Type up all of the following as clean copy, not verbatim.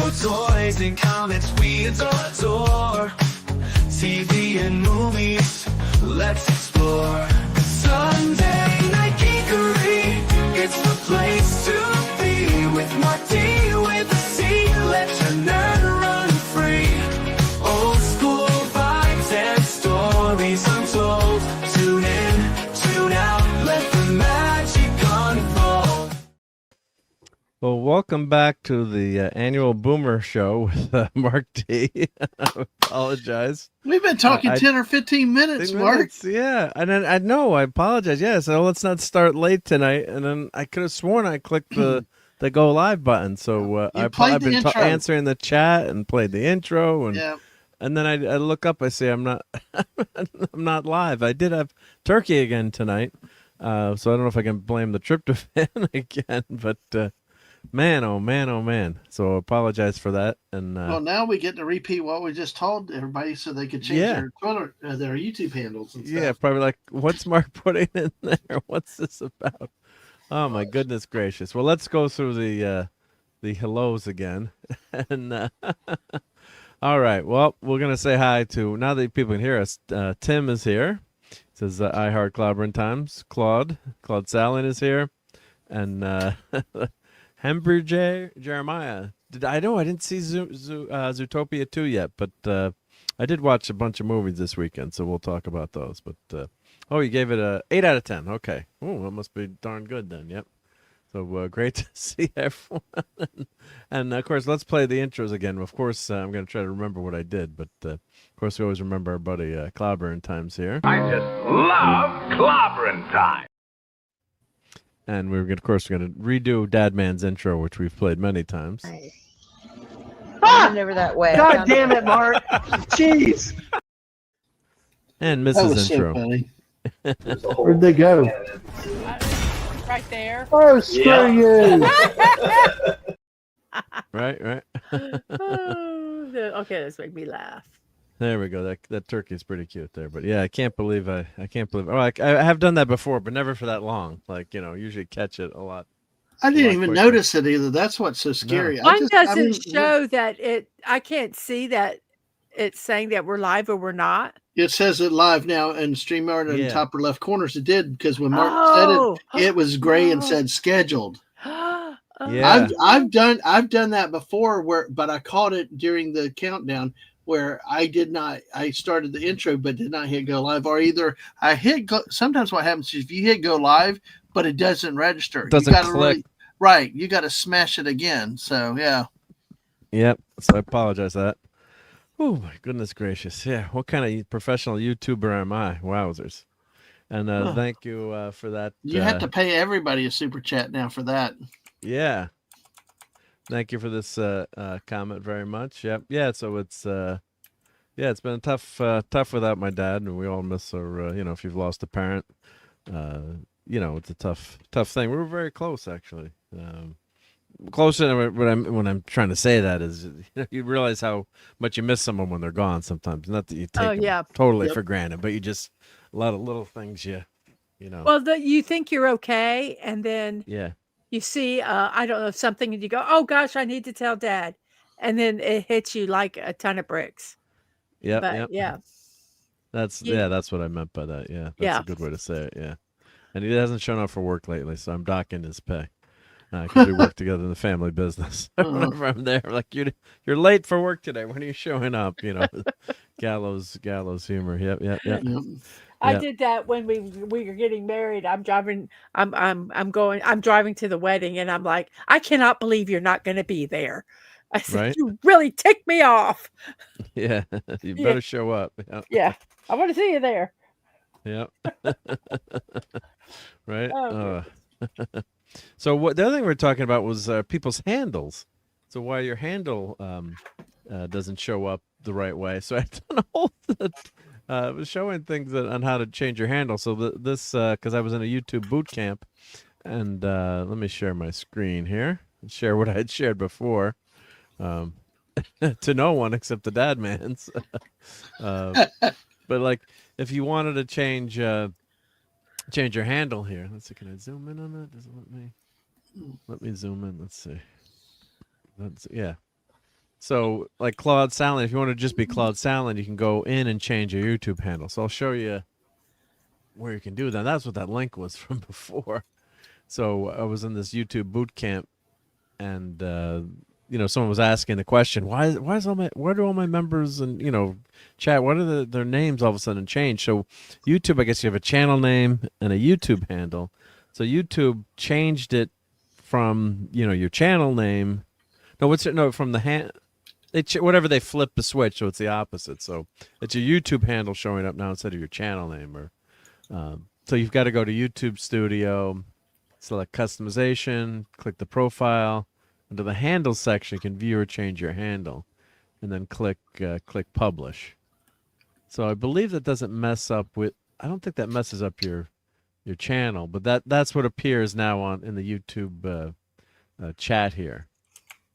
For toys and comics we adore. TV and movies, let's explore. Sunday Night Geekery, it's the place to be. With Marc D, with a C, let your nerd run free. Old school vibes and stories untold. Tune in, tune out, let the magic unfold. Well, welcome back to the annual Boomer Show with Marc D. I apologize. We've been talking 10 or 15 minutes, Mark. Yeah, and then I know I apologize. Yeah, so let's not start late tonight. And then I could have sworn I clicked the go live button. So I've been answering the chat and played the intro, and then I look up. I see I'm not I'm not live. I did have turkey again tonight, so I don't know if I can blame the tryptophan again, but. Man, oh man, oh man! So I apologize for that. And well, now we get to repeat what we just told everybody, so they could change their Twitter, their YouTube handles. And stuff. Yeah, probably like, what's Mark putting in there? What's this about? Oh my goodness gracious! Well, let's go through the hellos again. And all right, well, we're gonna say hi to now that people can hear us. Tim is here. It says I heart Clobbering Times. Claude Salin is here, and. Hepburn Jeremiah. I didn't see Zootopia 2 yet, but I did watch a bunch of movies this weekend, so we'll talk about those. But you gave it a 8 out of 10. Okay. Oh, that must be darn good then. Yep. So great to see everyone. And of course, let's play the intros again. Of course, I'm going to try to remember what I did, but of course, we always remember our buddy Clobbering Times here. I just love Clobbering Time. And we're going to redo Dad Man's intro, which we've played many times. Never that way. God damn it, Mark! Jeez. And Mrs. Intro. So where'd they go? Right there. Oh, screw you! Right. Okay, this make me laugh. There we go. That turkey's pretty cute there. But yeah, I can't believe. Oh, I have done that before, but never for that long. Like, usually catch it a lot. I didn't even notice it either. That's what's so scary. No. Mine doesn't show that it. I can't see that it's saying that we're live or we're not. It says it live now in StreamYard in the top or left corners. It did because when Mark said it was gray and said scheduled. Yeah, I've done that before but I caught it during the countdown. Where I started the intro, but did not hit go live, or either I hit go. Sometimes what happens is if you hit go live, but it doesn't register. It doesn't click. You got to smash it again. So yeah. Yep. So I apologize for that. Oh my goodness gracious. Yeah. What kind of professional YouTuber am I? Wowzers. And thank you for that. You have to pay everybody a super chat now for that. Yeah. Thank you for this comment very much. Yep. Yeah. So it's it's been tough without my dad, and we all miss our. If you've lost a parent, it's a tough thing. We were very close, actually. Closer. When I'm trying to say that is, you realize how much you miss someone when they're gone. Sometimes, not that you take them totally for granted, but you just a lot of little things. Well, you think you're okay, and then you see, I don't know, something, and you go, oh, gosh, I need to tell Dad. And then it hits you like a ton of bricks. Yeah. Yeah. That's what I meant by that. Yeah. That's a good way to say it. Yeah. And he hasn't shown up for work lately, so I'm docking his pay. Because we work together in the family business. Whenever I'm there, like, you're late for work today. When are you showing up? Gallows humor. Yep. I did that when we were getting married. I'm driving to the wedding, and I'm like, I cannot believe you're not going to be there. I said, You really ticked me off. Yeah, you better show up. Yeah, I want to see you there. Yep. Right. So the other thing we were talking about was people's handles. So why your handle doesn't show up the right way. So I've done a whole was showing things on how to change your handle. So this because I was in a YouTube boot camp, and let me share my screen here and share what I had shared before, to no one except the Dad Mans. But like, if you wanted to change your handle here, let's see. Can I zoom in on that? Does it let me zoom in? Let's see. So like Claude Salon, if you want to just be Claude Salon, you can go in and change your YouTube handle. So I'll show you where you can do that. That's what that link was from before. So I was in this YouTube boot camp, and someone was asking the question, why do all my members and chat, what are their names all of a sudden change? So YouTube, I guess you have a channel name and a YouTube handle. So YouTube changed it from your channel name. From the hand. Whatever they flip the switch, so it's the opposite. So it's your YouTube handle showing up now instead of your channel name. Or so you've got to go to YouTube Studio, select customization, click the profile. Under the handle section, you can view or change your handle, and then click publish. So I believe that doesn't mess up with. I don't think that messes up your channel, but that's what appears now in the YouTube chat here.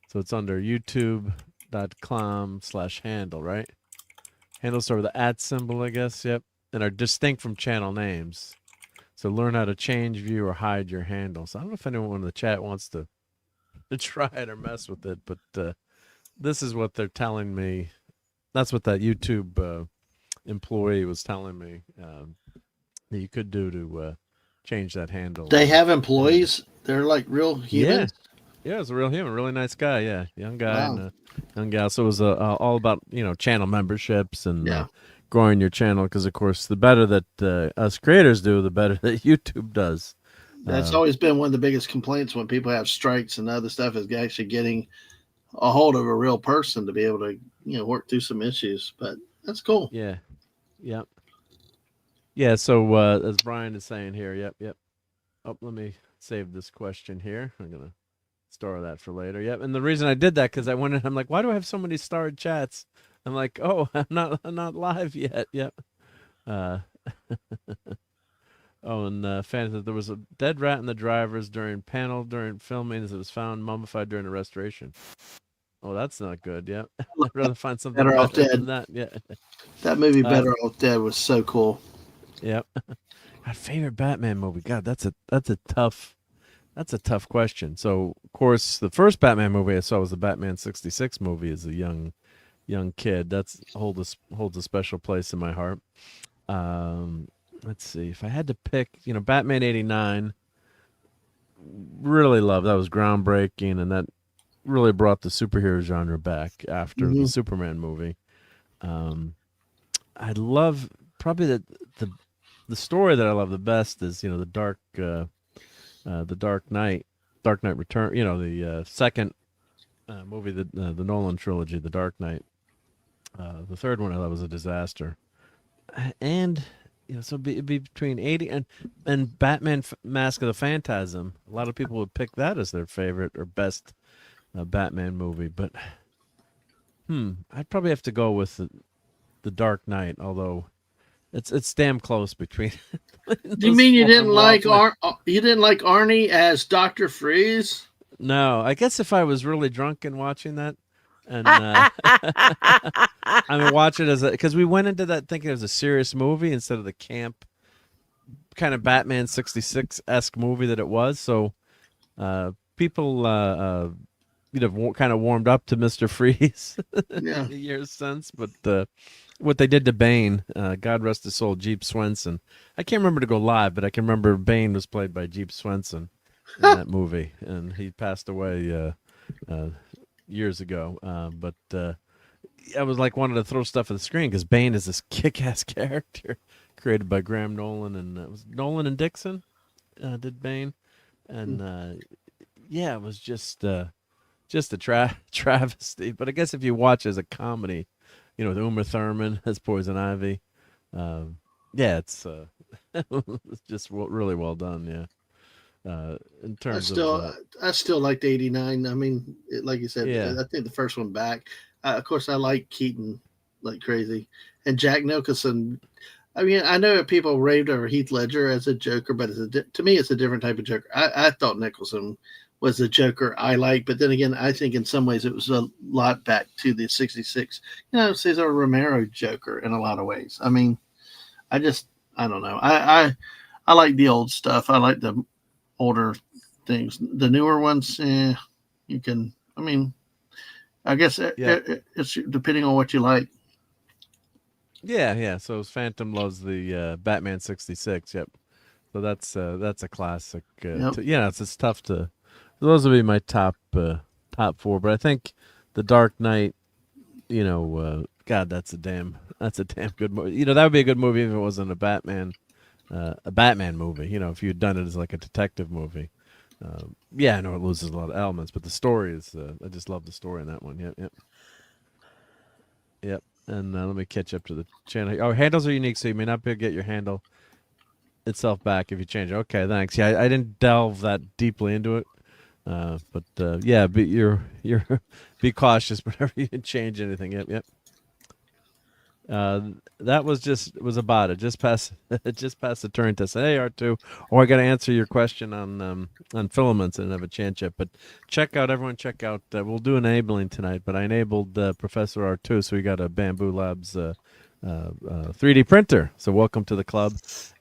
So it's under youtube.com/handle, right? Handles start with the @ symbol, I guess. Yep, and are distinct from channel names. So learn how to change, view, or hide your handle. So I don't know if anyone in the chat wants to try it or mess with it, but this is what they're telling me. That's what that YouTube employee was telling me that you could do to change that handle. They have employees. They're like real humans. Yeah, it's a real human, really nice guy. Yeah, young guy Wow. and young gal. So it was all about channel memberships and growing your channel, because of course the better that us creators do, the better that YouTube does. That's always been one of the biggest complaints when people have strikes and other stuff, is actually getting a hold of a real person to be able to work through some issues. But that's cool. Yeah. Yep. Yeah. So as Brian is saying here, yep. Oh, let me save this question here. I'm gonna store that for later. Yep. And the reason I did that, because I went in, I'm like, why do I have so many starred chats? I'm like, oh, I'm not live yet. Yep. Oh, and fan said there was a dead rat in the drivers during filming, as it was found mummified during the restoration. Oh, that's not good. Yep. I'd rather find something Better Off better Dead. than that. Yeah. That movie, Better Off Dead, was so cool. Yep. My favorite Batman movie. God, that's a tough question. So, of course, the first Batman movie I saw was the Batman '66 movie as a young kid. That's holds a special place in my heart. Let's see. If I had to pick, Batman '89, really loved. That was groundbreaking, and that really brought the superhero genre back after the Superman movie. I love probably the story that I love the best is the Dark Knight Return. The second movie, the Nolan trilogy, The Dark Knight. The third one I love was a disaster, and so it'd be between 80 and Batman Mask of the Phantasm. A lot of people would pick that as their favorite or best Batman movie, but I'd probably have to go with the Dark Knight, although it's damn close between. Do you mean you didn't like Arnie as Dr. Freeze? No, I guess if I was really drunk and watching that, and I mean, watch it because we went into that thinking it was a serious movie instead of the camp kind of Batman '66-esque movie that it was. So people kind of warmed up to Mr. Freeze Yeah. the years since, but what they did to Bane, God rest his soul, Jeep Swenson. I can't remember to go live, but I can remember Bane was played by Jeep Swenson in that movie, and he passed away years ago. But I was like wanted to throw stuff at the screen because Bane is this kick-ass character created by Graham Nolan, and it was Nolan and Dixon did Bane, and it was just a travesty. But I guess if you watch it as a comedy, with Uma Thurman as Poison Ivy, it's it's just really well done. Yeah. In terms I still liked '89. I mean, like you said, Yeah. I think the first one back. Of course, I like Keaton like crazy, and Jack Nicholson. I mean, I know people raved over Heath Ledger as a Joker, but to me, it's a different type of Joker. I thought Nicholson was the Joker I like, but then again, I think in some ways it was a lot back to the '66, Cesar Romero Joker in a lot of ways. I mean, I don't know. I like the old stuff. I like the older things. The newer ones, you can. I mean, I guess it's depending on what you like. Yeah. So Phantom loves the Batman 66. Yep. So that's a classic. Yep. It's tough to. Those would be my top 4. But I think the Dark Knight. God, that's a damn good movie. That would be a good movie if it wasn't a Batman movie. If you'd done it as like a detective movie. I know it loses a lot of elements, but the story is. I just love the story in that one. Yep. And let me catch up to the channel. Oh, handles are unique, so you may not be able to get your handle itself back if you change it. Okay, thanks. Yeah, I didn't delve that deeply into it, but you're be cautious whenever you change anything. Yep. That was about it. Just past the Turing test. Hey, R2. I got to answer your question on filaments. I didn't have a chance yet, but everyone check out. We'll do enabling tonight, but I enabled Professor R2, so we got a Bamboo Labs 3D printer. So welcome to the club.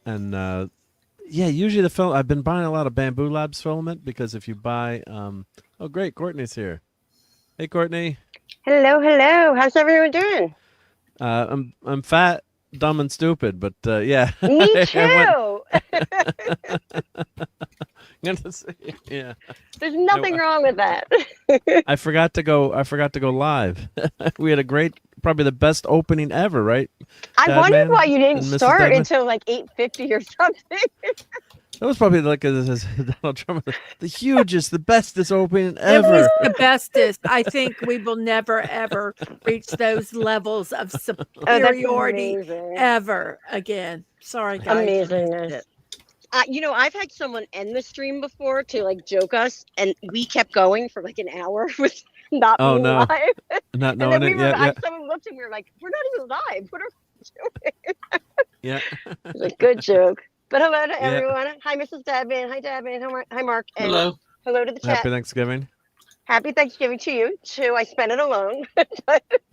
And usually I've been buying a lot of Bamboo Labs filament because if you buy, oh great, Courtney's here. Hey, Courtney. Hello. How's everyone doing? I'm fat, dumb, and stupid, but yeah. Me too. Yeah. There's nothing wrong with that. I forgot to go live. We had probably the best opening ever, right? I wondered why you didn't start until like 8:50 or something. That was probably like Donald Trump, the hugest, the bestest opening ever. It was the bestest. I think we will never, ever reach those levels of superiority ever again. Sorry, guys. Amazingness. I've had someone end the stream before to like joke us, and we kept going for like an hour with not being live. Not and knowing then it. Someone looked and we were like, "We're not even live. What are we doing?" Yeah. It was a good joke. But hello to everyone. Hi, Mrs. Dabin. Hi, Dabin. Hi, Mark. And hello to the chat. Happy Thanksgiving. Happy Thanksgiving to you, too. I spent it alone.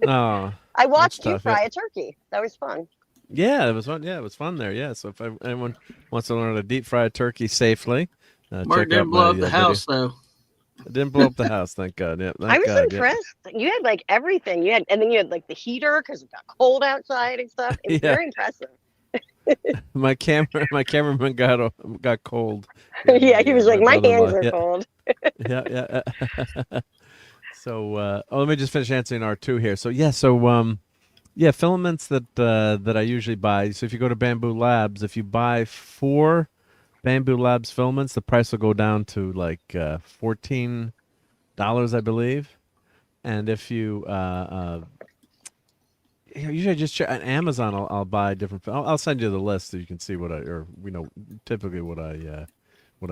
Oh. I watched you fry a turkey. That was fun. Yeah, it was fun. Yeah, it was fun there. Yeah, so if anyone wants to learn how to deep fry a turkey safely, Mark didn't blow up the house, though. It didn't blow up the house, thank God. Yeah, I was impressed. Yeah. You had like everything. And then you had like the heater because it got cold outside and stuff. It was very impressive. My cameraman got cold. Yeah, he was like, my hands are cold. Yeah. So, let me just finish answering R2 here. So, filaments that I usually buy. So if you go to Bamboo Labs, if you buy 4 Bamboo Labs filaments, the price will go down to like $14, I believe. And if you usually just check on Amazon, I'll buy different. I'll send you the list so you can see typically what I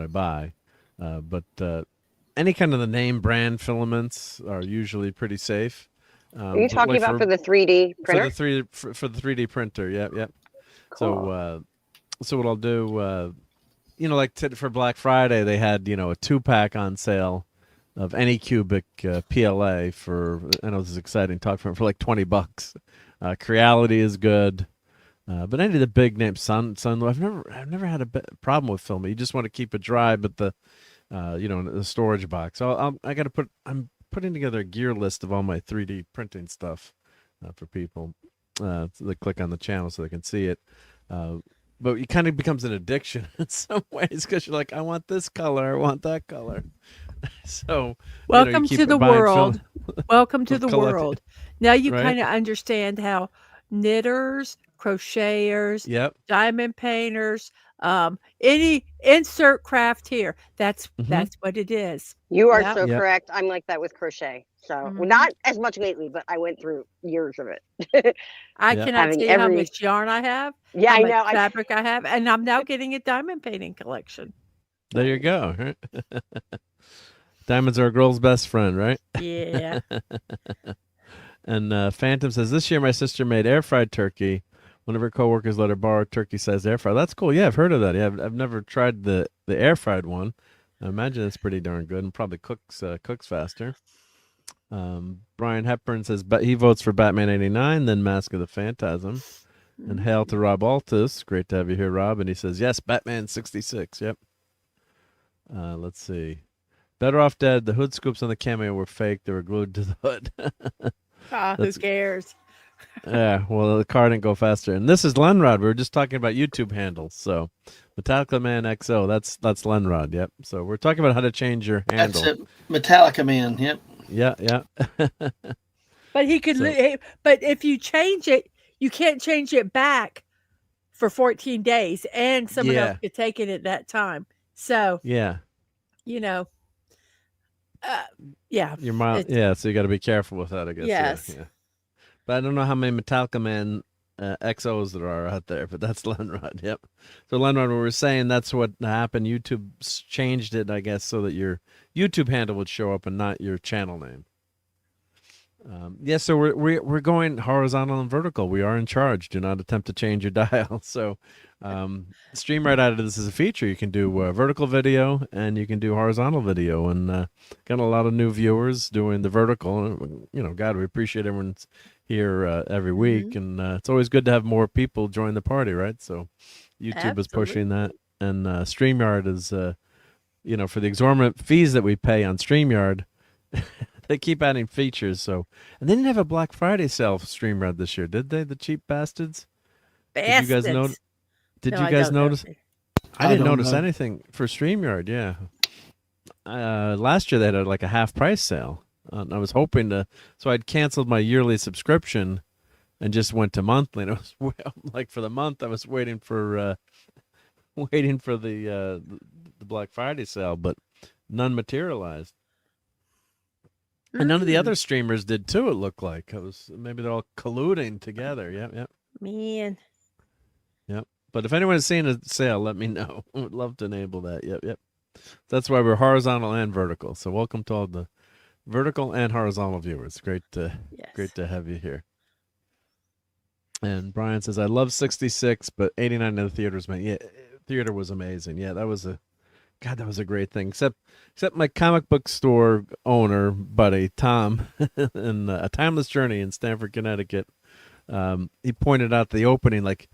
buy. But any kind of the name brand filaments are usually pretty safe. Are you talking about for the 3D printer? For the 3D printer, yep. Cool. So what I'll do, for Black Friday, they had a 2-pack on sale of Anycubic PLA for. I know this is exciting talk for like $20. Creality is good, but any of the big names, Sun. I've never had a problem with film. You just want to keep it dry, but the storage box. So I'm putting together a gear list of all my 3D printing stuff for people. So they click on the channel so they can see it. But it kind of becomes an addiction in some ways because you're like, I want this color, I want that color. So welcome to the world. Welcome to the world. Now you right? kind of understand how knitters, crocheters, diamond painters, any insert craft here. That's what it is. You are so correct. I'm like that with crochet. So not as much lately, but I went through years of it. I cannot tell you how much yarn I have. Yeah, I know. Fabric I have, and I'm now getting a diamond painting collection. There you go. Diamonds are a girl's best friend, right? Yeah. And Phantom says, this year my sister made air-fried turkey. One of her coworkers let her borrow turkey-sized air-fryer. That's cool. Yeah, I've heard of that. Yeah, I've never tried the air-fried one. I imagine it's pretty darn good and probably cooks faster. Brian Hepburn says he votes for Batman 89, then Mask of the Phantasm. And hail to RobAltis. Great to have you here, Rob. And he says, yes, Batman 66. Yep. Let's see. Better Off Dead. The hood scoops on the cameo were fake. They were glued to the hood. Who That's- cares? Yeah, well, the car didn't go faster. And this is Lenrod. We were just talking about YouTube handles. So, Metallica Man XO. That's Lenrod. Yep. So we're talking about how to change your handle. That's it. Metallica Man. Yep. Yeah, yeah. But he could. So- But if you change it, you can't change it back for 14 days, and someone else could take it at that time. So Yeah. you know, yeah, Your mile. Yeah. So you got to be careful with that, I guess. Yes. Yeah. But I don't know how many Metallica Man XOs there are out there, but that's Lenrod. Yep. So Lenrod, we were saying that's what happened. YouTube changed it, I guess, so that your YouTube handle would show up and not your channel name. So we're going horizontal and vertical. We are in charge. Do not attempt to change your dial. So StreamYard added this as a feature. You can do vertical video and you can do horizontal video, and got a lot of new viewers doing the vertical. You know, God, we appreciate everyone's here every week, and it's always good to have more people join the party, right? So YouTube is pushing that, and StreamYard is, you know, for the exorbitant fees that we pay on StreamYard. They keep adding features. So, and they didn't have a Black Friday sale for StreamYard this year, did they? The cheap bastards. Did you guys notice? Did you guys notice? I didn't notice anything for StreamYard. Yeah. Last year they had like a half price sale. I was hoping to, so I'd canceled my yearly subscription and just went to monthly. And it was like for the month I was waiting for the Black Friday sale, but none materialized. And none of the other streamers did too. It looked like maybe they're all colluding together. Yep. Man. Yep. But if anyone's seen a sale, let me know. I would love to enable that. Yep. That's why we're horizontal and vertical. So welcome to all the vertical and horizontal viewers. Great to have you here. And Brian says, I love 66, but 89 in the theaters, man. Yeah, theater was amazing. Yeah, that was a great thing. Except my comic book store owner buddy Tom in A Timeless Journey in Stamford, Connecticut. He pointed out the opening, like,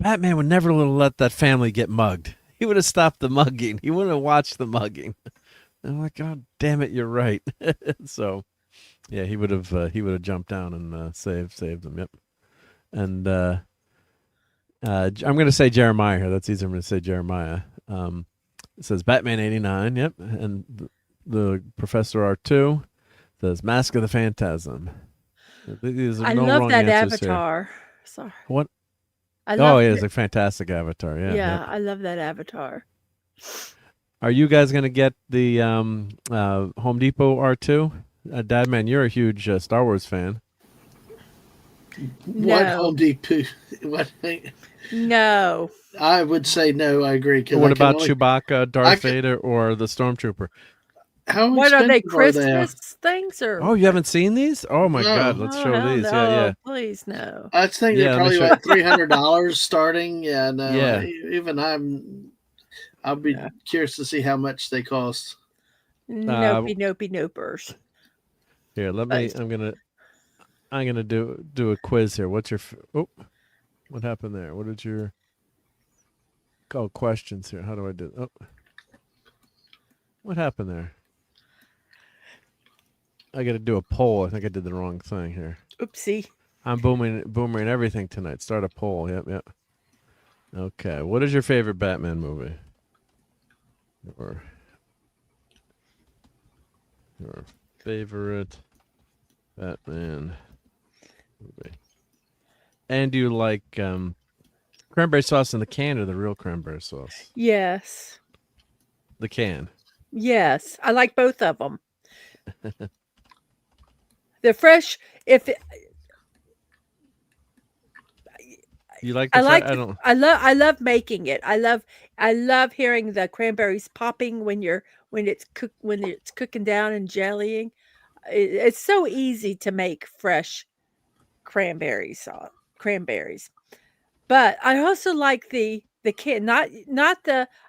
Batman would never let that family get mugged. He would have stopped the mugging. He wouldn't have watched the mugging. And I'm like, God damn it, you're right. So, yeah, he would have jumped down and saved them. Yep. And I'm going to say Jeremiah here. That's easier. I'm going to say Jeremiah. It says Batman 89. Yep. And the Professor R2 says Mask of the Phantasm. I love that avatar. Here. Sorry. What? Yeah, it's a fantastic avatar. Yeah. Yeah, I love that avatar. Are you guys going to get the Home Depot R2? Dadman, you're a huge Star Wars fan. What Home Depot? What? No. I would say no. I agree. What about Chewbacca, Darth Vader, or the Stormtrooper? What are they, Christmas things? Or you haven't seen these? Oh my God, let's show these. No, yeah. Please, no. I think they're probably like $300 starting. Yeah, no. Yeah. Even I'll be curious to see how much they cost. Nopers. Here, let me. I'm gonna do a quiz here. What's your? What happened there? What did your? Questions here. How do I do? Oh, what happened there? I got to do a poll. I think I did the wrong thing here. Oopsie. I'm boomering everything tonight. Start a poll. Yep. Okay. What is your favorite Batman movie? Your favorite Batman movie. And do you like cranberry sauce in the can or the real cranberry sauce? Yes. The can. Yes. I like both of them. The fresh, you like the I love making it. I love hearing the cranberries popping when it's cooking down and jellying. It's so easy to make fresh cranberry sauce. Cranberries. But I also like the can, I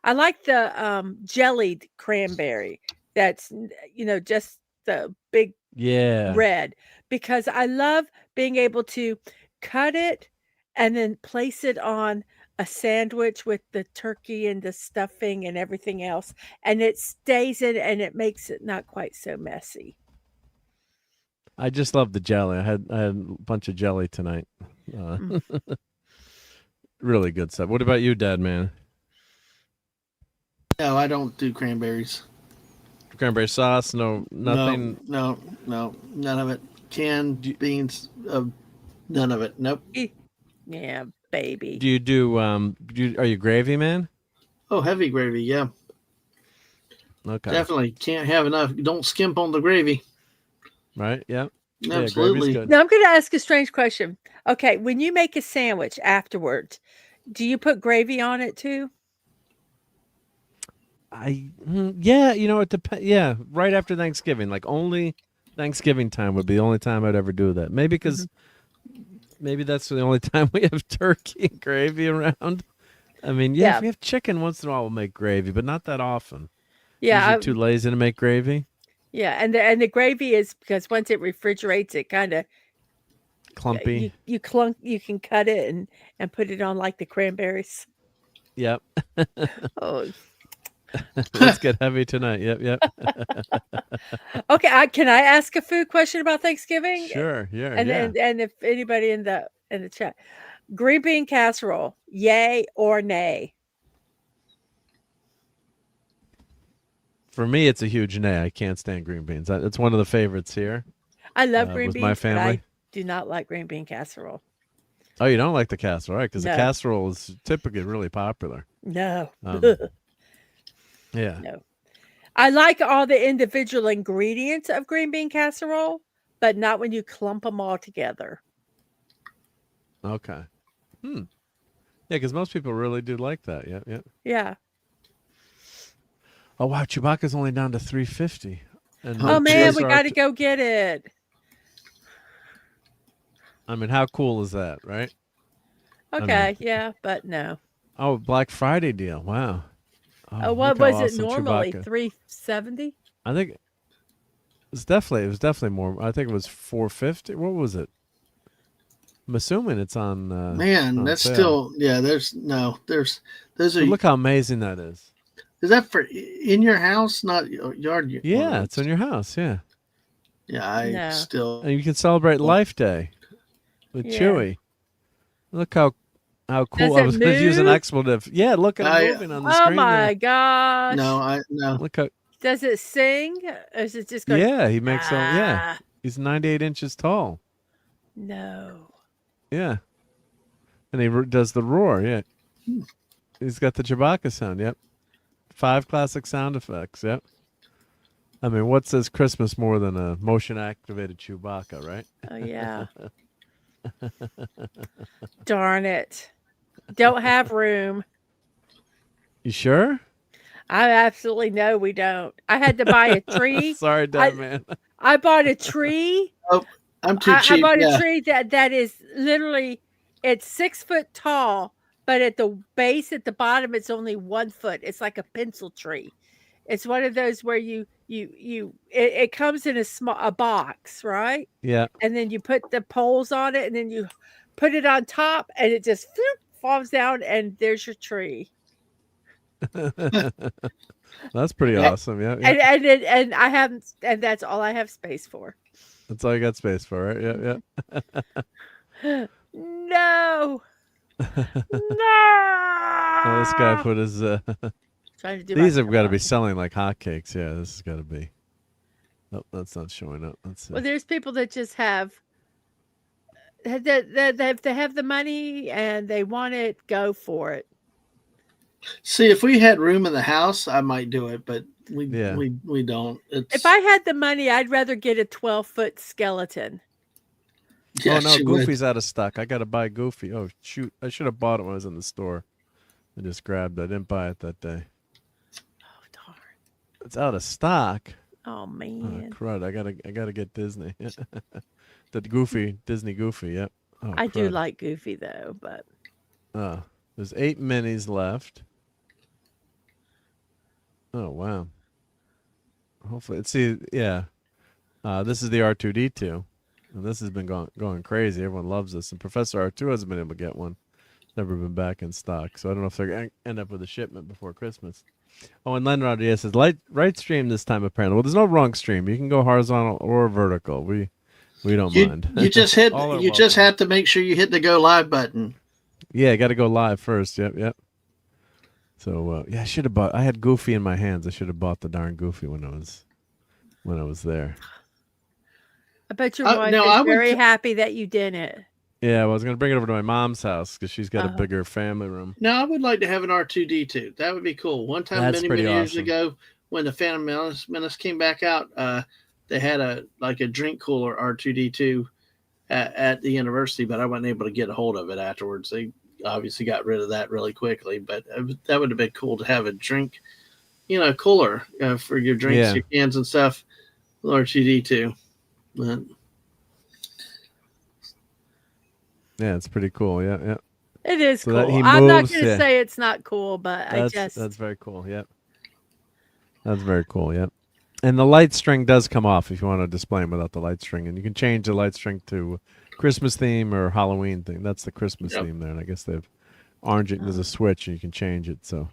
like the jellied cranberry. That's just the big red, because I love being able to cut it and then place it on a sandwich with the turkey and the stuffing and everything else, and it stays in and it makes it not quite so messy. I just love the jelly. I had a bunch of jelly tonight. Really good stuff. What about you, Dad, man? No, I don't do cranberries. Cranberry sauce? No, nothing. No, none of it. Canned beans, none of it. Nope. Yeah, baby. Do you do? Are you gravy man? Oh, heavy gravy, yeah. Okay. Definitely can't have enough. Don't skimp on the gravy. Right. Yeah. Absolutely. Yeah, good. Now I'm going to ask a strange question. Okay, when you make a sandwich afterwards, do you put gravy on it too? Yeah, it depends. Yeah, right after Thanksgiving, like only Thanksgiving time would be the only time I'd ever do that. Maybe because maybe that's the only time we have turkey and gravy around. I mean, yeah, if we have chicken once in a while, we'll make gravy, but not that often. Yeah, usually too lazy to make gravy. Yeah, and the gravy is because once it refrigerates, it kind of clumpy. You can cut it and put it on like the cranberries. Yep. Oh. Let's get heavy tonight. Yep. Okay, can I ask a food question about Thanksgiving? Sure. Yeah. And if anybody in the chat, green bean casserole, yay or nay? For me, it's a huge nay. I can't stand green beans. It's one of the favorites here. I love green with beans, my family. but I do not like green bean casserole. Oh, you don't like the casserole, right? Because No. the casserole is typically really popular. No. Yeah. No. I like all the individual ingredients of green bean casserole, but not when you clump them all together. Okay. Yeah, because most people really do like that. Yep. Yeah. Oh, wow. Chewbacca's only down to 350. And Oh, man, we got to go get it. I mean, how cool is that, right? Okay, yeah, but no. Oh, Black Friday deal. Wow. Oh, what was it normally? $370? I think it was definitely more. I think it was $450. What was it? I'm assuming it's on. Man, on that's sale. still those are. Look how amazing that is. Is that for in your house, not yard? Yeah, it's in your house. Yeah. Yeah, still. And you can celebrate Life Day with Chewy. Look how cool. I was going to use an expletive. Yeah, look at it moving on the screen. Oh my gosh! No. Look how. Does it sing? Or is it just going? Yeah, he makes he's 98 inches tall. No. Yeah, and he does the roar. Yeah, he's got the Chewbacca sound. Yep. 5 classic sound effects. Yep. I mean, what says Christmas more than a motion-activated Chewbacca, right? Oh, yeah. Darn it. Don't have room. You sure? I absolutely know we don't. I had to buy a tree. Sorry, Dad, man. I bought a tree. Oh, I'm too cheap. I bought a tree that is literally, it's 6 foot tall, but at the base, at the bottom, it's only 1 foot. It's like a pencil tree. It's one of those where it comes in a box, right? Yeah. And then you put the poles on it, and then you put it on top, and it just falls down, and there's your tree. That's pretty awesome. Yeah. And I haven't, and that's all I have space for. That's all you got space for, right? Yeah. No. Oh, this guy put his. Trying to do these have got to be selling like hotcakes. Yeah, this has got to be. Nope, that's not showing up. Let's see. Well, there's people that just have that they have the money and they want it, go for it. See, if we had room in the house, I might do it, but we don't. If I had the money, I'd rather get a 12-foot skeleton. Oh no, Goofy's out of stock. I got to buy Goofy. Oh shoot, I should have bought it when I was in the store. I just grabbed it. I didn't buy it that day. Oh darn! It's out of stock. Oh man! Oh, crud! I gotta get Disney. The Disney Goofy. Yep. Oh, I do like Goofy though, but there's 8 minis left. Oh wow! Hopefully, this is the R2D2, and this has been going crazy. Everyone loves this, and Professor R2 hasn't been able to get one. never been back in stock. So I don't know if they're going to end up with a shipment before Christmas. Oh, and Len Rodriguez says right stream this time apparently. Well, there's no wrong stream. You can go horizontal or vertical. We don't mind. You just hit. All are You just welcome. have to make sure you hit the go live button. Yeah, got to go live first. Yep. So yeah, I should have bought. I had Goofy in my hands. I should have bought the darn Goofy when I was there. I bet your I wife is would very t- happy that you didn't. Yeah, well, I was gonna bring it over to my mom's house because she's got a Uh-huh. bigger family room. Now I would like to have an R2D2. That would be cool. One time, That's many pretty years awesome. ago, when the Phantom Menace came back out, they had a drink cooler R2D2 at the university, but I wasn't able to get a hold of it afterwards. They obviously got rid of that really quickly, but that would have been cool to have a drink, cooler for your drinks, Yeah. your cans and stuff. R2D2. But Yeah, it's pretty cool. Yeah. It is So that cool. he I'm not moves, going to yeah. say it's not cool, but That's very cool. Yep. That's very cool. Yep. And the light string does come off if you want to display them without the light string, and you can change the light string to Christmas theme or Halloween theme. That's the Christmas Yep. theme there, and I guess they've orange it. There's a switch, and you can change it. So,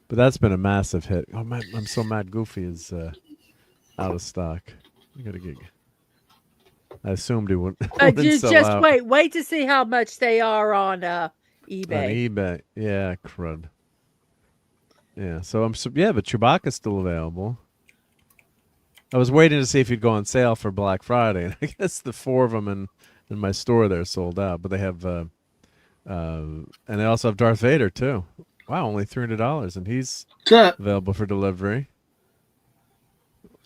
but that's been a massive hit. Oh man, I'm so mad. Goofy is out of stock. I gotta get. I assumed he wouldn't. wouldn't just sell out. wait to see how much they are on eBay. On eBay. Yeah, crud. Yeah, so but Chewbacca's still available. I was waiting to see if he'd go on sale for Black Friday, and I guess the 4 of them in my store there sold out. But they have, and they also have Darth Vader too. Wow, only $300, and he's available for delivery.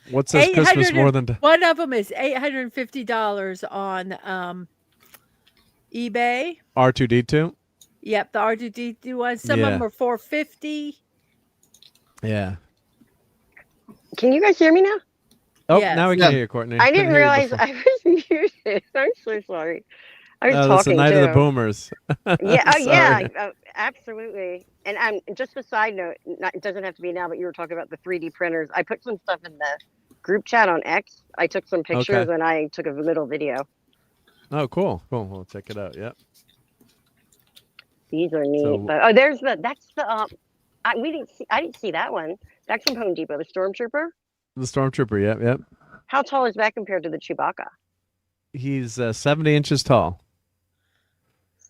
What says Christmas more than? One of them is $850 on eBay. R2D2. Yep, the R2D2 one. Some of them are $450. Yeah. Can you guys hear me now? Oh, Yes. now we can hear you, Courtney. I Couldn't didn't hear you realize before. I was muted. I'm so sorry. I was That's the talking night too. of the boomers. Yeah, oh, yeah, Sorry. absolutely. And just a side note, it doesn't have to be now, but you were talking about the 3D printers. I put some stuff in the group chat on X. I took some pictures and I took a little video. Oh, cool. We'll check it out. Yep. These are neat. So- But that's the I didn't see that one. That's from Home Depot, the Stormtrooper. The Stormtrooper. Yep. How tall is that compared to the Chewbacca? He's 70 inches tall.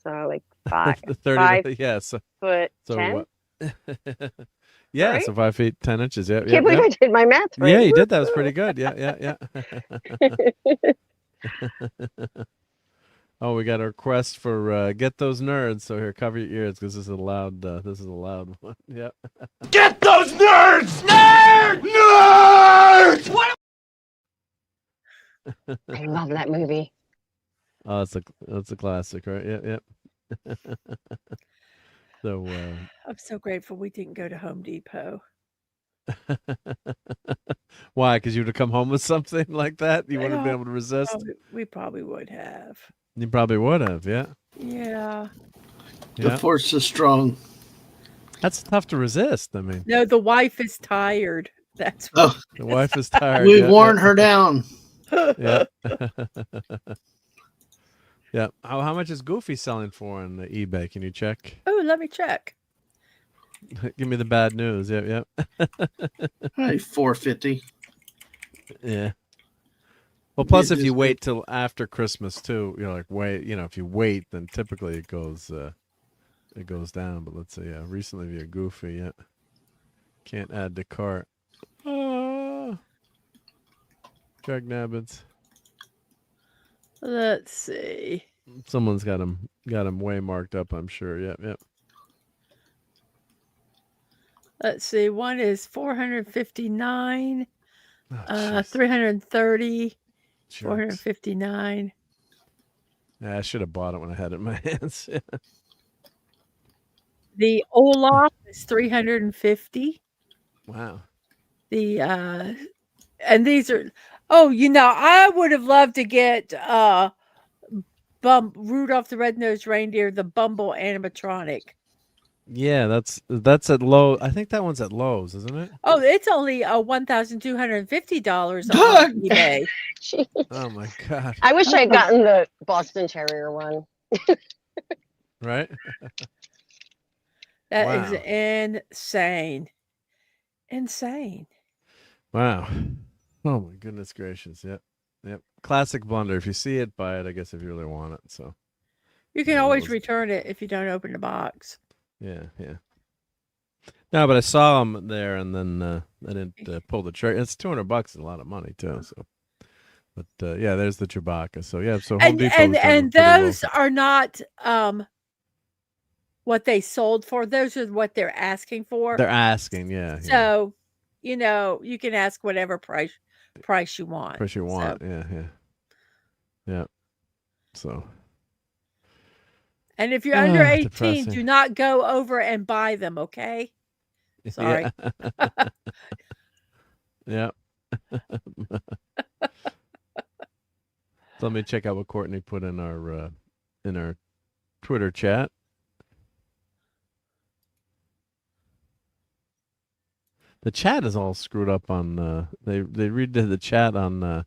So like 5 30. Yeah. So 10. what? Yeah. Right? So 5 feet 10 inches. Yeah. Can't believe I did my math right. Yeah, you did. That was pretty good. Yeah. Oh, we got a request for get those nerds. So here, cover your ears because this is a loud. This is a loud one. Yeah. Get those nerds! Nerds! Nerds! What? I love that movie. Oh, that's a classic, right? Yep. So. I'm so grateful we didn't go to Home Depot. Why? Because you would have come home with something like that? You wouldn't have been able to resist? We probably would have. You probably would have, yeah. Yeah. the force is strong. That's tough to resist. I mean, No, the wife is tired. That's Oh, the wife is tired. we worn her down. Yeah. Yeah. How much is Goofy selling for on the eBay? Can you check? Oh, let me check. Give me the bad news. Yep. Hey, $450. Yeah. Well, plus It if you is- wait till after Christmas too, if you wait, then typically it goes down. But let's see. Yeah, recently via Goofy. Yeah. Can't add to cart. Drag nabbits. Let's see. Someone's got him way marked up, I'm sure. Yep. Let's see. One is 459, Oh, jeez. 330, Jerks. 459. Yeah, I should have bought it when I had it in my hands. The Olaf is 350. Wow. The and these are I would have loved to get Rudolph the Red-Nosed Reindeer, the Bumble animatronic. Yeah, that's at Lowe's. I think that one's at Lowe's, isn't it? Oh, it's only $1,250 on eBay. Jeez. Oh my God. I wish I had gotten the Boston Terrier one. Right? That is Wow. insane. Insane. Wow. Oh my goodness gracious. Yep. Yep. Classic blunder. If you see it, buy it, I guess, if you really want it. So You can yeah, that always was return it if you don't open the box. yeah, yeah. No, but I saw them there, and then I didn't pull the trigger. It's $200 is a lot of money too. So, but yeah, there's the Chewbacca. So yeah, so Home And Depot and was doing and pretty well. those are not what they sold for. Those are what they're asking for. They're asking, yeah, yeah. So, you can ask whatever price you want. Price you want, So, yeah, yeah, yeah. So and if you're under 18, depressing. do not go over and buy them, okay? Sorry. Yeah. So let me check out what Courtney put in our Twitter chat. The chat is all screwed up on they redid the chat on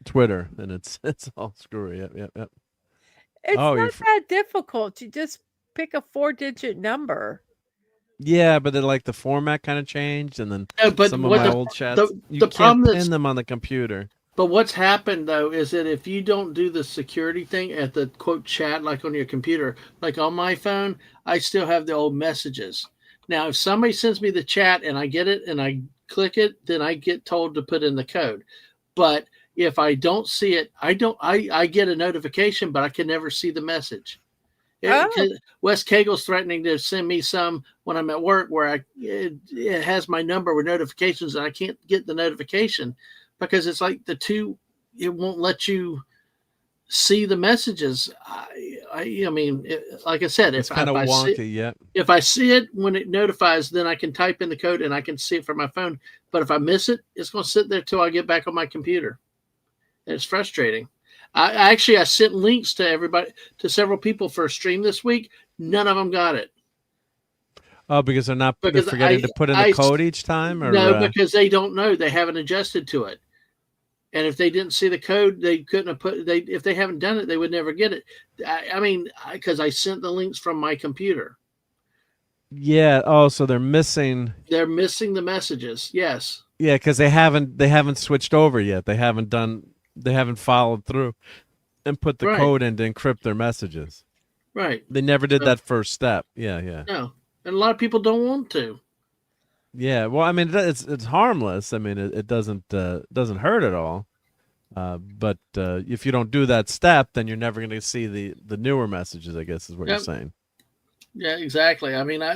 Twitter, and it's all screwy. Yep. It's Oh, not that difficult. You just pick a 4-digit number. Yeah, but then like the format kind of changed, and then but some of what my the- old chats you the can't problem pin that's- them on the computer. But what's happened though is that if you don't do the security thing at the quote chat like on your computer, like on my phone, I still have the old messages. Now, if somebody sends me the chat and I get it and I click it, then I get told to put in the code. But if I don't see it, I get a notification, but I can never see the message. Wes Cagel's threatening to send me some when I'm at work where it has my number with notifications and I can't get the notification because it's like it won't let you see the messages. I mean, like I said, It's kind of wonky. If I see it when it notifies, then I can type in the code and I can see it from my phone. But if I miss it, it's going to sit there till I get back on my computer. And it's frustrating. I sent links to several people for a stream this week. None of them got it. Oh, because they're forgetting to put in the code each time? Or, no, because they don't know. They haven't adjusted to it. And if they didn't see the code, they couldn't have if they haven't done it, they would never get it. I mean, because I sent the links from my computer. Yeah. Oh, so they're missing the messages. Yes. Yeah, because they haven't switched over yet. They haven't followed through and put the code in to encrypt their messages. Right. They never did that first step. Yeah. No. And a lot of people don't want to. Yeah, well, I mean, it's harmless. I mean, it doesn't hurt at all. But if you don't do that step, then you're never going to see the newer messages, I guess, is what you're saying. Yeah, exactly. I mean, I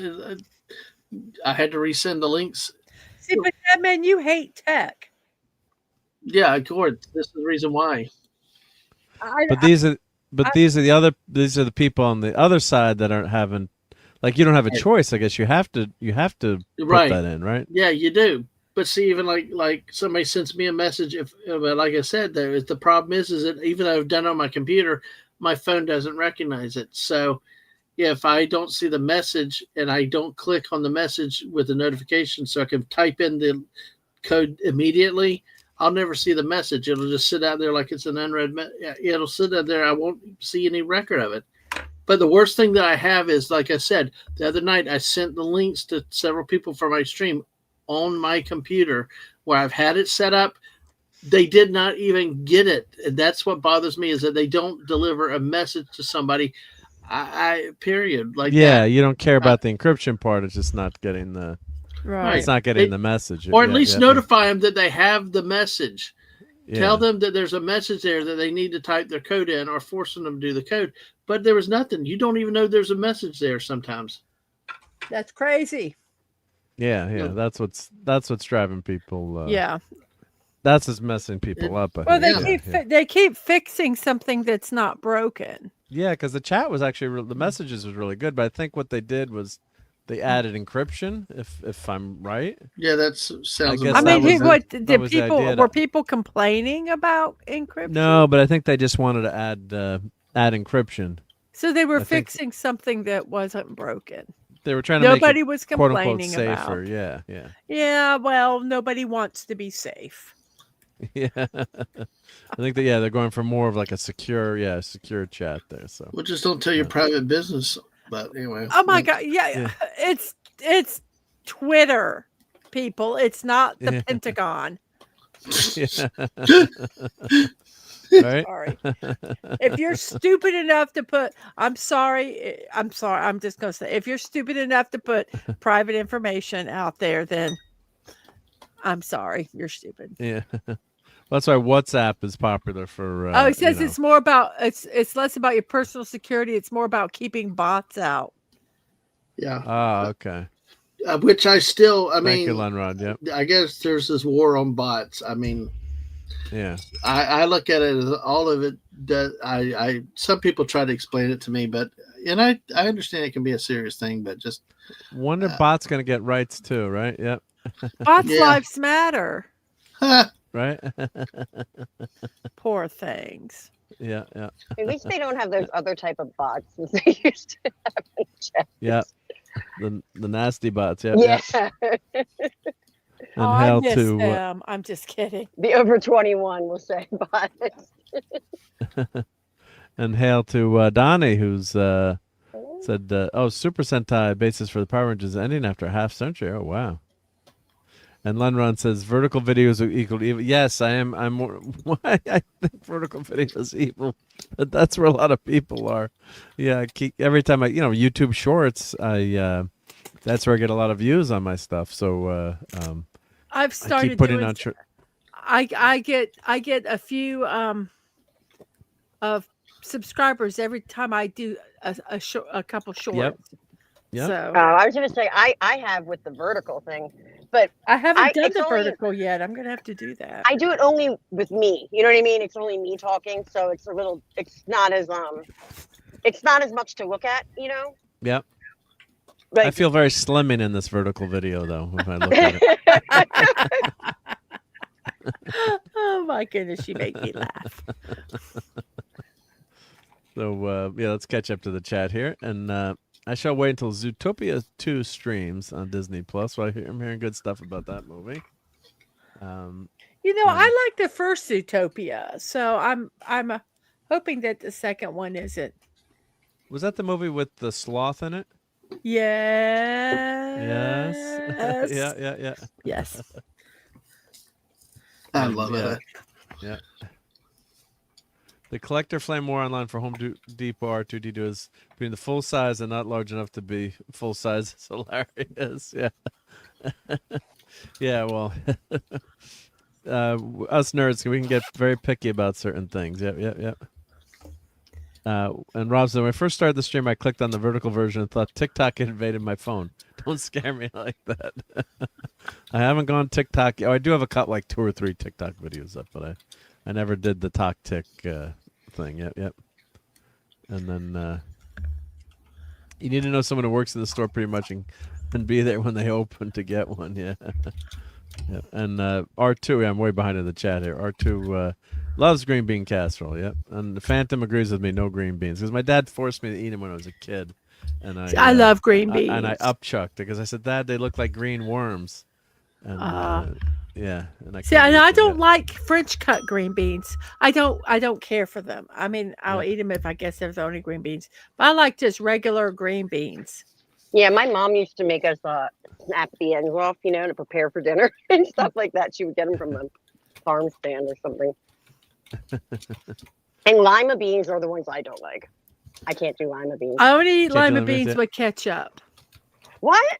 had to resend the links. See, but that man, you hate tech. Yeah, of course. This is the reason why. These are the people on the other side that aren't having. Like, you don't have a choice, I guess. You have to put that in, right? Yeah, you do. But see, even like somebody sends me a message, but like I said, the problem is that even though I've done it on my computer, my phone doesn't recognize it. So if I don't see the message and I don't click on the message with the notification so I can type in the code immediately, I'll never see the message. It'll just sit out there like it's an unread it'll sit out there. I won't see any record of it. But the worst thing that I have is, like I said, the other night I sent the links to several people for my stream on my computer where I've had it set up. They did not even get it. And that's what bothers me is that they don't deliver a message to somebody. Period. Like that. You don't care about the encryption part. It's just not getting the right. It's not getting the message, or at least notify them that they have the message. Yeah. Tell them that there's a message there that they need to type their code in, or forcing them to do the code. But there was nothing. You don't even know there's a message there sometimes. That's crazy. Yeah. That's what's driving people. That's what's messing people up. Well, they keep fixing something that's not broken. Yeah, because the chat was actually the messages was really good, but I think what they did was they added encryption. If I'm right. Yeah, that sounds. I mean, were people complaining about encryption? No, but I think they just wanted to add encryption. So they were fixing something that wasn't broken. They were trying to nobody make it, was complaining quote unquote, safer. about. Yeah. Yeah, well, nobody wants to be safe. Yeah. I think that they're going for more of like a secure chat there. So Well, just don't tell your private business. But anyway. Oh my God. Yeah. It's Twitter, people. It's not the Yeah. Pentagon. Yeah. Right? Sorry. If you're stupid enough to put, I'm sorry. I'm just going to say, if you're stupid enough to put private information out there, then I'm sorry. You're stupid. Yeah. That's why WhatsApp is popular for. It says it's more about, it's less about your personal security. It's more about keeping bots out. Yeah. Okay. Which I Thank you, Lenrod. Yep. I guess there's this war on bots. I mean, yeah. I look at it as all of it. Some people try to explain it to me, but I understand it can be a serious thing, but just wonder bots gonna get rights too, right? Yep. Bots' lives matter. Right. Poor things. Yeah. At least they don't have those other type of bots as they used to have in chat. Yeah. The nasty bots. Yeah. Yeah. And I miss them. I'm just kidding. The over 21 will say bots. And hail to Donnie, who's said, Super Sentai basis for the Power Rangers ending after a half century. Oh, wow. And Lenron says, vertical videos are equal to evil. Yes, I'm more. Why I think vertical videos evil, but that's where a lot of people are. Yeah, every time YouTube Shorts, that's where I get a lot of views on my stuff. So I've started I keep putting doing, on. I get a few of subscribers every time I do a couple shorts. Yep. So I was gonna say I have with the vertical thing, but I haven't done the only, vertical yet. I'm gonna have to do that. I do it only with me. You know what I mean? It's only me talking, so it's not as much to look at. Yep. Like, I feel very slimming in this vertical video, though, if I look at it. Oh my goodness, you make me laugh. So let's catch up to the chat here, and I shall wait until Zootopia 2 streams on Disney Plus. So I'm hearing good stuff about that movie. I like the first Zootopia, so I'm hoping that the second one isn't. Was that the movie with the sloth in it? Yes. Yeah. Yes. I love it. Yeah. The collector flame war online for Home Depot R2D2 is being the full size and not large enough to be full size. It's hilarious. Yeah. Yeah, well, us nerds, we can get very picky about certain things. Yep. And Rob said, when I first started the stream, I clicked on the vertical version and thought TikTok had invaded my phone. Don't scare me like that. I haven't gone TikTok. Oh, I do have a cut like 2 or 3 TikTok videos up, but I never did the talk tick thing. Yep. And then you need to know someone who works in the store pretty much and be there when they open to get one. Yeah. Yep. And R2, I'm way behind in the chat here. R2 loves green bean casserole. Yep. And the Phantom agrees with me, no green beans, because my dad forced me to eat them when I was a kid. And I love green beans. And I upchucked it because I said, Dad, they look like green worms. And yeah. And I don't like French cut green beans. I don't care for them. I mean, I'll eat them if I guess there's only green beans. But I like just regular green beans. Yeah, my mom used to make us snap the ends off, to prepare for dinner and stuff like that. She would get them from the farm stand or something. And lima beans are the ones I don't like. I can't do lima beans. I only eat lima beans with ketchup. What?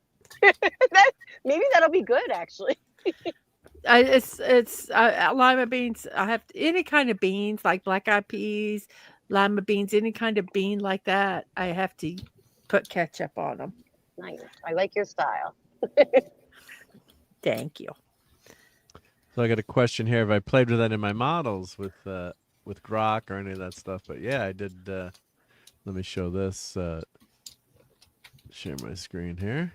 Maybe that'll be good, actually. It's lima beans. I have any kind of beans like black eyed peas, lima beans, any kind of bean like that. I have to put ketchup on them. Nice. I like your style. Thank you. So I got a question here. Have I played with that in my models with Grok or any of that stuff? But yeah, I did. Let me show this. Share my screen here.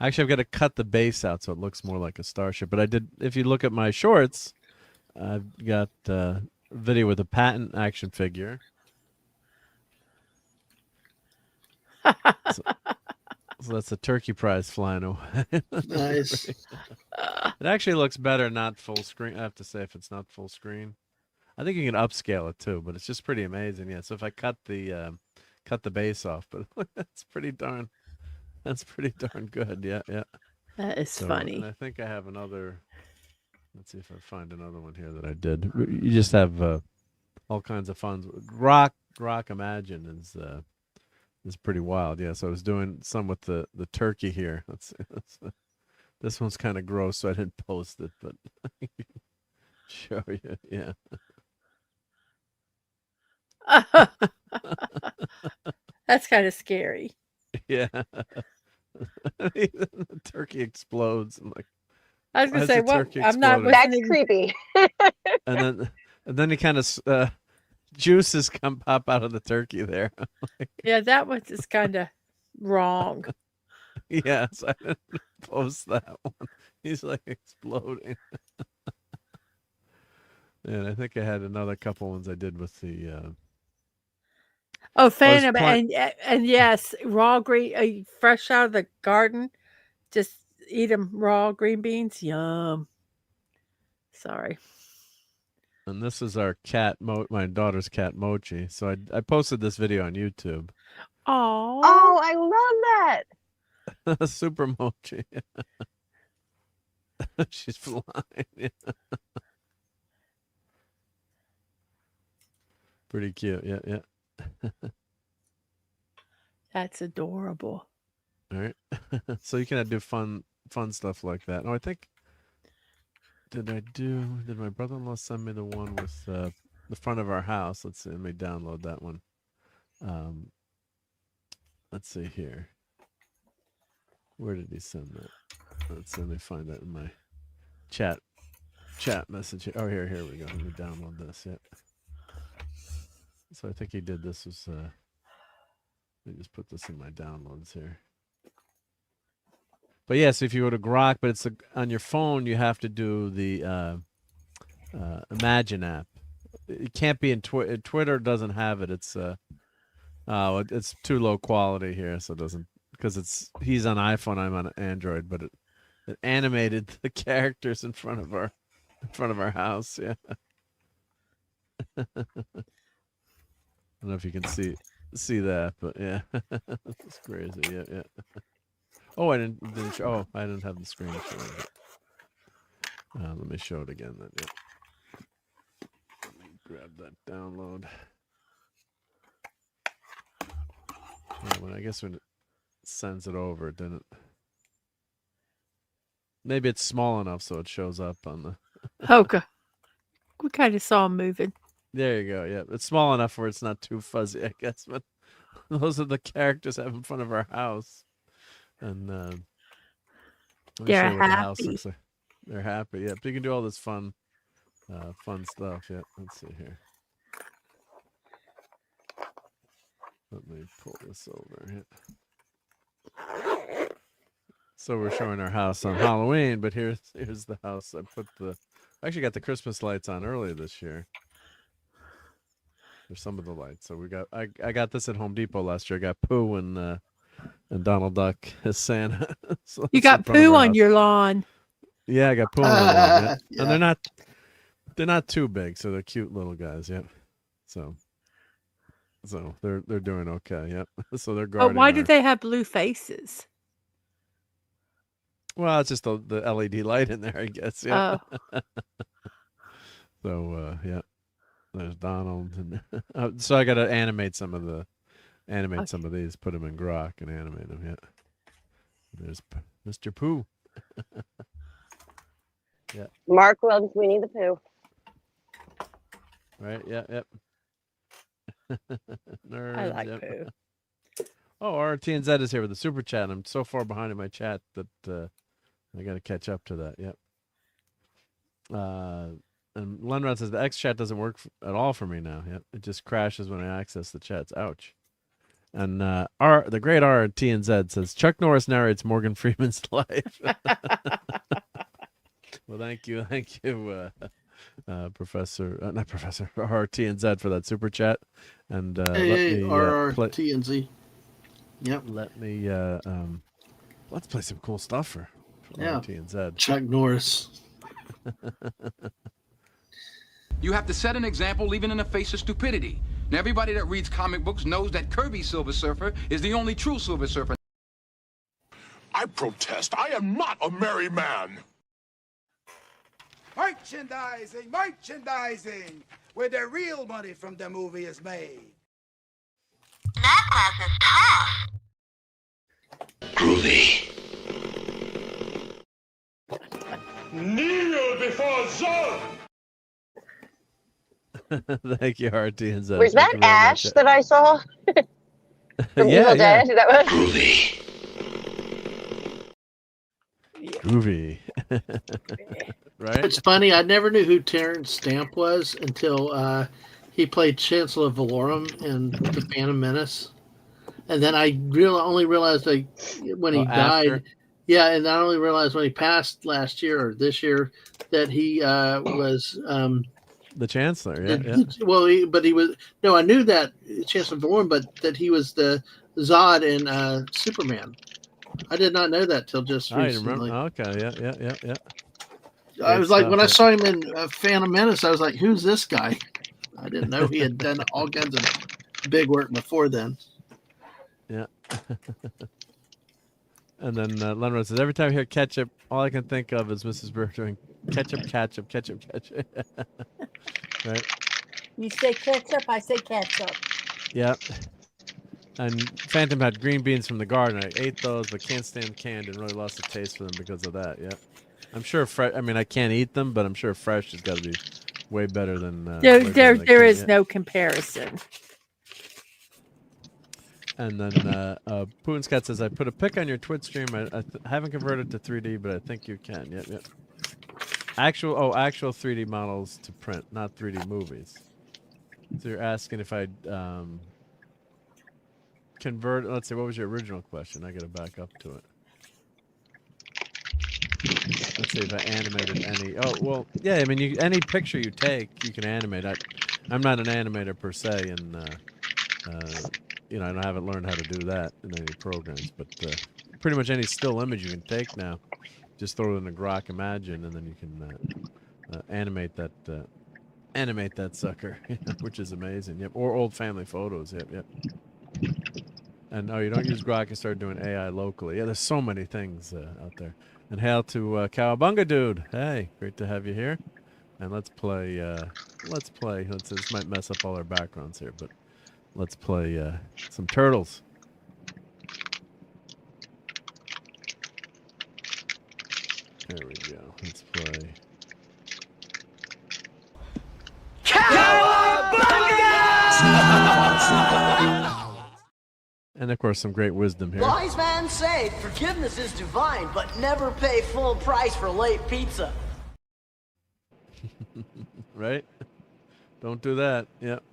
Actually, I've got to cut the base out so it looks more like a starship. But I did. If you look at my shorts, I've got a video with a patent action figure. So that's a turkey prize flying away. Nice. It actually looks better not full screen. I have to say, if it's not full screen, I think you can upscale it too. But it's just pretty amazing. Yeah. So if I cut the bass off, but that's pretty darn good. Yeah, yeah. That is So, funny. and I think I have another. Let's see if I find another one here that I did. You just have all kinds of fun. Rock Imagine is pretty wild. Yeah. So I was doing some with the turkey here. Let's see. This one's kind of gross, so I didn't post it, but I can show you. Yeah. That's kind of scary. Yeah. The turkey explodes. I'm like, I was why gonna is say, the what? turkey I'm not exploding? That's listening. creepy. And then you kind of juices pop out of the turkey there. Yeah, that was just kind of wrong. Yes, I didn't post that one. He's like exploding. And I think I had another couple ones I did with the. Oh, Phantom, point- and yes, raw green, fresh out of the garden. Just eat them raw green beans. Yum. Sorry. And this is our cat, my daughter's cat Mochi. So I posted this video on YouTube. Oh, Oh, I love that. Super Mochi. She's flying. Yeah. Pretty cute. Yeah, yeah. that's adorable. All right. So you can do fun stuff like that. Oh, I think did my brother-in-law send me the one with the front of our house? Let's see. Let me download that one. Let's see here. Where did he send that? Let's see. Let me find that in my chat message. Oh, here we go. Let me download this. Yeah. So I think he did this was. Let me just put this in my downloads here. But yes, if you go to Grok, but it's on your phone, you have to do the Imagine app. It can't be in Twitter. Twitter doesn't have it. It's it's too low quality here, so it doesn't, because he's on iPhone, I'm on Android, but it animated the characters in front of our house. Yeah. I don't know if you can see that, but yeah, it's crazy. Yeah, yeah. Oh, I didn't have the screen showing it. Let me show it again then. Yeah. Let me grab that download. Yeah, I guess when it sends it over, then it maybe it's small enough so it shows up on the. Okay. We kind of saw him moving. There you go. Yeah, it's small enough where it's not too fuzzy, I guess. But those are the characters I have in front of our house, and let me They're show you what the house happy. looks like. They're happy. Yeah, but you can do all this fun stuff. Yeah, let's see here. Let me pull this over here. So we're showing our house on Halloween, but here's the house. I actually got the Christmas lights on earlier this year. There's some of the lights. So I got this at Home Depot last year. I got Pooh and Donald Duck as Santa. So You it's in got front of poo our on house. your lawn. Yeah, I got Pooh on my lawn. Yeah. Yeah. And they're not too big, so they're cute little guys. Yeah. So they're doing okay. Yeah. So they're But guarding. why do they have blue faces? Well, it's just the LED light in there, I guess. Yeah. Oh, So yeah, there's Donald, and so I got to animate some of these, put them in Grok and animate them. Yeah. There's Mr. Pooh. Yeah. Mark loves Winnie the Pooh. Right. Yeah. Yep. Nerds, I like yep. poo. Oh, RTNZ is here with the super chat. I'm so far behind in my chat that I got to catch up to that. Yep. And Lenrod says the X chat doesn't work at all for me now. Yep. It just crashes when I access the chats. Ouch. And the great RTNZ says Chuck Norris narrates Morgan Freeman's life. Well, thank you, Professor, not Professor, RTNZ for that super chat. And let me RRTNZ. Yep. let me let's play some cool stuff for Yeah. RT and Z. Chuck Norris. You have to set an example even in the face of stupidity. Now, everybody that reads comic books knows that Kirby's Silver Surfer is the only true Silver Surfer. I protest. I am not a merry man. Merchandising, merchandising, where the real money from the movie is made. That class is tough. Groovy. Kneel before Zod. Thank you, RT and Z. Was that Ash that I saw? From Yeah, Evil Dead? That was Groovy. Groovy. Right? It's funny. I never knew who Terrence Stamp was until he played Chancellor Valorum in The Phantom Menace, and then I only realized when he died. After? Yeah, and I only realized when he passed last year or this year that he was The Chancellor. Yeah. he was no. I knew that Chancellor Valorum, but that he was the Zod in Superman. I did not know that till just I recently. remember. Okay. Yeah. I was Great like, when I stuff. saw him in Phantom Menace, I was like, who's this guy? I didn't know he had done all kinds of big work before then. Yeah. And then Lenro says, every time I hear ketchup, all I can think of is Mrs. Burke doing ketchup. Right? You say ketchup, I say ketchup. Yeah. And Phantom had green beans from the garden. I ate those, but can't stand canned and really lost the taste for them because of that. Yeah. I'm sure fresh. I mean, I can't eat them, but I'm sure fresh has got to be way better than. There is no comparison. And then Putin's says, I put a pic on your Twitch stream. I haven't converted to 3D, but I think you can. Yep. Actual 3D models to print, not 3D movies. So you're asking if I'd convert. Let's see, what was your original question? I got to back up to it. Let's see if I animated any. Oh, well, yeah. I mean, any picture you take, you can animate. I'm not an animator per se, and I haven't learned how to do that in any programs. But pretty much any still image you can take now, just throw it in a Grok Imagine, and then you can animate that sucker, which is amazing. Yep. Or old family photos. Yep. And you don't use Grok and start doing AI locally. Yeah, there's so many things out there. And hail to Cowabunga Dude. Hey, great to have you here. And let's play. This might mess up all our backgrounds here, but let's play some Turtles. There we go. Let's play. And of course, some great wisdom here. Wise man say forgiveness is divine, but never pay full price for late pizza. Right? Don't do that. Yep.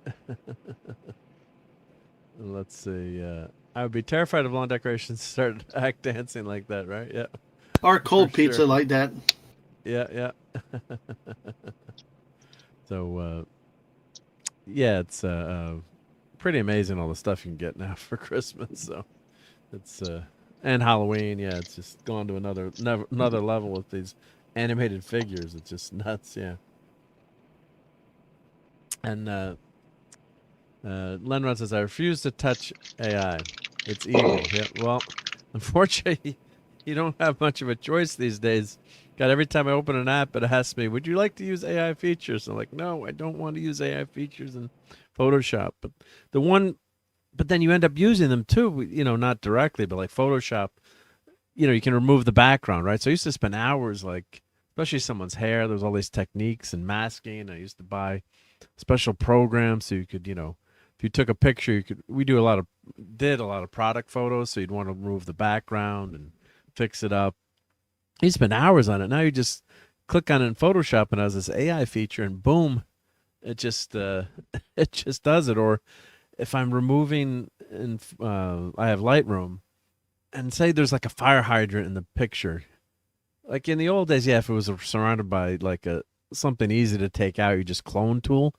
Let's see. I would be terrified of lawn decorations start act dancing like that, right? Yeah. Or cold For pizza sure. like that. Yeah. So, it's pretty amazing all the stuff you can get now for Christmas. So it's and Halloween. Yeah, it's just gone to another level with these animated figures. It's just nuts. Yeah. And Lenrod says, I refuse to touch AI. It's evil. Yeah, well, unfortunately, you don't have much of a choice these days. God, every time I open an app, it asks me, would you like to use AI features? I'm like, no, I don't want to use AI features in Photoshop. But then you end up using them too, not directly, but like Photoshop, you can remove the background, right? So I used to spend hours, like, especially someone's hair. There was all these techniques and masking. I used to buy special programs so you could, if you took a picture, we did a lot of product photos. So you'd want to remove the background and fix it up. You spend hours on it. Now you just click on it in Photoshop and it has this AI feature and boom, it just does it. Or if I'm removing, I have Lightroom, and say there's like a fire hydrant in the picture. Like in the old days, yeah, if it was surrounded by like something easy to take out, you just clone tool.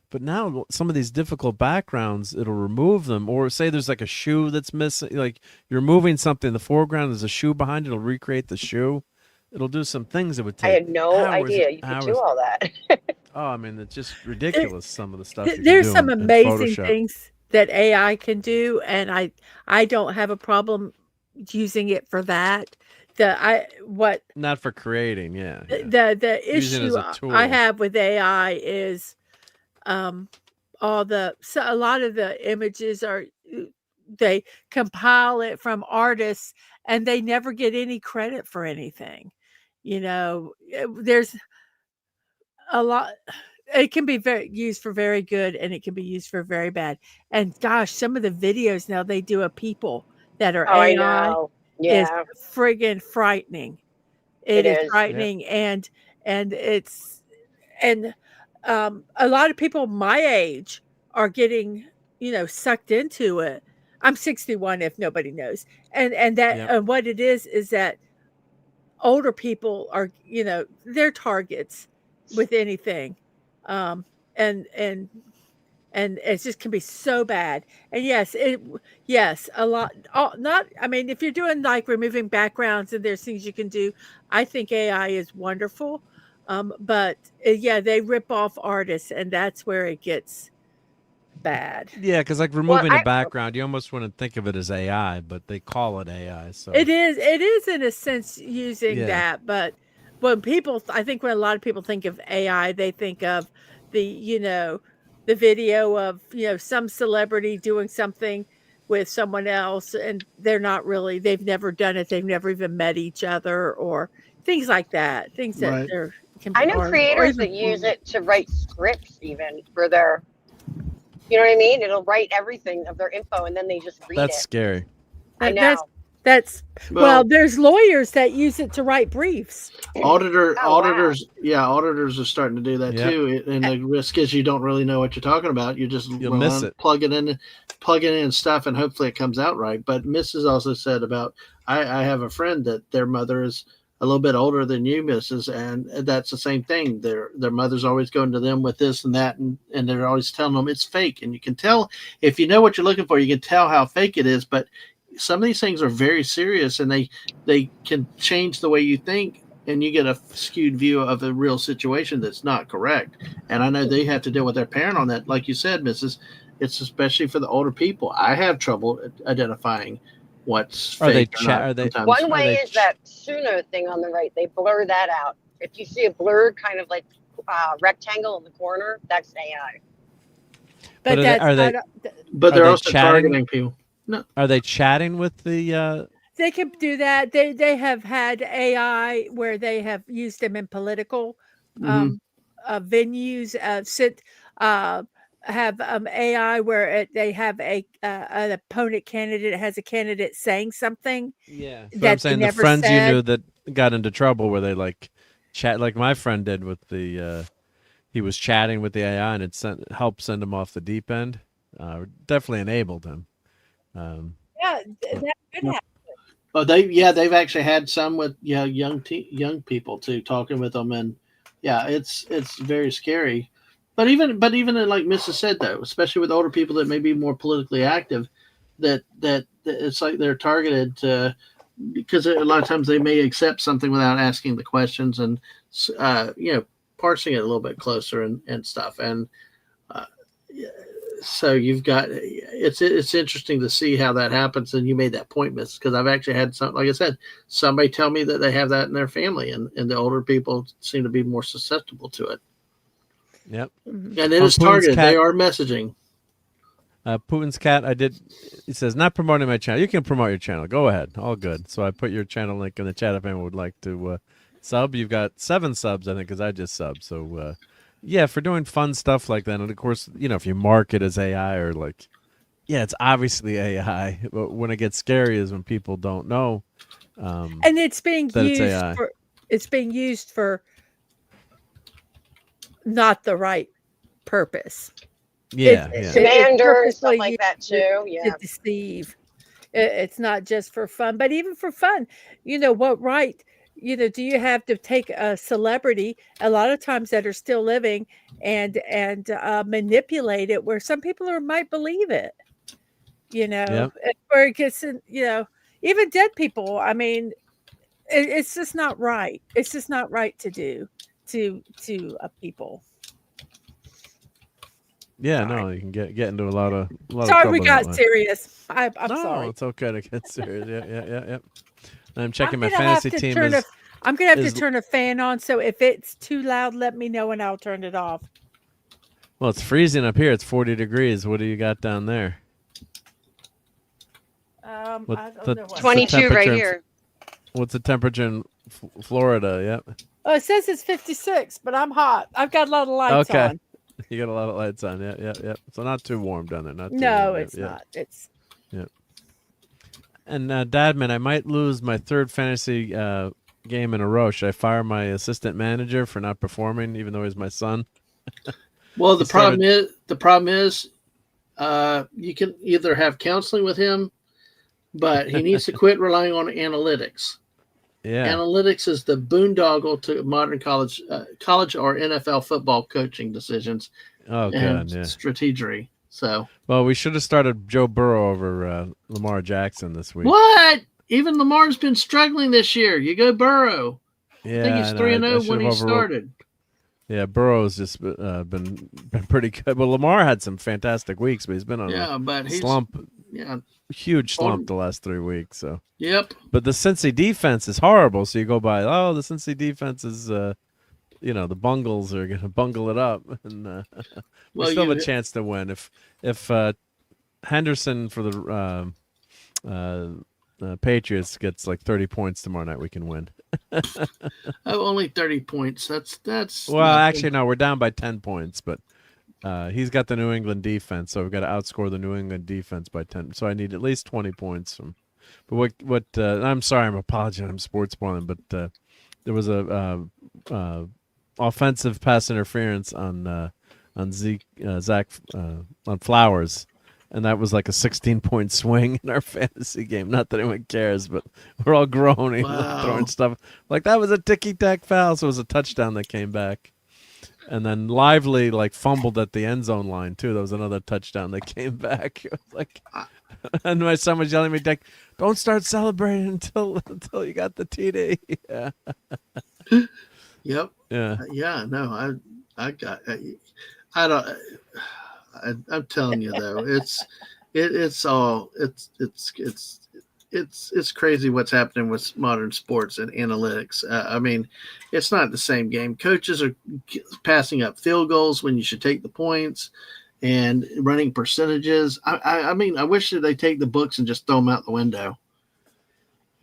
But now some of these difficult backgrounds, it'll remove them. Or say there's like a shoe that's missing, like you're moving something in the foreground, there's a shoe behind it, it'll recreate the shoe. it'll do some things that would I take had no hours idea and you could hours. do all that. Oh, I mean, it's just ridiculous. Some of the stuff you can There's do some in amazing Photoshop. things that AI can do, and I don't have a problem using it for that. Not for creating, yeah. The Using it as issue a tool. I have with AI is a lot of the images they compile it from artists and they never get any credit for anything. There's a lot. It can be used for very good, and it can be used for very bad. And gosh, some of the videos now they do of people that are Oh, I AI know. is Yeah, friggin' frightening. it It is is. frightening, and it's and a lot of people my age are getting sucked into it. I'm 61 if nobody knows. And that Yep. and what it is that older people are, they're targets with anything. Um, and it just can be so bad. And yes, a lot. Not, I mean, if you're doing like removing backgrounds and there's things you can do, I think AI is wonderful. But yeah, they rip off artists, and that's where it gets bad. Yeah, because like Well, removing the background, you almost wouldn't think of it as AI, but they call it AI. So It is in a sense using Yeah. that, but I think when a lot of people think of AI, they think of the video of, some celebrity doing something with someone else, and they've never done it. They've never even met each other or things like that. Things that Right. can be, I know or creators even that use it to write scripts even for their, you know what I mean? It'll write everything of their info and then they just read that's it. scary. I know. Well, Well- there's lawyers that use it to write briefs. Auditors are starting to do that Yep. too. And the risk is you don't really know what you're talking about. You just You'll miss it. plug it in stuff, and hopefully it comes out right. But Mrs. also said about I have a friend that their mother is a little bit older than you, Mrs. And that's the same thing. Their mother's always going to them with this and that, and they're always telling them it's fake. And you can tell if you know what you're looking for, you can tell how fake it is. But some of these things are very serious, and they can change the way you think, and you get a skewed view of a real situation that's not correct. And I know they have to deal with their parent on that. Like you said, Mrs., it's especially for the older people. I have trouble identifying what's Are they fake or not are they sometimes. One way is that Suno thing on the right. They blur that out. If you see a blurred kind of like rectangle in the corner, that's AI. But But are they're they also chatting? targeting people. No. Are they chatting with the They can do that. They have had AI where they have used them in political venues. Have AI where they have an opponent candidate has a candidate saying something. Yeah, that I'm saying they the never friends you said. knew that got into trouble where they like chat, like my friend did with the he was chatting with the AI and it helped send him off the deep end. Definitely enabled him. Yeah, that could happen. Oh, they've actually had some with young people too, talking with them, and it's very scary. But even like Mrs. said though, especially with older people that may be more politically active, that it's like they're targeted because a lot of times they may accept something without asking the questions and parsing it a little bit closer and stuff. And so you've got it's interesting to see how that happens. And you made that point, Miss, because I've actually had like I said, somebody tell me that they have that in their family, and the older people seem to be more susceptible to it. Yep. And it is targeted. They are messaging. Putin's cat, he says, not promoting my channel. You can promote your channel. Go ahead. All good. So I put your channel link in the chat if anyone would like to sub. You've got 7 subs, I think, because I just subbed. So, yeah, for doing fun stuff like that. And, of course, if you mark it as AI or like, yeah, it's obviously AI. But when it gets scary is when people don't know. And it's being used for not the right purpose. Yeah, Commander and stuff like that too. Yeah, to deceive. It's not just for fun, but even for fun. What right? Do you have to take a celebrity a lot of times that are still living and manipulate it where some people might believe it? Yep. Where it gets even dead people. I mean, it's just not right. It's just not right to do to people. Yeah, Sorry. no, you can get into a lot of Sorry, trouble we that got way. serious. I'm No, sorry. it's okay to get serious. Yeah. I'm checking I'm my gonna have fantasy to team turn a. is I'm gonna have to is turn a fan on. So if it's too loud, let me know and I'll turn it off. well, it's freezing up here. It's 40 degrees. What do you got down there? I don't know what. 22 right in here. What's the temperature in Florida? Yep. Oh, it says it's 56, but I'm hot. I've got a lot of lights Okay. on. You got a lot of lights on. Yeah. So not too warm down there. Not too No, warm. it's not. It's Yeah. And Dadman, I might lose my third fantasy game in a row. Should I fire my assistant manager for not performing, even though he's my son? Well, the problem is, you can either have counseling with him, but he needs to quit relying on analytics. Yeah. Analytics is the boondoggle to modern college or NFL football coaching decisions Oh, and God, yeah. strategery. So, well, we should have started Joe Burrow over Lamar Jackson this week. What? Even Lamar's been struggling this year. You go Burrow. Yeah, I think he's 3-0 when he started. Yeah, Burrow's just been pretty good. Well, Lamar had some fantastic weeks, but he's been on a slump. Yeah, huge slump the last 3 weeks. So yep. But the Cincy defense is horrible. So you go by, the Cincy defense is, the Bungles are going to bungle it up, and we still have a chance to win. If Henderson for the Patriots gets like 30 points tomorrow night, we can win. Only 30 points. That's well, nothing. Actually, no, we're down by 10 points, but he's got the New England defense, so we've got to outscore the New England defense by 10. So I need at least 20 points from. But what? I'm sorry, I'm apologizing. I'm sports spoiling, but there was a offensive pass interference on Zach on Flowers. And that was like a 16-point swing in our fantasy game. Not that anyone cares, but we're all groaning, throwing stuff. Like, that was a ticky-tack foul, so it was a touchdown that came back. And then Lively, fumbled at the end zone line, too. That was another touchdown that came back. It was and my son was yelling at me, don't start celebrating until you got the TD. Yeah. Yep. Yeah. Yeah, no, I don't... I'm telling you though, it's crazy what's happening with modern sports and analytics. I mean, it's not the same game. Coaches are passing up field goals when you should take the points, and running percentages. I mean, I wish that they take the books and just throw them out the window.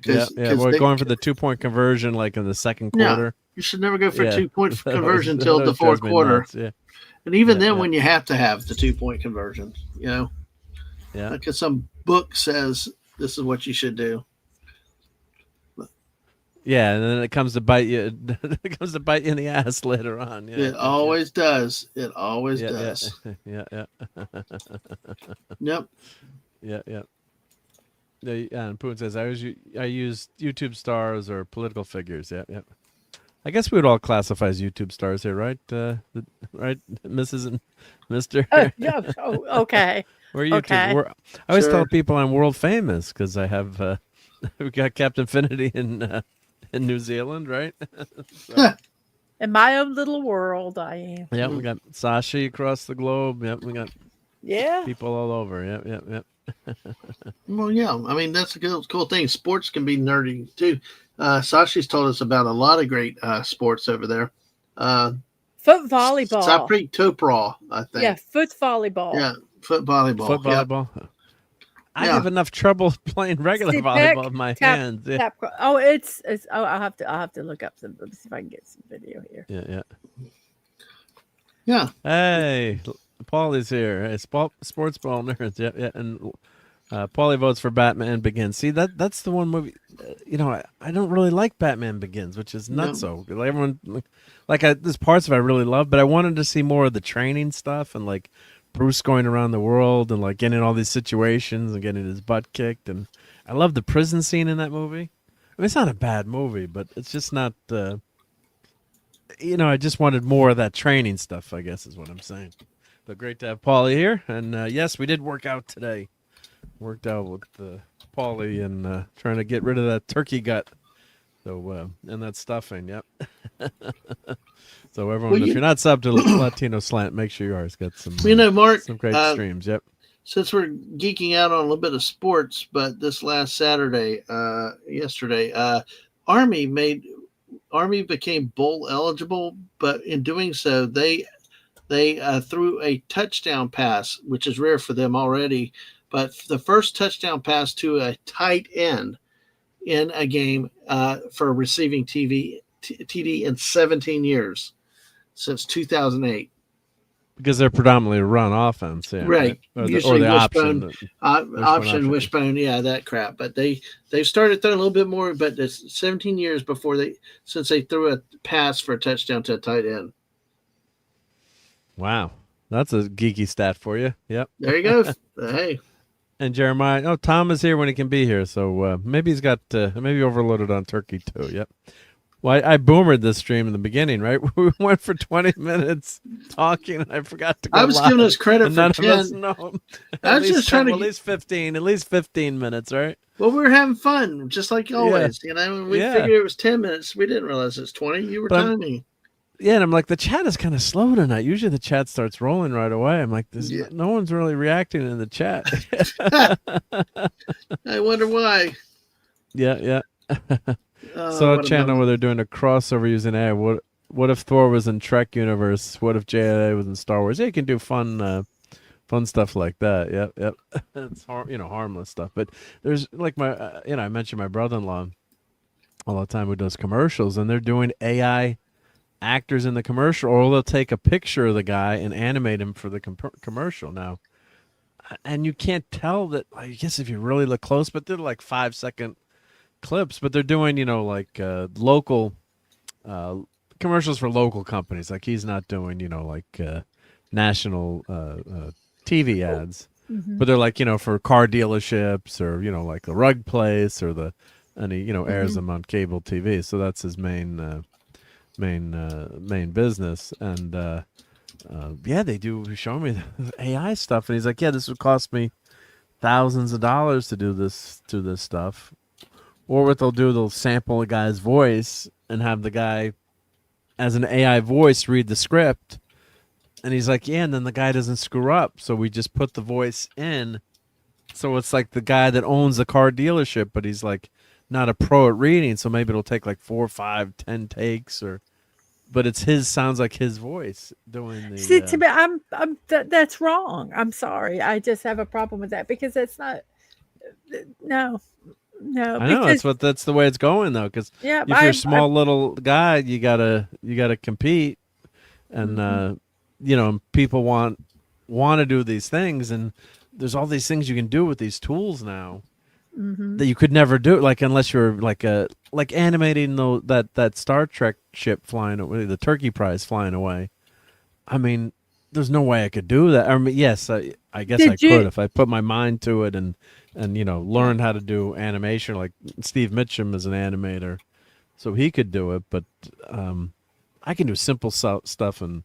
Yeah. We're going for the 2-point conversion in the second quarter. Yeah, you should never go for 2-point conversion until the fourth quarter. Nuts, yeah. And even then, when you have to have the 2-point conversion, yeah, because some book says this is what you should do. Yeah, and then it comes to bite you. It comes to bite you in the ass later on. Yeah, it always does. It always does. Yeah. Yep. Yeah. And Poon says I use YouTube stars or political figures. Yeah. I guess we would all classify as YouTube stars here, right? Right, Mrs. and Mister. Yeah. Oh, okay. We're YouTube. Okay. I always tell people I'm world famous because I have. We got Captain Infinity in New Zealand, right? In my own little world, I am. Yeah, we got Sashi across the globe. Yep, we got people all over. Yep. Well, yeah. I mean, that's a cool thing. Sports can be nerdy too. Sashi's told us about a lot of great sports over there. Foot volleyball. Sapri Topra, I think. Yeah, foot volleyball. Yeah, foot volleyball. Foot volleyball. Yep. I have enough trouble playing regular volleyball with my hands. Yeah. Oh, it's. Oh, I'll have to look up some. Let's see if I can get some video here. Yeah. Hey, Paulie's here. Hey, sports ball nerds. Yeah. And Paulie votes for Batman Begins. See, that's the one movie. I don't really like Batman Begins, which is nutso. Like everyone, there's parts of it I really love, but I wanted to see more of the training stuff and Bruce going around the world and getting in all these situations and getting his butt kicked. And I love the prison scene in that movie. I mean, it's not a bad movie, but it's just not. I just wanted more of that training stuff, I guess is what I'm saying. But great to have Paulie here. And yes, we did work out today. Worked out with Paulie and trying to get rid of that turkey gut So and that's stuffing. Yep. So everyone, if you're not subbed to Latino Slant, make sure you are. It's got some. Mark, some great streams. Yep. Since we're geeking out on a little bit of sports, but this last Saturday, yesterday, Army became bowl eligible, but in doing so, they threw a touchdown pass, which is rare for them already, but the first touchdown pass to a tight end in a game for receiving TD in 17 years since 2008. Because they're predominantly a run offense, yeah, right? Or Usually the option, wishbone, yeah, that crap. But they started throwing a little bit more. But it's 17 years since they threw a pass for a touchdown to a tight end. Wow, that's a geeky stat for you. Yep. There you go. Hey. And Jeremiah, Tom is here when he can be here, so maybe he's got maybe overloaded on turkey too. Yep. Well, I boomered this stream in the beginning, right? We went for 20 minutes talking, and I forgot to go I was live, giving us credit for none 10. Of us know. I was just trying to at least 15 minutes, right? Well, we were having fun, just like always. Yeah. We figured it was 10 minutes. We didn't realize it's 20. You were telling me. Yeah, and I'm like, the chat is kind of slow tonight. Usually the chat starts rolling right away. I'm like, no one's really reacting in the chat. I wonder why. Yeah. So a channel where they're doing a crossover using AI. What if Thor was in Trek universe? What if JLA was in Star Wars? Yeah, you can do fun stuff like that. Yep. It's harmless stuff. But there's like I mentioned my brother-in-law all the time who does commercials, and they're doing AI actors in the commercial, or they'll take a picture of the guy and animate him for the commercial now. And you can't tell that, I guess if you really look close, but they're like 5-second clips, but they're doing, local commercials for local companies. Like he's not doing, national TV ads, but they're like, for car dealerships or, like the rug place or and he, airs them on cable TV. So that's his main business. And they do show me the AI stuff, and he's like, this would cost me thousands of dollars to do this stuff. Or what they'll do, they'll sample a guy's voice and have the guy as an AI voice read the script, and he's like, and then the guy doesn't screw up, so we just put the voice in. So it's like the guy that owns the car dealership, but he's like not a pro at reading, so maybe it'll take like 4, 5, 10 takes, but it's sounds like his voice doing the. See, to me, that's wrong. I'm sorry. I just have a problem with that because that's not. No. I know that's the way it's going though. Because if you're a small little guy, you gotta compete, and people want to do these things, and there's all these things you can do with these tools now. That you could never do, like unless you're like animating that Star Trek ship flying away, the Turkey Prize flying away. I mean, there's no way I could do that. I mean, yes, I guess I could if I put my mind to it and learn how to do animation. Like Steve Mitchum is an animator, so he could do it. But I can do simple stuff in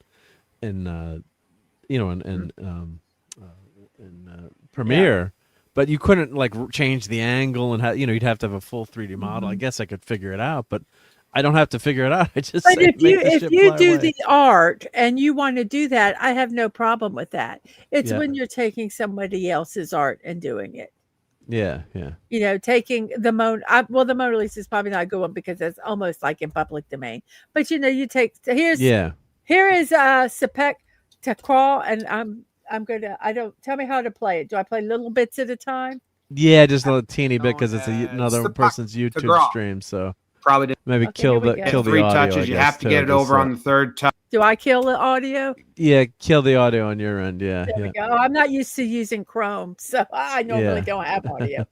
Premiere. Yeah. But you couldn't like change the angle and you'd have to have a full 3D model. I guess I could figure it out, but I don't have to figure it out. I just but if you do the art and you want to do that, I have no problem with that. It's when you're taking somebody else's art and doing it. Yeah. Taking the Mona Lisa is probably not a good one because it's almost like in public domain. But you take here is Sepek to crawl, and tell me how to play it. Do I play little bits at a time? Yeah, just a little teeny bit because it's another person's YouTube stream. So probably maybe kill the three audio. Touches. You have to get it over on the third touch. Do I kill the audio? Yeah, kill the audio on your end. Yeah. There we go. I'm not used to using Chrome, so I normally don't have audio.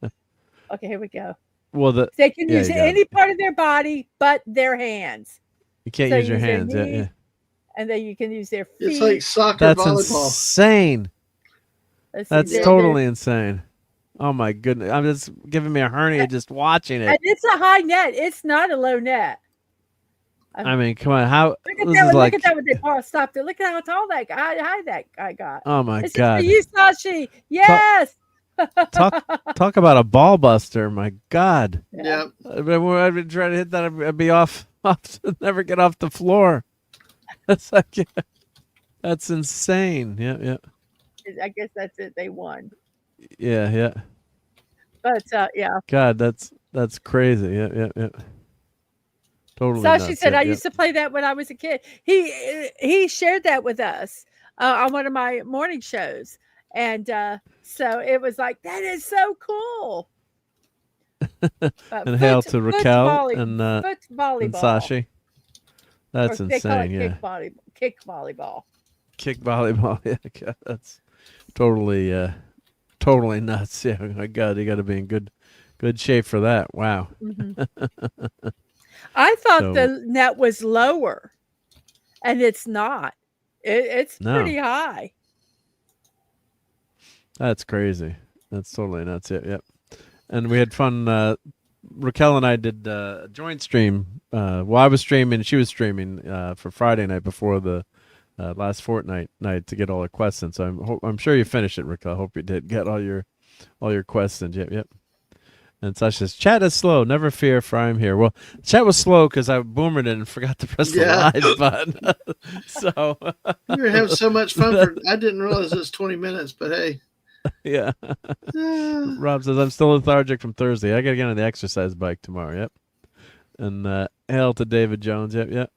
Okay, here we go. Well, they can use any part of their body but their hands. You can't use your hands. Yeah. And then you can use their feet. It's like soccer, That's volleyball. Insane. That's totally insane. Oh my goodness! I'm just giving me a hernia just watching it. And it's a high net. It's not a low net. I mean, come on. How? Look at that! Look at that! When they stopped it. Look at how tall that guy got. Oh my God! God! You, Sashi. Yes. Talk about a ball buster. My God. Yeah. I'd been trying to hit that. I'd be off never get off the floor. That's like, that's insane. Yeah, yeah. I guess that's it. They won. Yeah, yeah. But yeah. God, that's crazy. Yeah, yeah, yeah. Totally. Sashi nuts. said, Yeah, I yeah. used to play that when I was a kid. He shared that with us on one of my morning shows. And so it was like, that is so cool. And hail to Raquel and volleyball. Sashi. That's They call it insane. Yeah. kick volleyball. Kick volleyball. Yeah, God, that's totally totally nuts. Yeah, my God, you got to be in good shape for that. Wow. Mm-hmm. I thought the net was lower, and it's not. It's pretty high. That's crazy. That's totally nuts. Yep, yep. And we had fun. Raquel and I did a joint stream. Well, I was streaming, she was streaming for Friday night before the last fortnight night to get all her questions. So I'm sure you finished it, Raquel. I hope you did get all your questions. Yep, yep. And Sasha says, chat is slow. Never fear, for I'm here. Well, chat was slow because I boomered it and forgot to press the live button. So we were having so much fun. I didn't realize it was 20 minutes, but hey. Yeah. Rob says, I'm still lethargic from Thursday. I got to get on the exercise bike tomorrow. Yep. And hail to David Jones. Yep, yep.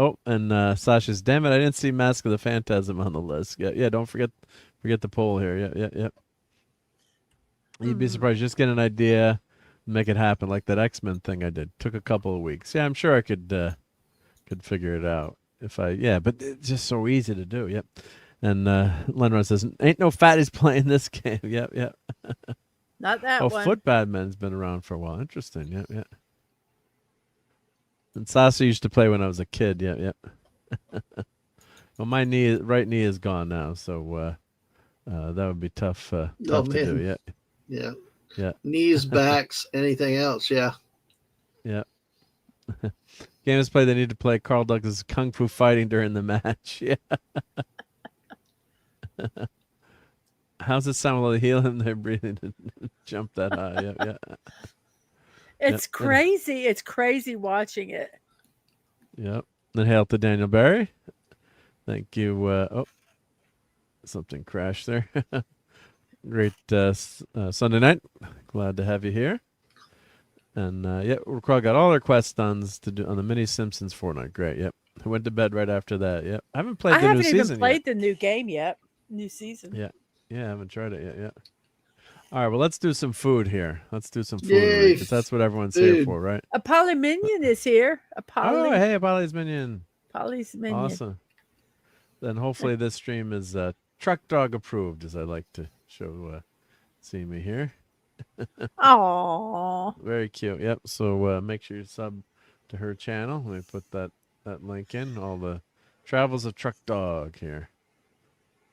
Oh, and Sasha's, damn it, I didn't see Mask of the Phantasm on the list. Yeah, yeah, don't forget the poll here. Yeah, yeah, yeah. You'd be surprised. Just get an idea, make it happen, like that X-Men thing I did. Took a couple of weeks. Yeah, I'm sure I could figure it out but it's just so easy to do. Yep. And Lenron says, ain't no fatties playing this game. Yep, yep. Not that one. Foot badminton's been around for a while. Interesting. Yep, yep. And Sasa used to play when I was a kid. Yep, yep. Well, my right knee is gone now, so that would be tough to do. Yeah. Yeah. Yeah. Knees, backs, anything else. Yeah. Yeah. Gamers play. They need to play Carl Douglas Kung Fu Fighting during the match. Yeah. How's it sound while they heal him? They're breathing to jump that high. Yeah, yeah. It's crazy. It's crazy watching it. Yep. Then hail to Daniel Barry. Thank you. Something crashed there. Great Sunday night. Glad to have you here. And Raquel got all her quests done to do on the mini Simpsons Fortnite. Great. Yep. I went to bed right after that. Yep. I haven't played the new season yet. I haven't even played the new game yet. New season. Yeah. Yeah, I haven't tried it yet. Yeah. All right. Well, let's do some food here. Let's do some food because that's what everyone's here for, right? Apolly Minion is here. Oh, hey, Apolly's Minion. Apolly's Minion. Awesome. Then hopefully this stream is truck dog approved, as I like to show see me here. Aww. Very cute. Yep. So make sure you sub to her channel. Let me put that link in. All the travels of truck dog here.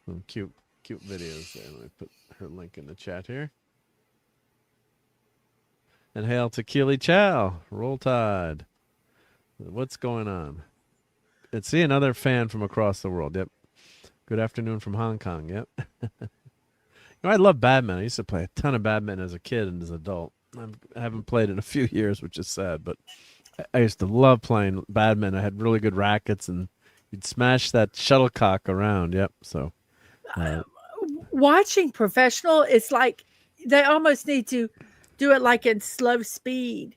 Some cute videos there. Let me put her link in the chat here. And hail to Keely Chow. Roll Tide. What's going on? It's another fan from across the world. Yep. Good afternoon from Hong Kong. Yep. I love badminton. I used to play a ton of badminton as a kid and as an adult. I haven't played in a few years, which is sad, but I used to love playing badminton. I had really good rackets, and you'd smash that shuttlecock around. Yep. So watching professional, it's like they almost need to do it like in slow speed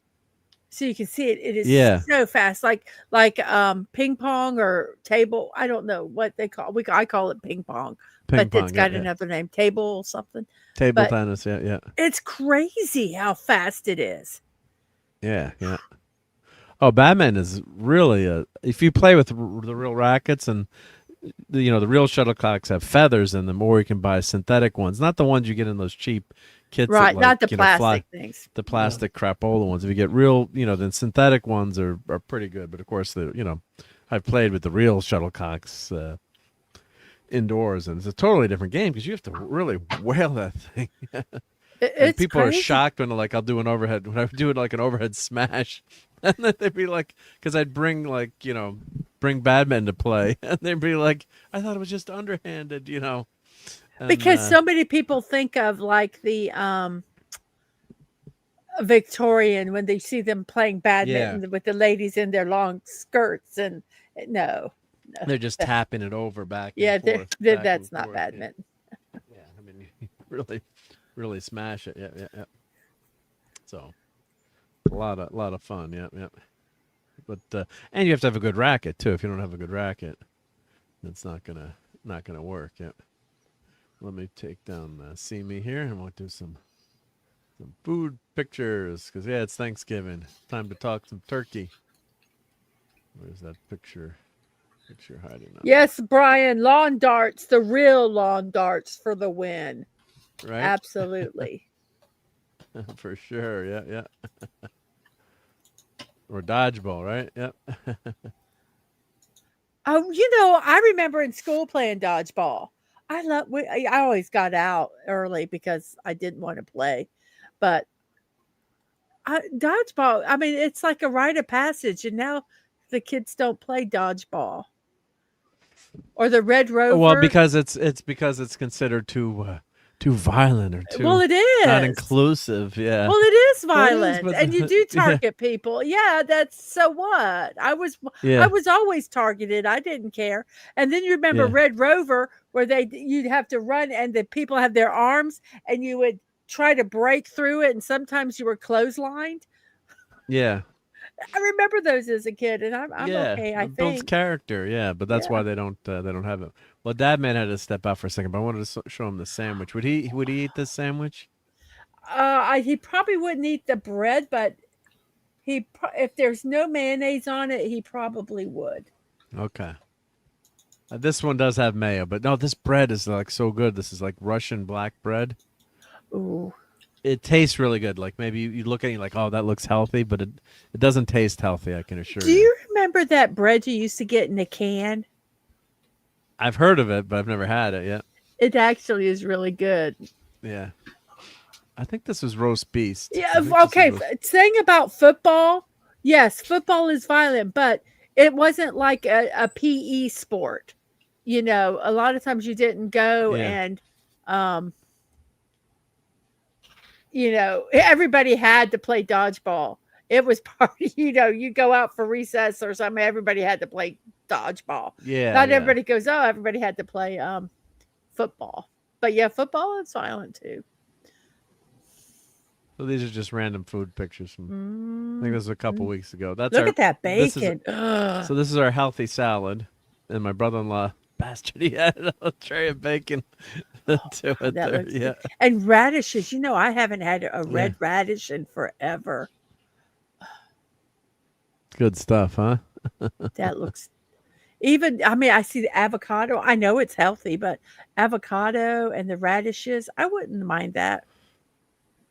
so you can see it. It is so fast, like ping pong or table. I don't know what they call. I call it ping pong. But it's got another name, table something. Table tennis, yeah. It's crazy how fast it is. Yeah, yeah. Oh, badminton is really if you play with the real rackets and the real shuttlecocks have feathers in them, or you can buy synthetic ones, not the ones you get in those cheap kits. Right, not the plastic things. The plastic crapola ones. If you get real, then synthetic ones are pretty good. But of course, I've played with the real shuttlecocks indoors, and it's a totally different game because you have to really whale that thing. And people are shocked when I'll do an overhead, when I do it like an overhead smash, and then they'd be like, because I'd bring bring badminton to play, and they'd be like, I thought it was just underhanded, Because so many people think of like the Victorian when they see them playing badminton with the ladies in their long skirts, and no. They're just tapping it over back and Yeah, forth. that's not badminton. Yeah, I mean, you really smash it. Yeah. So, a lot of fun. Yeah. But and you have to have a good racket too. If you don't have a good racket, it's not gonna work. Yeah. Let me take down See Me here, and we'll do some food pictures because it's Thanksgiving. Time to talk some turkey. Where's that picture? Picture hiding. Yes, Brian, lawn darts, the real lawn darts for the win. Right. Absolutely. For sure. Yeah. Or dodgeball, right? Yep. Oh, I remember in school playing dodgeball. I always got out early because I didn't want to play, but dodgeball. I mean, it's like a rite of passage, and now the kids don't play dodgeball or the Red Rover. Well, because it's considered too violent or too it is not inclusive. Yeah. Well, it is violent, but and you do target people. Yeah, that's so what? I was always targeted. I didn't care. And then you remember Red Rover, where you'd have to run, and the people have their arms, and you would try to break through it, and sometimes you were clotheslined. Yeah. I remember those as a kid, and I'm okay. I It builds think character, but that's why they don't have it. Well, Dad Man had to step out for a second, but I wanted to show him the sandwich. Would he eat this sandwich? He probably wouldn't eat the bread, but if there's no mayonnaise on it, he probably would. Okay. This one does have mayo, but no, this bread is like so good. This is like Russian black bread. Ooh. It tastes really good. Like maybe you look at it like, oh, that looks healthy, but it doesn't taste healthy, I can assure you. Do you remember that bread you used to get in a can? I've heard of it, but I've never had it yet. It actually is really good. Yeah. I think this was roast beef. Yeah, okay. Saying about football, yes, football is violent, but it wasn't like a PE sport. A lot of times you didn't go and everybody had to play dodgeball. It was part, you go out for recess or something, everybody had to play dodgeball. Yeah. Not everybody goes, everybody had to play football. But yeah, football is violent too. So these are just random food pictures from, I think this was a couple weeks ago. Look at that bacon. So this is our healthy salad. And my brother-in-law, bastard, he had a tray of bacon to it there. Yeah. And radishes. I haven't had a red radish in forever. Good stuff, huh? That looks I see the avocado. I know it's healthy, but avocado and the radishes, I wouldn't mind that.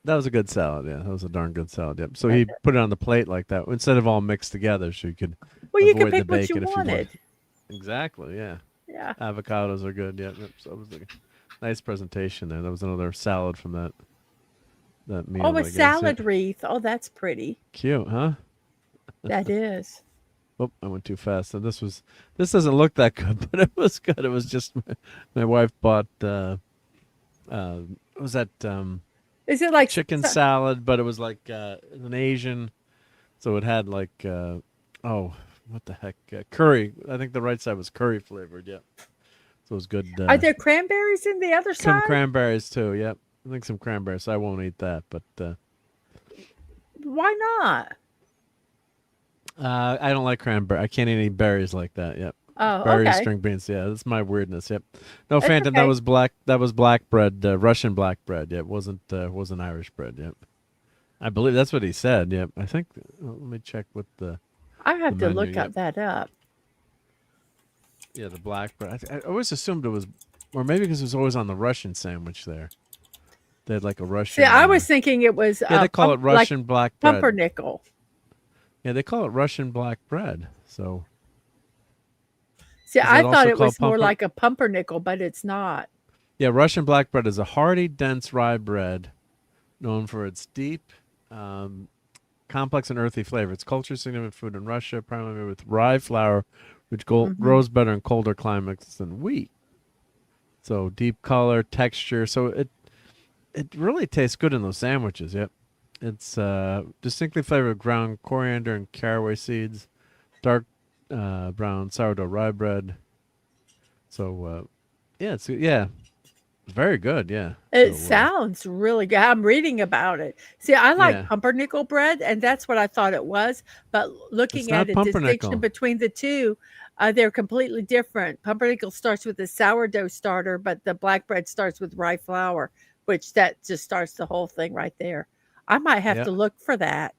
That was a good salad, yeah. That was a darn good salad, yep. So he put it on the plate like that instead of all mixed together, so you could you could avoid pick the bacon what you wanted. Exactly, yeah. Yeah. Avocados are good, yeah. So it was a nice presentation there. That was another salad from that meal. Oh, a salad wreath. Oh, that's pretty. Cute, huh? That is. Oh, I went too fast. And this doesn't look that good, but it was good. It was just my wife bought what was that is it like chicken salad, but it was like an Asian, so it had like what the heck, curry. I think the right side was curry flavored. Yeah, so it was good. Are there cranberries in the other side? Some cranberries too. Yep, I think some cranberries. So I won't eat that, but why not? I don't like cranberry. I can't eat any berries like that. Yep. Oh, berries, okay. string beans. Yeah, that's my weirdness. Yep. No, That's Phantom. okay. That was black bread, Russian black bread. Yeah, it wasn't Irish bread. Yep. I believe that's what he said. Yep. I think. Let me check what the. I have the to menu, look that up. Yeah, the black bread. I always assumed it was, or maybe because it was always on the Russian sandwich there. They had like a Russian. See, I was thinking it was. Yeah, they call it Russian black bread. Pumpernickel. Yeah, they call it Russian black bread. So. See, I thought it was more like a pumpernickel, but it's not. Yeah, Russian black bread is a hearty, dense rye bread known for its deep, complex and earthy flavor. It's culture significant food in Russia, primarily made with rye flour, which grows better in colder climates than wheat. So deep color, texture. So it really tastes good in those sandwiches. Yep. It's distinctly flavored ground coriander and caraway seeds, dark brown sourdough rye bread. So it's very good. Yeah. It sounds really good. I'm reading about it. See, I like Yeah. pumpernickel bread, and that's what I thought it was. But looking at not a pumpernickel. distinction between the two, they're completely different. Pumpernickel starts with a sourdough starter, but the black bread starts with rye flour, which that just starts the whole thing right there. I might have Yeah. to look for that.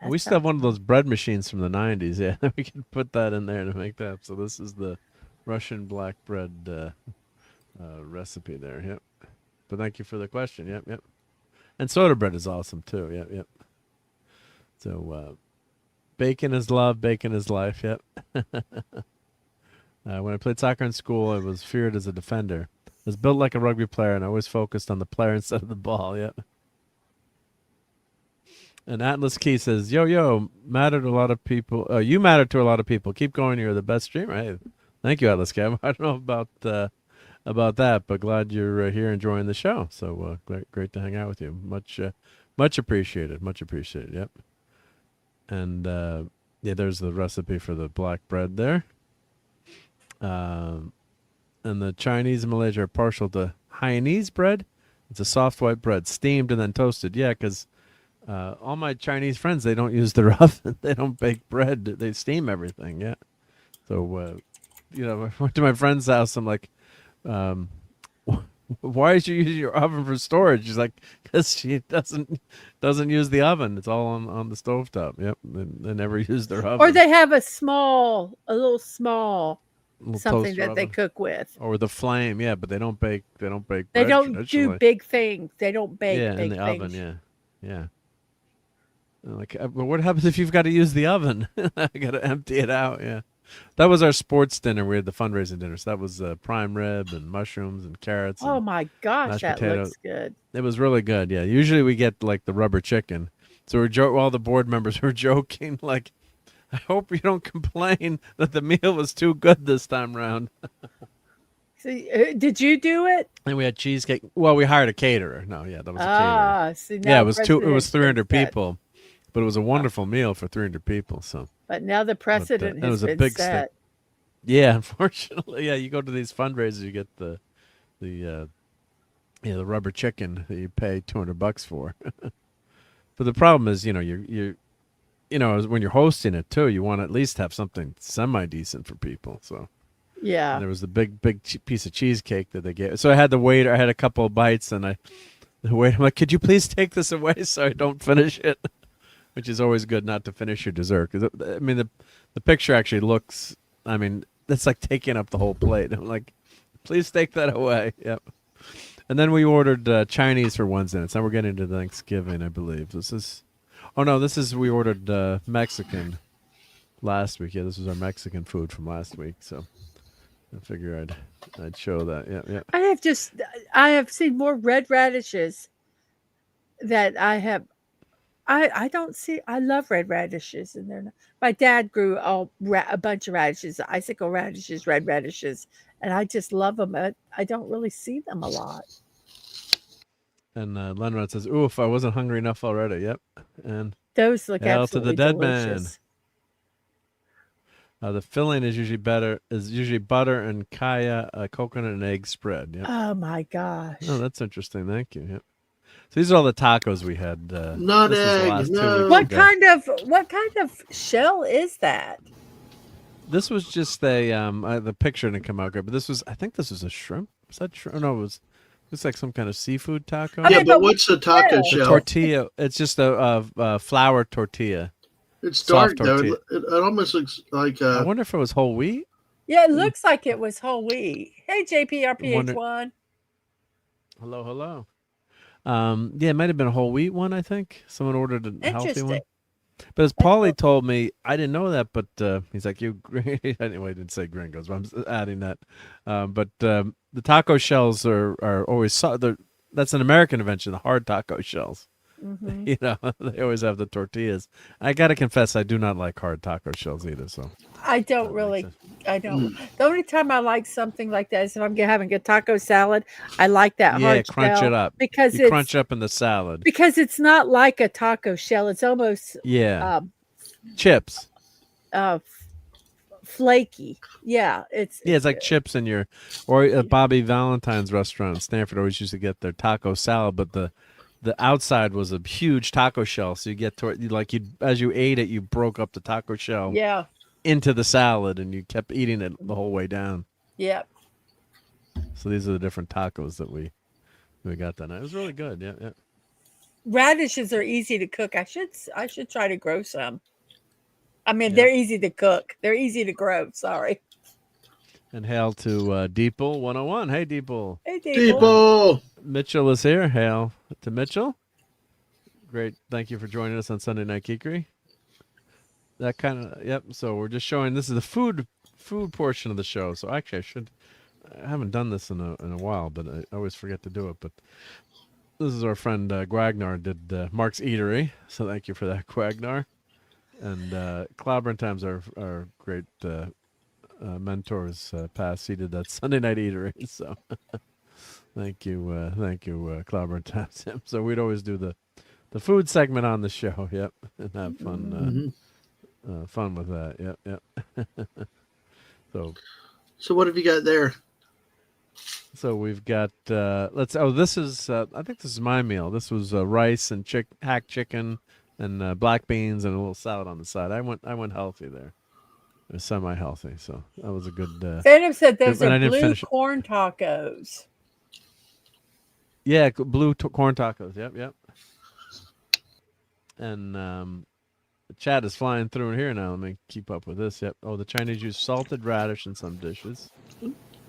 We still have one of those bread machines from the 90s. Yeah, we can put that in there to make that. So this is the Russian black bread recipe there. Yep. But thank you for the question. Yep. And soda bread is awesome too. Yep. So bacon is love, bacon is life. Yep. When I played soccer in school, I was feared as a defender. I was built like a rugby player, and I always focused on the player instead of the ball. Yep. And Atlas Key says, "Yo, matter to a lot of people. You matter to a lot of people. Keep going. You're the best streamer." Hey, thank you, Atlas Key. I don't know about that, but glad you're here enjoying the show. So great to hang out with you. Much appreciated. Much appreciated. Yep. And there's the recipe for the black bread there. And the Chinese in Malaysia are partial to Hainanese bread. It's a soft white bread, steamed and then toasted. Yeah, because all my Chinese friends, they don't use their oven. They don't bake bread. They steam everything. Yeah. So, I went to my friend's house. I'm like, why is she using your oven for storage? She's like, because she doesn't use the oven. It's all on the stovetop. Yep. They never use their oven. Or they have a little small something toaster that they oven. cook with. Or the flame, yeah, but they don't bake. They don't bake. They bread don't do traditionally. big things. They don't bake Yeah, big in the things. oven. Yeah. Like, but what happens if you've got to use the oven? I got to empty it out. Yeah, that was our sports dinner. We had the fundraising dinner. So that was prime rib and mushrooms and carrots. Oh and my gosh, mashed that potatoes. looks good. It was really good. Yeah, usually we get like the rubber chicken. So all the board members were joking like, I hope you don't complain that the meal was too good this time round. So, did you do it? And we had cheesecake. Well, we hired a caterer. No, yeah, that was a caterer. See, Yeah, now it was It was precedent 300 been set. people, but it was a wonderful meal for 300 people. So, But now the precedent it has was a been big set. yeah, unfortunately, yeah, you go to these fundraisers, you get the rubber chicken that you pay $200 for. But the problem is, when you're hosting it too, you want to at least have something semi decent for people. So. Yeah. And there was the big piece of cheesecake that they gave. So I had the waiter. I had a couple of bites, and the waiter, I'm like, "Could you please take this away so I don't finish it?" Which is always good, not to finish your dessert. 'Cause I mean, the picture actually looks. I mean, that's like taking up the whole plate. I'm like, "Please take that away." Yep. And then we ordered Chinese for Wednesday night. So now we're getting into Thanksgiving, I believe. We ordered Mexican last week. Yeah, this was our Mexican food from last week. So. I figure I'd show that. Yeah. I have seen more red radishes that I have. I don't see. I love red radishes, and my dad grew a bunch of radishes, icicle radishes, red radishes, and I just love them. I don't really see them a lot. And Lenrod says, "Oof, I wasn't hungry enough already." Yep. And those look Hail absolutely to the dead delicious. man. The filling is usually butter and kaya, coconut and egg spread. Yep. Oh my gosh! Oh, that's interesting. Thank you. Yep. So these are all the tacos we had. Not this was the egg, last 2 no. weeks ago. What kind of shell is that? This was just the picture didn't come out good, but I think this was a shrimp. Was that shrimp? No, it's like some kind of seafood taco. Yeah, but what's the taco The shell? tortilla. It's just a flour tortilla. It's soft dark though. tortilla. It almost looks like. I wonder if it was whole wheat. Yeah, it looks like it was whole wheat. Hey, JPRPH1. Hello. Yeah, it might have been a whole wheat one. I think someone ordered a healthy one. But as Paulie told me, I didn't know that. But he's like, "You." Anyway, I didn't say gringos, but I'm adding that. But the taco shells are always that's an American invention. The hard taco shells. Mm-hmm. You know, they always have the tortillas. I got to confess, I do not like hard taco shells either. So I don't really. I don't. The only time I like something like that is if I'm having a taco salad. I like that yeah, hard crunch shell it up. because You crunch up in the salad. it's not like a taco shell. It's almost Yeah, chips. uh flaky. Yeah, Yeah, it's like chips in your, or Bobby Valentine's restaurant in Stanford always used to get their taco salad, but the outside was a huge taco shell. So you get as you ate it, you broke up the taco shell yeah, into the salad, and you kept eating it the whole way down. yeah. So these are the different tacos that we got that night. It was really good. Yeah, yeah. Radishes are easy to cook. I should try to grow some. I mean, they're easy to cook. They're easy to grow. Sorry. And hail to Deeple 101. Hey, Deeple. Hey, People. Mitchell is here. Hail to Mitchell. Great. Thank you for joining us on Sunday Night Geekery. That kind of, yep. So we're just showing, this is the food portion of the show. So actually I haven't done this in a while, but I always forget to do it. But this is our friend Gwagnar did Marc's Eatery. So thank you for that, Gwagnar. And Clobberin Times, our great mentors past, he did that Sunday Night Eatery. So thank you, Clobberin Times. So we'd always do the food segment on the show, yep, and have fun, fun with that, yep. So what have you got there? So we've got this is I think this is my meal. This was rice and hacked chicken and black beans and a little salad on the side. I went healthy there. It was semi-healthy, so that was a good. Phantom said those and are I didn't blue finish it. corn tacos. Yeah, blue corn tacos. Yep. And the chat is flying through in here now. Let me keep up with this. Yep. Oh, the Chinese use salted radish in some dishes.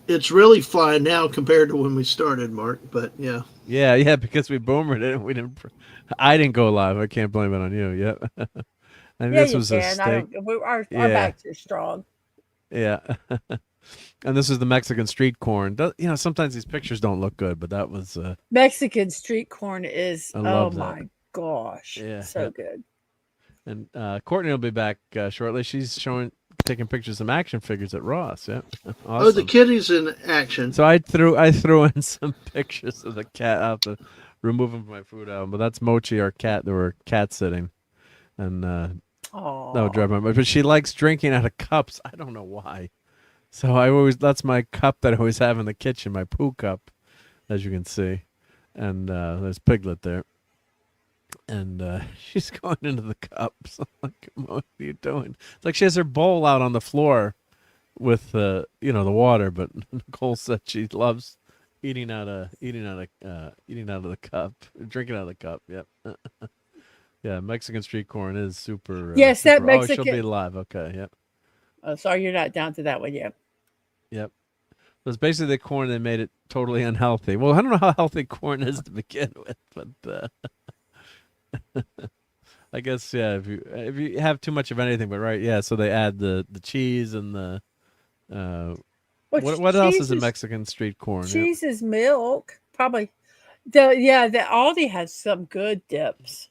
It's really flying now compared to when we started, Mark. But yeah. Yeah, because we boomered it. And we didn't. I didn't go live. I can't blame it on you. Yep. And Yeah, this was a steak. Our backs are strong. Yeah. And this is the Mexican street corn. You know, sometimes these pictures don't look good, but that was Mexican street corn is, I oh love that. my gosh, Yeah, so good. And Courtney will be back shortly. She's taking pictures of some action figures at Ross. Yeah. Awesome. Oh, the kitty's in action. So I threw in some pictures of the cat. I have to remove them from my food album, but that's Mochi, our cat. There were cat sitting, and that would drive my mind. But she likes drinking out of cups. I don't know why. So that's my cup that I always have in the kitchen, my poo cup, as you can see, and there's Piglet there. And she's going into the cups. I'm like, what are you doing? It's like she has her bowl out on the floor with the water, but Nicole said she loves eating out of the cup, drinking out of the cup. Yep. Yeah, Mexican street corn is super. Yes, that super, Mexican. Oh, she'll be live. Okay. Yep. Oh, sorry, you're not down to that one yet. Yep. So it's basically the corn that made it totally unhealthy. Well, I don't know how healthy corn is to begin with, but. I guess if you have too much of anything, but right, yeah. So they add the cheese and the what else is in Mexican street corn? Cheese is milk, probably. The Aldi has some good dips.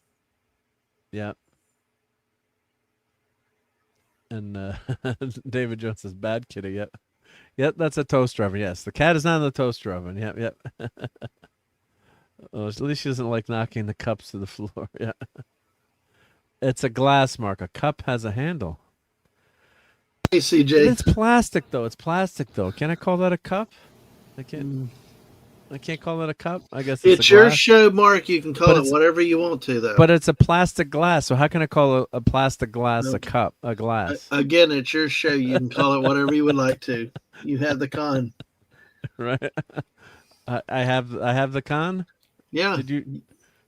Yeah. And David Jones says bad kitty. Yep, that's a toaster oven. Yes, the cat is not in the toaster oven. Yep. Oh, at least she doesn't like knocking the cups to the floor. Yeah. It's a glass, Mark. A cup has a handle. Hey, CJ. It's plastic, though. Can I call that a cup? I can't call that a cup. I guess it's your show, Mark. You can call it whatever you want to, though. But it's a plastic glass. So how can I call a plastic glass a cup? A glass. Again, it's your show. You can call it whatever you would like to. You have the con. Right. I have the con. Yeah.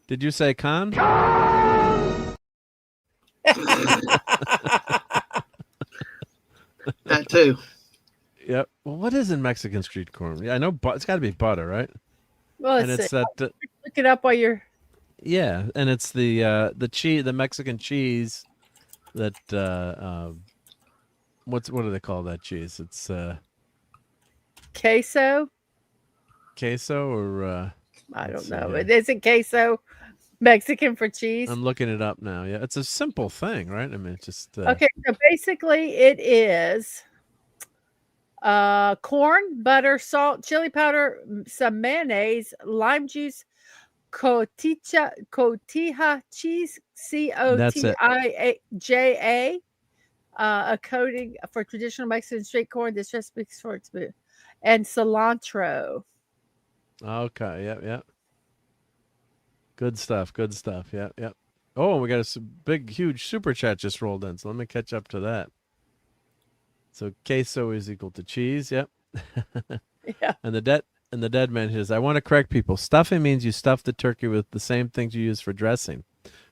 Did you say con? That too. Yep. Well, what is in Mexican street corn? Yeah, I know it's got to be butter, right? Well, it's that. Look it up while you're. Yeah, and it's the cheese, the Mexican cheese. That what do they call that cheese? It's queso. Queso or I don't know. Is it queso? Mexican for cheese. I'm looking it up now. Yeah, it's a simple thing, right? I mean, it's just Okay, so basically it is corn, butter, salt, chili powder, some mayonnaise, lime juice, cotija cheese, That's it. Cotija, a coating for traditional Mexican street corn. This recipe is for its food, and cilantro. Okay. Yep. Yep. Good stuff. Good stuff. Yep. Yep. Oh, we got a big, huge super chat just rolled in. So let me catch up to that. So queso is equal to cheese. Yep. Yeah. And the dead man says, I want to correct people. Stuffing means you stuff the turkey with the same things you use for dressing.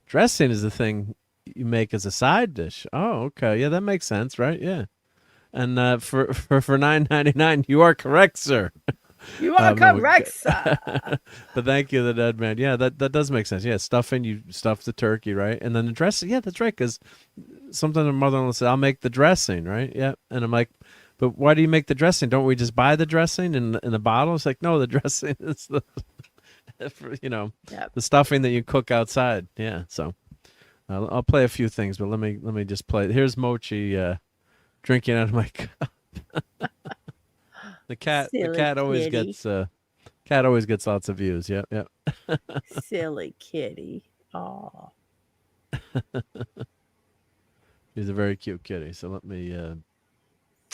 Dressing is the thing you make as a side dish. Oh, okay. Yeah, that makes sense, right? Yeah. And for $9.99, you are correct, sir. You are correct, sir. But thank you, the dead man. Yeah, that does make sense. Yeah, stuffing, you stuff the turkey, right? And then the dressing. Yeah, that's right. Because sometimes my mother-in-law said, I'll make the dressing, right? Yeah. And I'm like, but why do you make the dressing? Don't we just buy the dressing in a bottle? It's like, no, the dressing is the, the stuffing that you cook outside. Yeah. So I'll play a few things, but let me just play. Here's Mochi drinking out of my cup. The cat always gets lots of views. Yep, yep. Silly kitty. Aw. He's a very cute kitty. So let me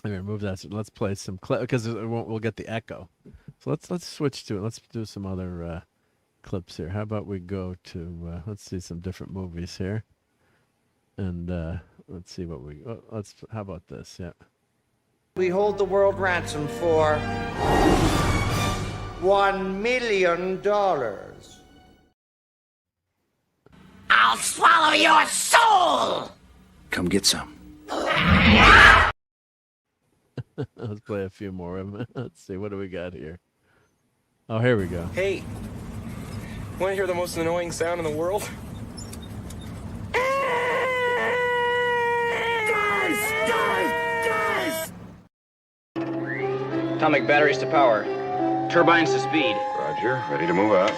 remove that. So let's play some clip because we'll get the echo. So let's switch to it. Let's do some other clips here. How about we go to let's see some different movies here, and let's see what how about this? Yeah. We hold the world ransom for $1 million. I'll swallow your soul! Come get some. Let's play a few more of them. Let's see, what do we got here? Oh, here we go. Hey, want to hear the most annoying sound in the world? Atomic batteries to power. Turbines to speed. Roger. Ready to move out.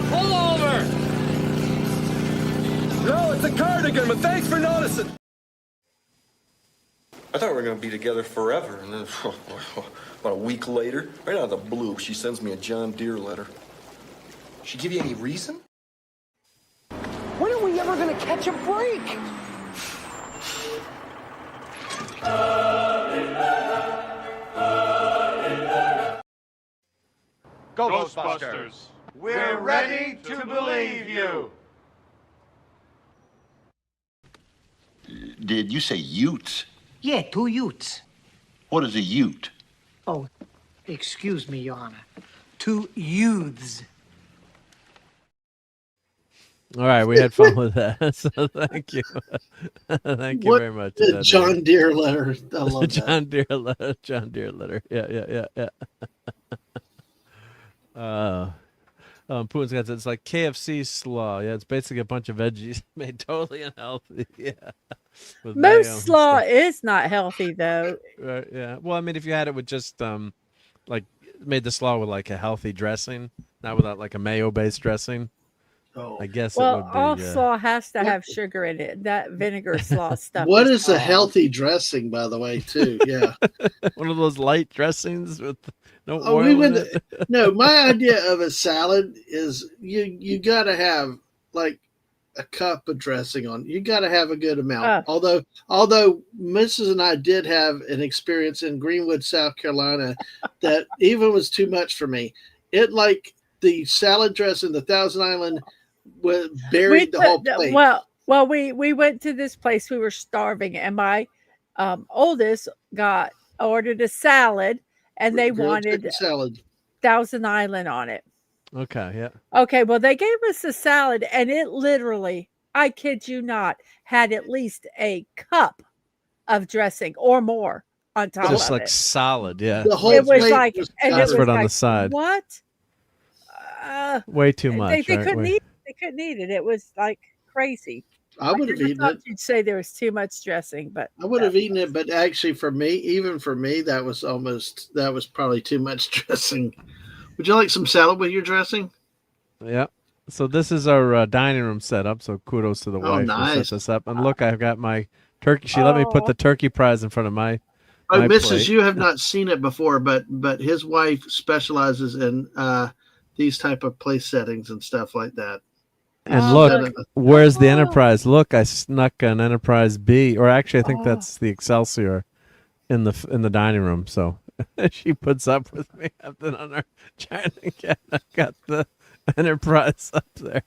Pull over! No, it's a cardigan, but thanks for noticing. I thought we were going to be together forever, and then about a week later, right out of the blue, she sends me a John Deere letter. She give you any reason? When are we ever gonna catch a break? Go, Ghostbusters! We're ready to believe you! Did you say utes? Yeah, 2 utes. What is a ute? Oh, excuse me, Your Honor. 2 youths. All right, we had fun with that. So thank you. Thank you very much. The John Deere letter. I love that. John Deere letter. John Deere letter. Yeah. Putin's got it's like KFC slaw. Yeah, it's basically a bunch of veggies made totally unhealthy. Yeah. Most slaw is not healthy though. Right, yeah. Well, I mean, if you had it with just like made the slaw with like a healthy dressing, not without like a mayo-based dressing. Oh. I guess well, it would be. All slaw has to have sugar in it. That vinegar slaw stuff. What is a healthy dressing, by the way, too? Yeah. One of those light dressings with no Oh, oil in it. No, my idea of a salad is you got to have like a cup of dressing on. You got to have a good amount. Although Mrs. and I did have an experience in Greenwood, South Carolina, that even was too much for me. It like the salad dressing, the Thousand Island, was buried the whole plate. Well, we went to this place. We were starving, and my oldest ordered a salad, and they wanted salad Thousand Island on it. Okay, yeah. Okay, well, they gave us a salad, and it literally, I kid you not, had at least a cup of dressing or more on top of it. Just like solid, yeah. The whole it was plate like, was and it that's was right on like, the side. What? Way too much. They right? couldn't eat. They couldn't eat it. It was like crazy. I would have eaten it. You'd say there was too much dressing, but I would have eaten it, but actually, even for me, that was probably too much dressing. Would you like some salad with your dressing? Yeah. So this is our dining room setup. So kudos to the wife who set this up. And look, I've got my turkey. She let me put the turkey prize in front of my Mrs. plate. You have not seen it before, but his wife specializes in these type of place settings and stuff like that. And look, where's the Enterprise? Look, I snuck an Enterprise B, or actually, I think that's the Excelsior in the dining room. So she puts up with me. I've been on her China cat. I got the Enterprise up there.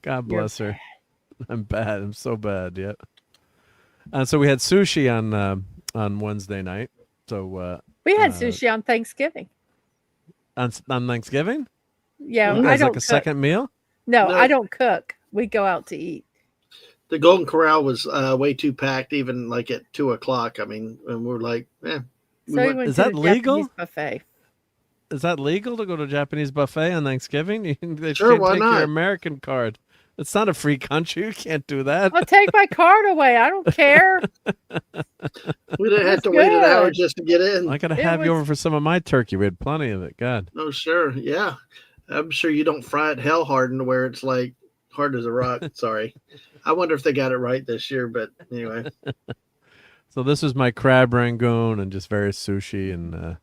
God bless her. I'm bad. I'm so bad. Yeah. And so we had sushi on Wednesday night. So we had sushi on Thanksgiving. On Thanksgiving? Yeah, I don't like a cook. second meal. No, I don't cook. We go out to eat. The Golden Corral was way too packed, even like at 2:00. I mean, and we're like, Is that legal? Buffet. Is that legal to go to a Japanese buffet on Thanksgiving? They Sure, can't why take not? your American card. It's not a free country. You can't do that. I'll take my card away. I don't care. We didn't have to wait an hour just to get in. I got to have you over for some of my turkey. We had plenty of it. God. Oh, sure. Yeah. I'm sure you don't fry it hell hardened to where it's like hard as a rock. Sorry. I wonder if they got it right this year, but anyway. So this was my crab rangoon and just various sushi and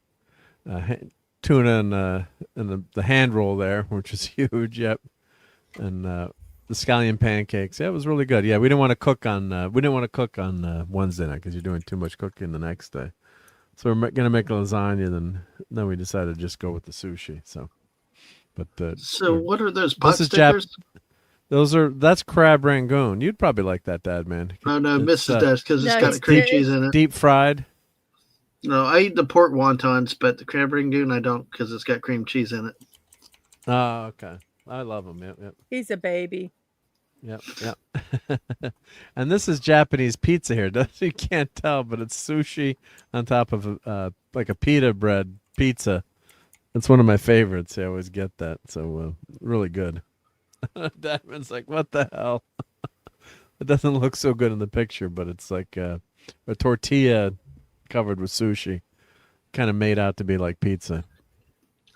tuna and the hand roll there, which is huge. Yep. And the scallion pancakes. Yeah, it was really good. Yeah, we didn't want to cook on Wednesday night because you're doing too much cooking the next day. So we're gonna make lasagna. Then we decided to just go with the sushi. So, so what are those pot stickers? That's crab rangoon. You'd probably like that, Dad, man. Oh no, Mrs. does because it's got cream cheese in it. Deep fried. No, I eat the pork wontons, but the crab rangoon I don't because it's got cream cheese in it. Oh, okay. I love him. Yep. He's a baby. Yep. And this is Japanese pizza here. You can't tell, but it's sushi on top of like a pita bread pizza. It's one of my favorites. I always get that. So really good. Dadman's like, what the hell? It doesn't look so good in the picture, but it's like a tortilla covered with sushi, kind of made out to be like pizza.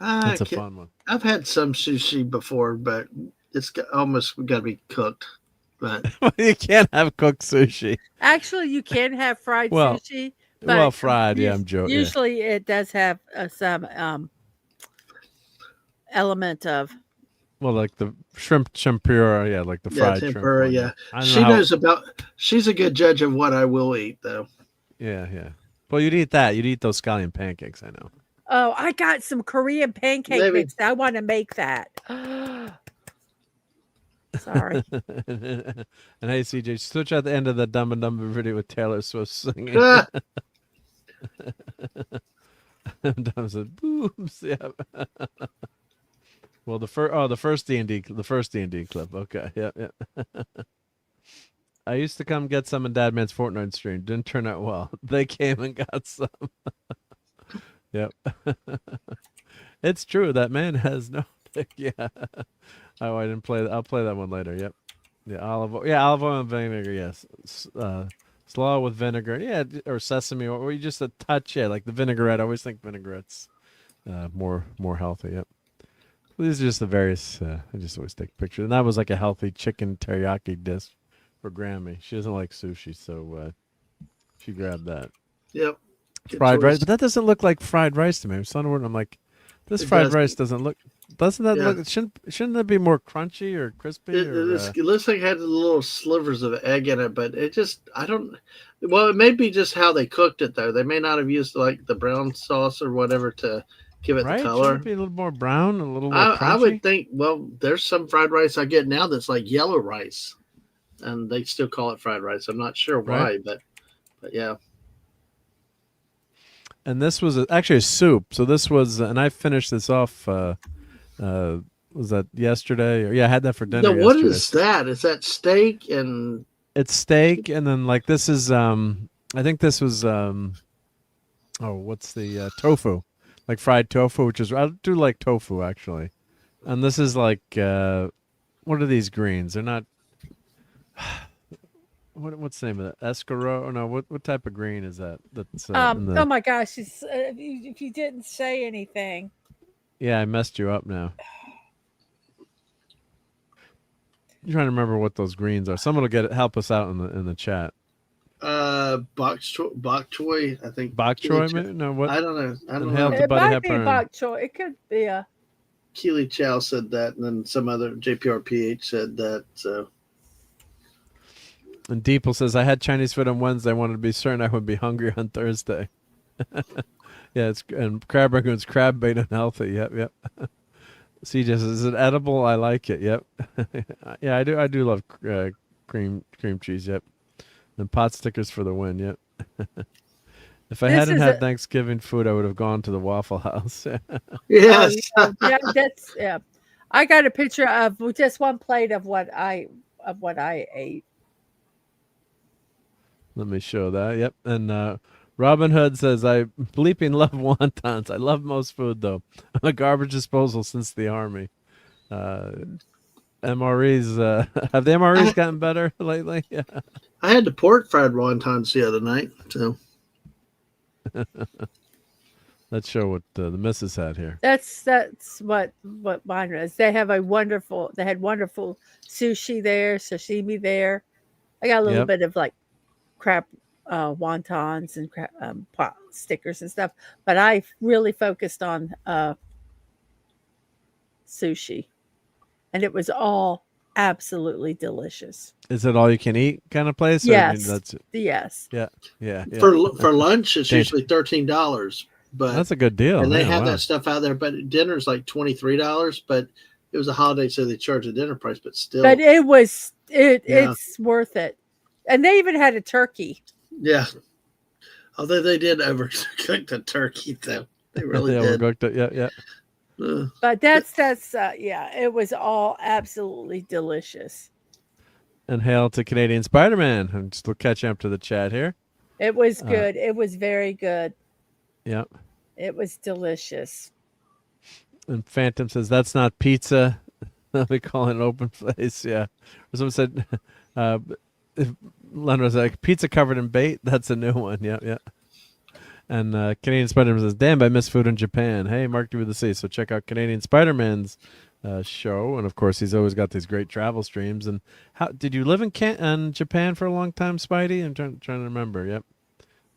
That's a fun one. I've had some sushi before, but it's almost got to be cooked. But you can't have cooked sushi. Actually, you can have fried sushi. But fried. Yeah, I'm joking. Usually, it does have some element of. Well, like the shrimp tempura, yeah, like the fried tempura, shrimp. Yeah. She's a good judge of what I will eat, though. Yeah. Well, you'd eat that. You'd eat those scallion pancakes, I know. Oh, I got some Korean pancake mix. I want to make that. Sorry. And hey, CJ, switch at the end of the Dumb and Dumber video with Taylor Swift singing. Dumb said, "Boobs." Yeah. Well, the first D&D clip. Okay, yeah. I used to come get some in Dadman's Fortnite stream. Didn't turn out well. They came and got some. Yep. It's true. That man has no dick. Yeah. Oh, I didn't play that. I'll play that one later. Yep. Yeah, olive oil and vinegar. Yes. Slaw with vinegar. Yeah, or sesame oil. Or you just a touch. Yeah, like the vinaigrette. I always think vinaigrette's more healthy. Yep. These are just the various. I just always take pictures, and that was like a healthy chicken teriyaki dish for Grammy. She doesn't like sushi, so she grabbed that. Yep. Fried rice, but that doesn't look like fried rice to me. I'm like, this fried rice doesn't look. Doesn't that look? Shouldn't that be more crunchy or crispy? It looks like it had little slivers of egg in it, but it just I don't. Well, it may be just how they cooked it though. They may not have used like the brown sauce or whatever to give it the color. Shouldn't it be a little more brown, a little more crunchy? I would think. Well, there's some fried rice I get now that's like yellow rice, and they still call it fried rice. I'm not sure why, but yeah. And this was actually a soup. So this was, and I finished this off. Was that yesterday? I had that for dinner. No, what is that? Is that steak and? It's steak, and then like this is. I think this was. What's the tofu? Like fried tofu, which is I do like tofu actually, and this is like what are these greens? They're not. What's the name of that? Escargot? Or no, what type of green is that? That's oh my gosh! If you didn't say anything. Yeah, I messed you up now. I'm trying to remember what those greens are. Someone will help us out in the chat. Bok choy, I think. Bok choy, maybe? No, what? I don't know. I don't Hail know. to It Buddy might be Hepburn. bok choy. It could be a. Keely Chow said that, and then some other JPRPH said that. So. And Deeple says, I had Chinese food on Wednesday. I wanted to be certain I would be hungry on Thursday. Yeah, and crab rangoon's crab bait unhealthy. Yep. CJ says, is it edible? I like it. Yep. Yeah, I do love cream cheese. Yep. And pot stickers for the win. Yep. If I hadn't had Thanksgiving food, I would have gone to the Waffle House. Yes. Yeah. I got a picture of just one plate of what I ate. Let me show that. Yep. And Robin Hood says, I bleeping love wontons. I love most food, though. I'm a garbage disposal since the Army. MREs, have the MREs gotten better lately? Yeah. I had the pork fried wontons the other night, so. Let's show what the missus had here. That's what mine was. They had wonderful sushi there, sashimi there. I got a little bit of like crab wontons and pot stickers and stuff, but I really focused on sushi, and it was all absolutely delicious. Is it all you can eat kind of place? Yes. Yes. Yeah. For lunch, it's usually $13, but that's a good deal. And they have that stuff out there, but dinner's like $23. But it was a holiday, so they charge a dinner price. But still, but it's worth it. And they even had a turkey. Yeah, although they did overcook the turkey, though they really did. Overcooked it. Yeah. But that's it was all absolutely delicious. And hail to Canadian Spider-Man. I'm just catching up to the chat here. It was good. It was very good. Yep. It was delicious. And Phantom says, that's not pizza. We call it an open place. Yeah. Or someone said, if Leonard's like, pizza covered in bait? That's a new one. Yeah. And Canadian Spider-Man says, damn, I miss food in Japan. Hey, Marc D with the C. So check out Canadian Spider-Man's show. And, of course, he's always got these great travel streams. And how did you live in Japan for a long time, Spidey? I'm trying to remember. Yep.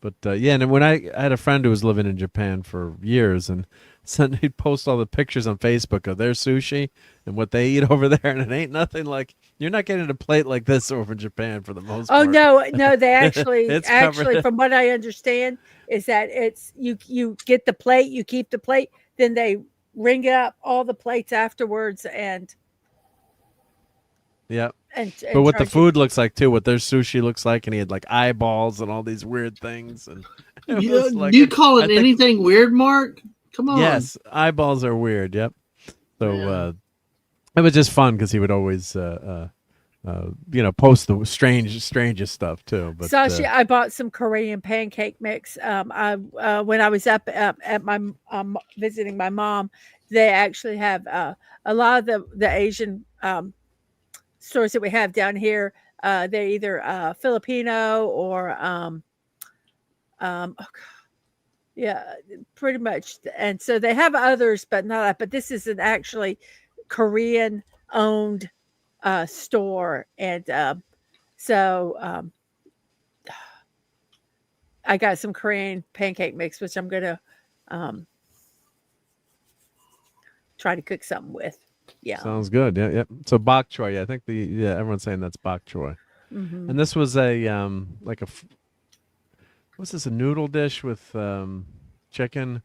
But, yeah, and when I had a friend who was living in Japan for years, and he'd post all the pictures on Facebook of their sushi and what they eat over there, and it ain't nothing like, you're not getting a plate like this over in Japan for the most part. Oh, no, they actually, from what I understand, is that it's, you get the plate, you keep the plate, then they ring up all the plates afterwards and... Yeah. And but what the food looks like too, what their sushi looks like, and he had like eyeballs and all these weird things. And you call it anything weird, Mark? Come on. Yes, eyeballs are weird. Yep. So it was just fun because he would always, post the strangest stuff too. But Sashi, I bought some Korean pancake mix. When I was up at my visiting my mom, they actually have a lot of the Asian stores that we have down here. They're either Filipino or pretty much. And so they have others, but not. But this is an actually Korean owned store, and so I got some Korean pancake mix, which I'm gonna try to cook something with. Yeah, sounds good. Yeah. So bok choy. I think everyone's saying that's bok choy. Mm-hmm. And this was a what's this? A noodle dish with chicken.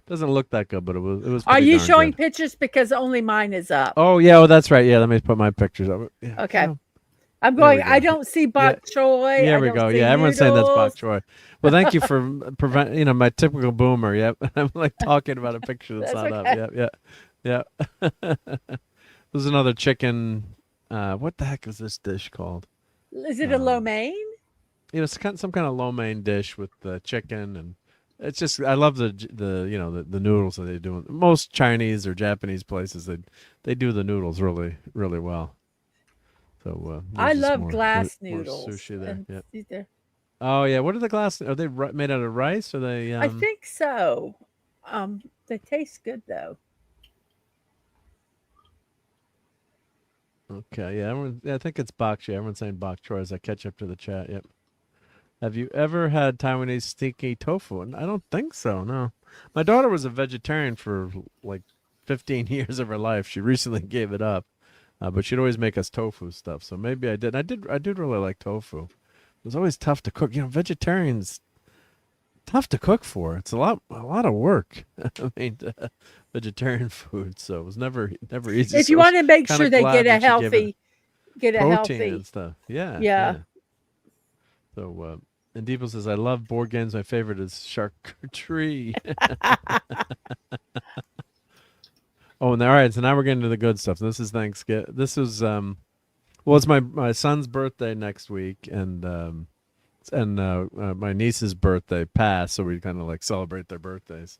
Doesn't look that good, but it was. Are you darn showing good. pictures? Because only mine is up. Oh yeah, that's right. Yeah, let me put my pictures up. Yeah, okay. I'm going. I don't see bok choy. There we go. Yeah, everyone's saying that's bok choy. Well, thank you for preventing. My typical boomer. Yep, I'm like talking about a picture that's not up. Yeah. There's another chicken. What the heck is this dish called? Is it a lo mein? It's some kind of lo mein dish with chicken, and it's just I love the noodles that they do. Most Chinese or Japanese places they do the noodles really really well. So I love glass noodles. More sushi there. Yeah. Oh yeah, what are the glass? Are they made out of rice? Or they? I think so. They taste good though. Okay, yeah, I think it's bok choy. Everyone's saying bok choy as I catch up to the chat. Yep. Have you ever had Taiwanese sticky tofu? And I don't think so. No, my daughter was a vegetarian for like 15 years of her life. She recently gave it up, but she'd always make us tofu stuff. So maybe I did. I did really like tofu. It was always tough to cook. Vegetarians tough to cook for. It's a lot of work. I mean, vegetarian food, so it was never easy. If So you I was want to make kinda sure they glad get a when she gave it healthy, protein and stuff. Yeah. So, and Deeple says, I love board games. My favorite is charcuterie. Oh, and all right. So now we're getting to the good stuff. This is Thanksgiving. This is well, it's my son's birthday next week, and my niece's birthday passed, so we kind of like celebrate their birthdays.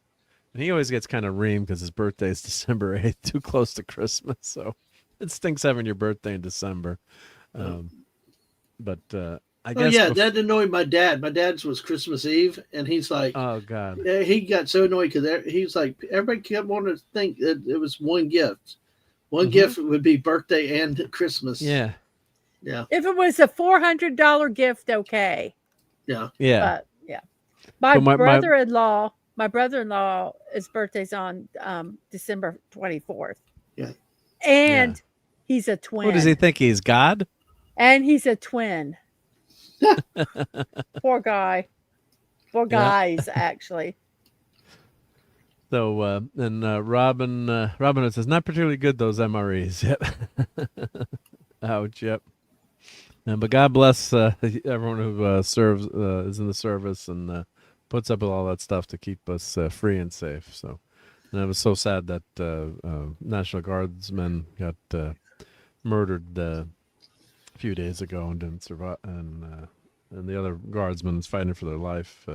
And he always gets kind of reamed because his birthday is December 8th, too close to Christmas. So it stinks having your birthday in December. But I guess. Yeah, that annoyed my dad. My dad's was Christmas Eve, and he's like, oh God, he got so annoyed because he's like, everybody kept wanting to think that it was one gift. One gift would be birthday and Christmas. Yeah. If it was a $400 gift, okay. Yeah. But yeah, my brother-in-law, his birthday's on December 24th. Yeah. And he's a twin. What does he think? He's God? And he's a twin. Poor guy. Poor guys, actually. So, and Robin says, not particularly good, those MREs. Yep. Ouch, yep. But God bless everyone who serves, is in the service and puts up with all that stuff to keep us free and safe. So, and it was so sad that National Guardsmen got murdered a few days ago and didn't survive, and the other guardsmen is fighting for their life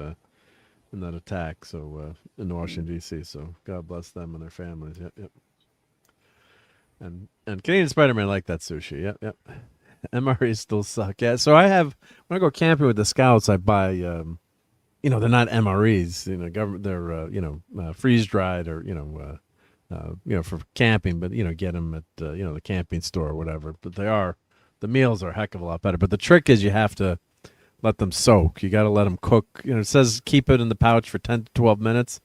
in that attack. So in Washington D.C. So God bless them and their families. Yep. And Canadian Spider-Man like that sushi. Yep. MREs still suck. Yeah. So when I go camping with the Scouts, I buy. They're not MREs. Government. They're freeze dried or for camping. But get them at the camping store or whatever. But the meals are a heck of a lot better. But the trick is you have to let them soak. You got to let them cook. It says keep it in the pouch for 10 to 12 minutes.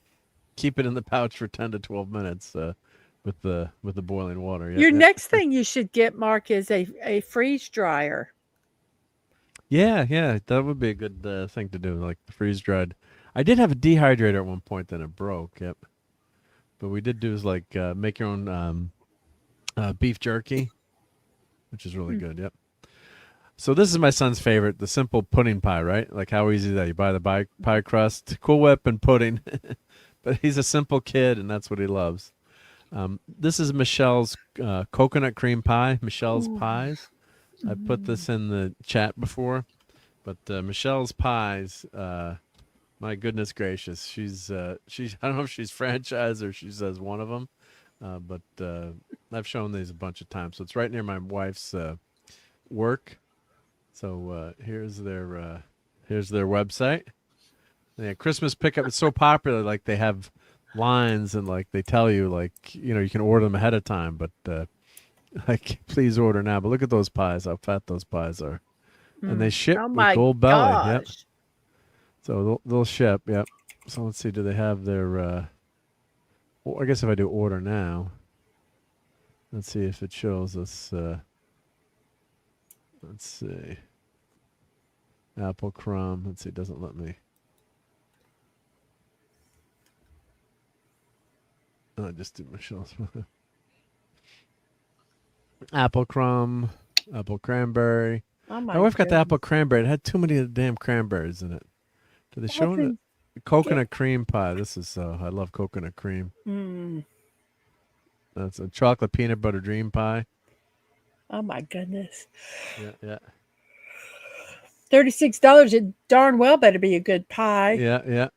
Keep it in the pouch for 10 to 12 minutes with the boiling water. Your next thing you should get, Mark, is a freeze dryer. Yeah, that would be a good thing to do, like the freeze dried. I did have a dehydrator at one point, then it broke. Yep. But we did do is like make your own beef jerky, which is really good. Yep. So this is my son's favorite, the simple pudding pie, right? Like how easy is that? You buy the pie crust, Cool Whip, and pudding. But he's a simple kid, and that's what he loves. This is Michelle's coconut cream pie, Michelle's Pies. I put this in the chat before. But Michelle's Pies, my goodness gracious. She's I don't know if she's franchised or she says one of them. But I've shown these a bunch of times. So it's right near my wife's work. So here's their website. Yeah, Christmas pickup is so popular. Like they have lines and like they tell you like you can order them ahead of time, but like please order now. But look at those pies, how fat those pies are, and they ship with Gold Belly. Yep. So they'll ship. Yep. So let's see. Do they have their? Well, I guess if I do order now, let's see if it shows us. Let's see. Apple crumb. Let's see. It doesn't let me. I just did Michelle's. Apple crumb, apple cranberry. Oh my wife got the apple cranberry. It had too many damn cranberries in it. Do they show it? Coconut cream pie. This is I love coconut cream. That's a chocolate peanut butter dream pie. Oh my goodness. Yeah. $36. It darn well better be a good pie. Yeah.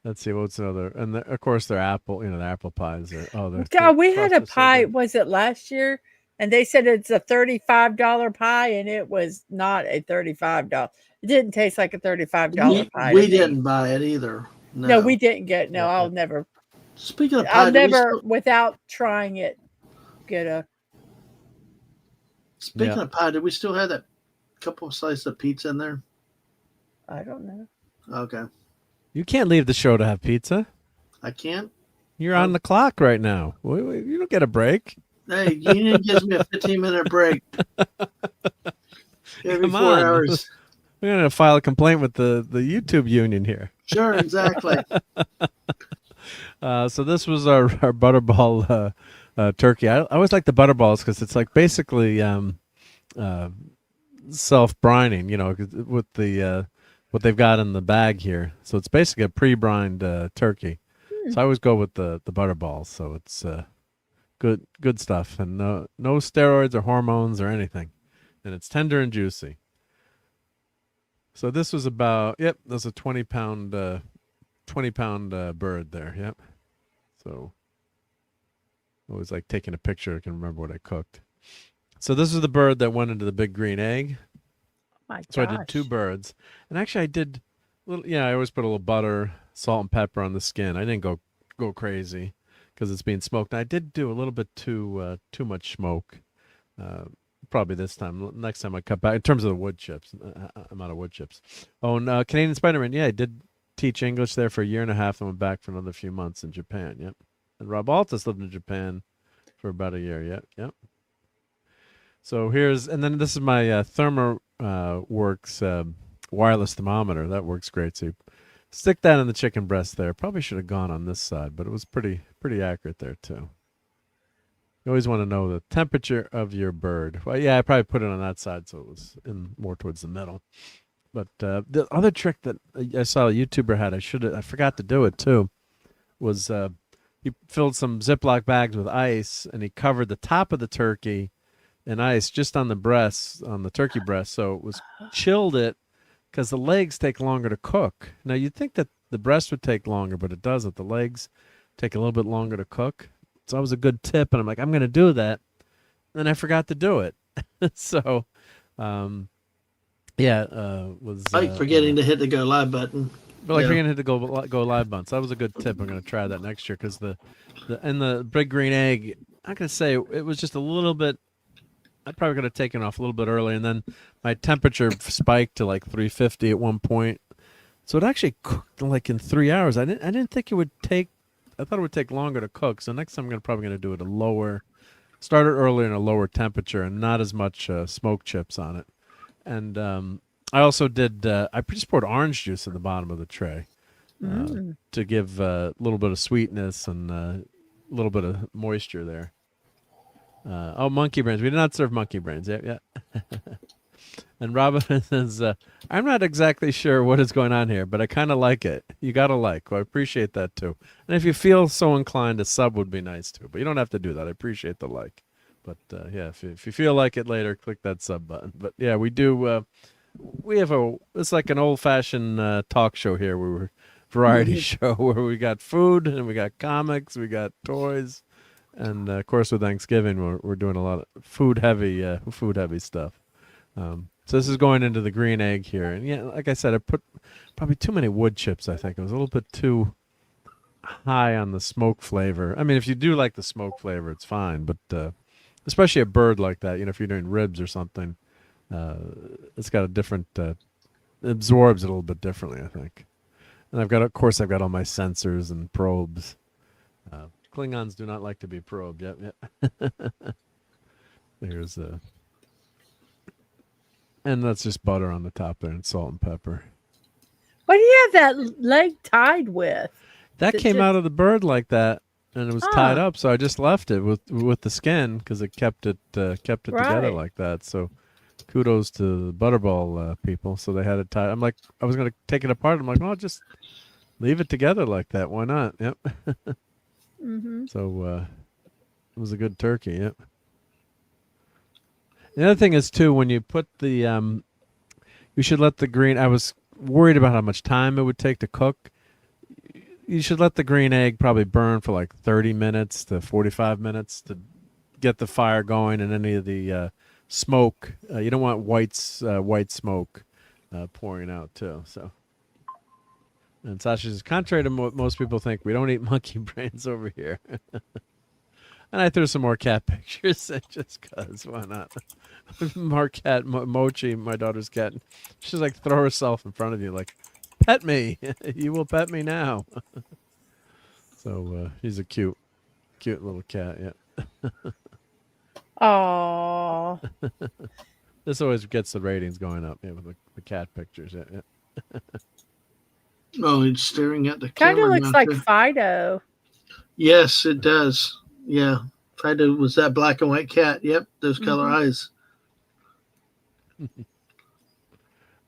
Let's see what's another, and of course their apple, the apple pies. We had a pie. Was it last year? And they said it's a $35 pie, and it was not a $35. It didn't taste like a $35 pie. We didn't buy it either. No, we didn't get. No, I'll never. Speaking of pie, I'll never, without trying it, get a Speaking of pie, do we still have that couple of slices of pizza in there? I don't know. Okay. You can't leave the show to have pizza. I can't? You're on the clock right now. You don't get a break. Hey, Union gives me a 15-minute break. Every Come 4 on. hours. We're going to file a complaint with the YouTube union here. Sure, exactly. So this was our butterball turkey. I always like the butterballs because it's like basically self-brining, with the what they've got in the bag here. So it's basically a pre-brined turkey. So I always go with the butterballs. So it's good stuff, and no steroids or hormones or anything, and it's tender and juicy. So this was about there's a 20-pound bird there. Yep. So I always like taking a picture. I can remember what I cooked. So this is the bird that went into the big green egg. My so gosh. I did 2 birds, and actually I did I always put a little butter, salt, and pepper on the skin. I didn't go crazy because it's being smoked. And I did do a little bit too much smoke. Probably this time. Next time I cut back in terms of the wood chips. I'm out of wood chips. Oh, and Canadian Spider-Man. Yeah, I did teach English there for a year and a half and went back for another few months in Japan. Yep. And RobAltis lived in Japan for about a year. Yep. So and then this is my ThermaWorks wireless thermometer. That works great. So you stick that in the chicken breast there. Probably should have gone on this side, but it was pretty accurate there too. You always want to know the temperature of your bird. Well, yeah, I probably put it on that side so it was more towards the middle. But the other trick that I saw a YouTuber had, I forgot to do it too, was he filled some Ziploc bags with ice and he covered the top of the turkey in ice just on the turkey breast, so it was chilled it because the legs take longer to cook. Now you'd think that the breast would take longer, but it doesn't. The legs take a little bit longer to cook. So that was a good tip, and I'm like, I'm going to do that. And I forgot to do it. So, was like forgetting to hit the go live button. But like forgetting to hit the go live button. So that was a good tip. I'm going to try that next year because the big green egg, I'm going to say it was just a little bit. I probably could have taken off a little bit early, and then my temperature spiked to like 350 at one point. So it actually cooked like in 3 hours. I didn't think it would take. I thought it would take longer to cook. So next time I'm probably going to do it start it earlier in a lower temperature and not as much smoke chips on it. And I also did. I just poured orange juice in the bottom of the tray to give a little bit of sweetness and a little bit of moisture there. Monkey brains. We did not serve monkey brains. Yeah. And Robin says, I'm not exactly sure what is going on here, but I kind of like it. You got to like. Well, I appreciate that, too. And if you feel so inclined, a sub would be nice, too. But you don't have to do that. I appreciate the like. But, if you feel like it later, click that sub button. But, yeah, we do. It's like an old-fashioned talk show here. We're variety show where we got food and we got comics, we got toys. And, of course, with Thanksgiving, we're doing a lot of food-heavy stuff. So this is going into the green egg here. And, yeah, like I said, I put probably too many wood chips, I think. It was a little bit too high on the smoke flavor. I mean, if you do like the smoke flavor, it's fine. But especially a bird like that, if you're doing ribs or something, it's got a different it absorbs it a little bit differently, I think. And I've got all my sensors and probes. Klingons do not like to be probed. Yep. There's and that's just butter on the top there and salt and pepper. What do you have that leg tied with? That came out of the bird like that, and it was tied up. So I just left it with the skin because it kept it together like that. So kudos to the Butterball people. So they had it tied. I'm like, I was going to take it apart. I'm like, well, just leave it together like that. Why not? Yep. Mm-hmm. So it was a good turkey. Yep. The other thing is too, when you put the, you should let the green. I was worried about how much time it would take to cook. You should let the green egg probably burn for like 30 minutes to 45 minutes to get the fire going and any of the smoke. You don't want white smoke pouring out too. So, and Sasha says, contrary to what most people think, we don't eat monkey brains over here. And I threw some more cat pictures in just because. Why not? Mark cat, Mochi, my daughter's cat. She's like, throw herself in front of you, like, pet me. You will pet me now. So he's a cute little cat. Yeah. Oh. This always gets the ratings going up. Yeah, with the cat pictures. Yeah. Oh, he's staring at the Kind of camera. looks like Fido. Yes, it does. Yeah. Fido was that black and white cat. Yep, those color eyes.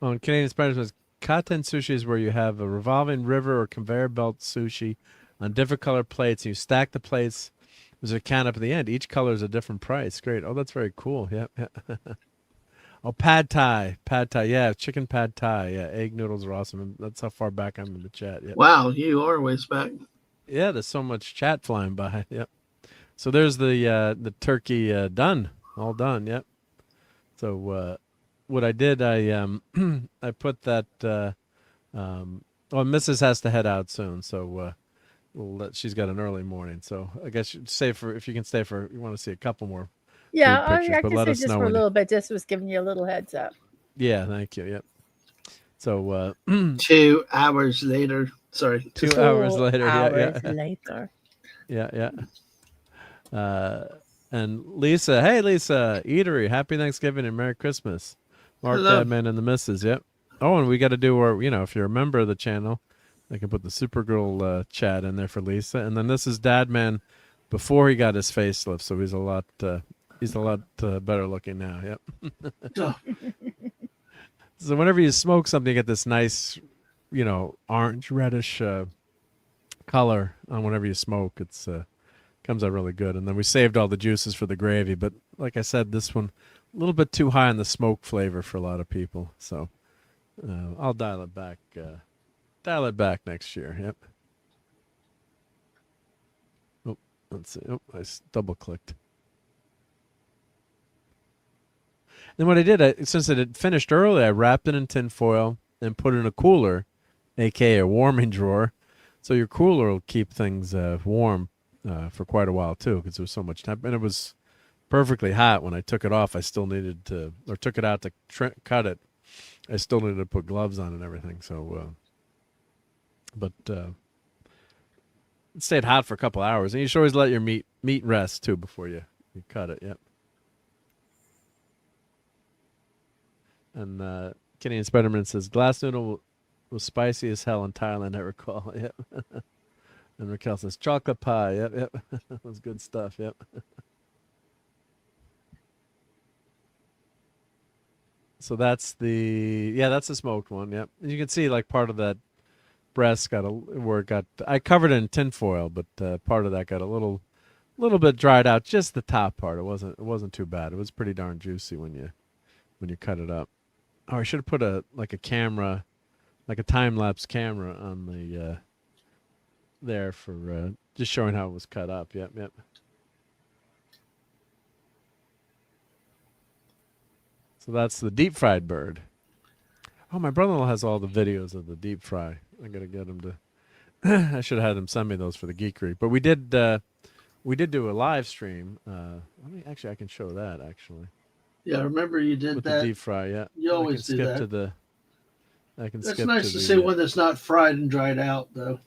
On Canadian Spider says, Katen sushi is where you have a revolving river or conveyor belt sushi on different color plates. And you stack the plates. There's a count up at the end. Each color is a different price. Great. Oh, that's very cool. Yeah. Oh, pad thai. Yeah, chicken pad thai. Yeah, egg noodles are awesome. That's how far back I'm in the chat. Yeah. Wow, you are ways back. Yeah, there's so much chat flying by. Yep. So there's the turkey done. All done. Yep. So what I did, I put that. Mrs. has to head out soon, so she's got an early morning. So I guess you'd stay if you can stay for. You want to see a couple more. Yeah, pictures, I but can let say us just know for a when little bit. Just was giving you a little heads up. Yeah, thank you. Yep. So 2 hours later. Sorry. 2 hours later. Hours Yeah. later. Yeah. And Lisa, hey Lisa, Eatery, happy Thanksgiving and Merry Christmas. Mark Dadman and the Missus. Yep. Oh, and we got to do our, if you're a member of the channel, I can put the Supergirl chat in there for Lisa. And then this is Dadman before he got his facelift, so he's a lot better looking now. Yep. So whenever you smoke something, you get this nice, orange reddish color on whenever you smoke. It's comes out really good. And then we saved all the juices for the gravy, but like I said, this one a little bit too high on the smoke flavor for a lot of people. So I'll dial it back. Dial it back next year. Yep. Oh, let's see. Oh, I double clicked. Then what I did, since it had finished early, I wrapped it in tin foil and put it in a cooler, aka a warming drawer. So your cooler will keep things warm for quite a while too, because there was so much time, and it was perfectly hot. When I took it off, I still needed to, or took it out to cut it. I still needed to put gloves on and everything. So, but it stayed hot for a couple hours, and you should always let your meat rest too before you cut it. Yep. And Canadian Spider-Man says glass noodle was spicy as hell in Thailand, I recall. Yep. And Raquel says chocolate pie. Yep. That was good stuff. Yep. So that's the smoked one. Yep. And you can see like part of that breast I covered it in tin foil, but part of that got a little bit dried out. Just the top part. It wasn't too bad. It was pretty darn juicy when you cut it up. Oh, I should have put a camera, like a time-lapse camera on the there for just showing how it was cut up. Yep. So that's the deep fried bird. Oh, my brother-in-law has all the videos of the deep fry. I gotta get him to. I should have had him send me those for the geekery. But we did do a live stream. I can show that actually. Yeah, remember you did with that. The deep fry, yeah. You always do that. It's nice to see one that's not fried and dried out, though.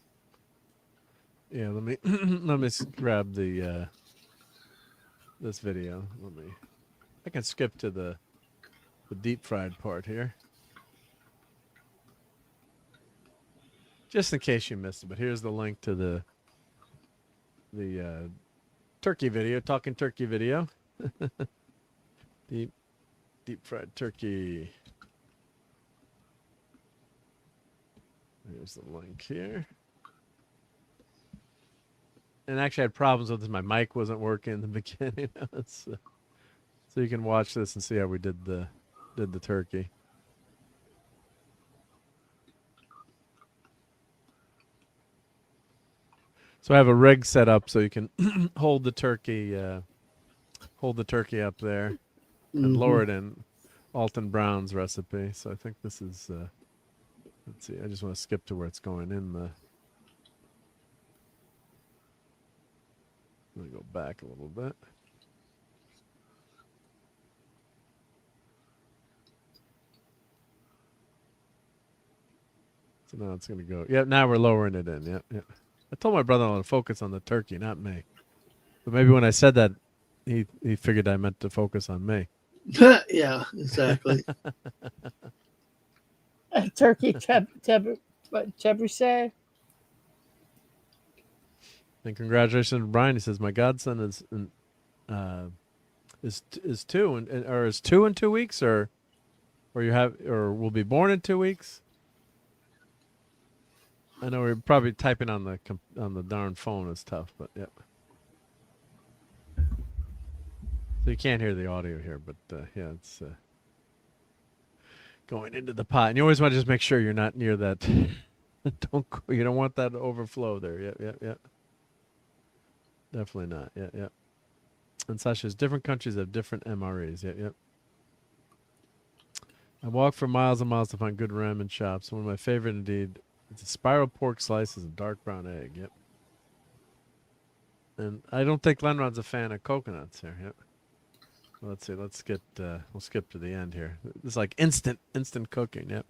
Yeah, let me grab the this video. I can skip to the deep fried part here, just in case you missed it. But here's the link to the turkey video, talking turkey video. Deep fried turkey. There's the link here. And actually, I had problems with this. My mic wasn't working in the beginning. So you can watch this and see how we did the turkey. So I have a rig set up so you can hold the turkey up there and lower it in Alton Brown's recipe. So I think this is. Let's see. I just want to skip to where it's going in the. Let me go back a little bit. So now it's going to go. Yeah, now we're lowering it in. Yeah, yeah. I told my brother-in-law to focus on the turkey, not me. But maybe when I said that, he figured I meant to focus on me. Yeah, exactly. Turkey trebuchet. And congratulations to Brian. He says my godson is 2 or is 2 in 2 weeks, or will be born in 2 weeks. I know we're probably typing on the darn phone is tough, but yep. So you can't hear the audio here, but yeah, it's going into the pot. And you always want to just make sure you're not near that. You don't want that to overflow there. Yep, yep, yep. Definitely not. Yep, yep. And Sasha's different countries have different MREs. Yep, yep. I walk for miles and miles to find good ramen shops. One of my favorite indeed. It's a spiral pork slices and dark brown egg. Yep. And I don't think Lenron's a fan of coconuts here. Yep. Well, let's see. Let's get. We'll skip to the end here. It's like instant cooking. Yep.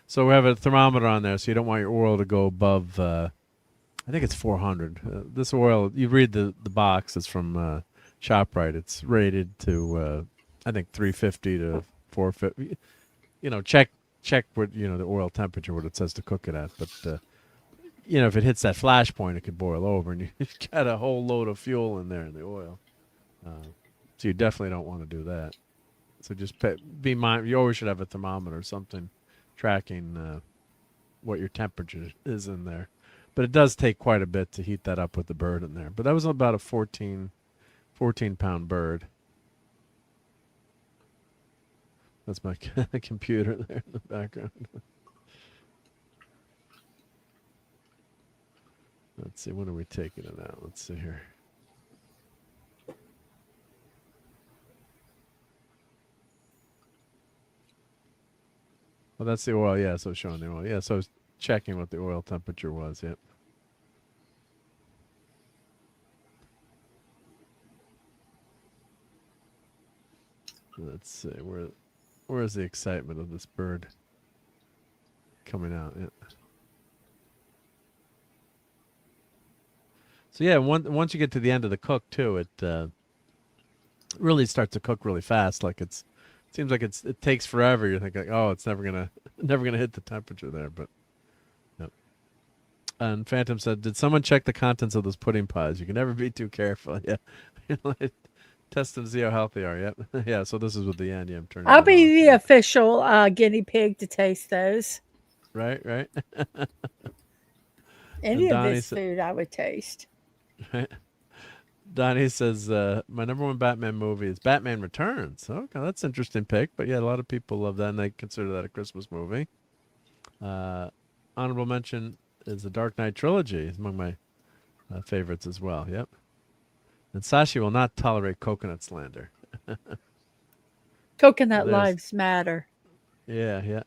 So we have a thermometer on there, so you don't want your oil to go above. I think it's 400. This oil, you read the box. It's from ShopRite. It's rated to I think 350 to 450. You know, check what the oil temperature, what it says to cook it at. But if it hits that flash point, it could boil over, and you've got a whole load of fuel in there in the oil. So you definitely don't want to do that. So just be mindful. You always should have a thermometer or something tracking what your temperature is in there. But it does take quite a bit to heat that up with the bird in there. But that was about a 14-pound bird. That's my computer there in the background. Let's see, when are we taking it out? Let's see here. Well, that's the oil. Yeah, so it's showing the oil. Yeah, so I was checking what the oil temperature was. Yep. Let's see. Where is the excitement of this bird coming out? Yeah. So yeah, once you get to the end of the cook too, it really starts to cook really fast. Like it seems like it takes forever. You're thinking, oh, it's never gonna hit the temperature there, but yep. And Phantom said, did someone check the contents of those pudding pies? You can never be too careful. Yeah. Test and see how healthy they are. Yep. Yeah. So this is with the end. Yeah, I'm turning. I'll be the official guinea pig to taste those. Right. Any of this food I would taste. Right. Donnie says, my number one Batman movie is Batman Returns. Okay, that's an interesting pick. But yeah, a lot of people love that, and they consider that a Christmas movie. Honorable mention is the Dark Knight trilogy. It's among my favorites as well. Yep. And Sashi will not tolerate coconut slander. Coconut lives matter. Yeah.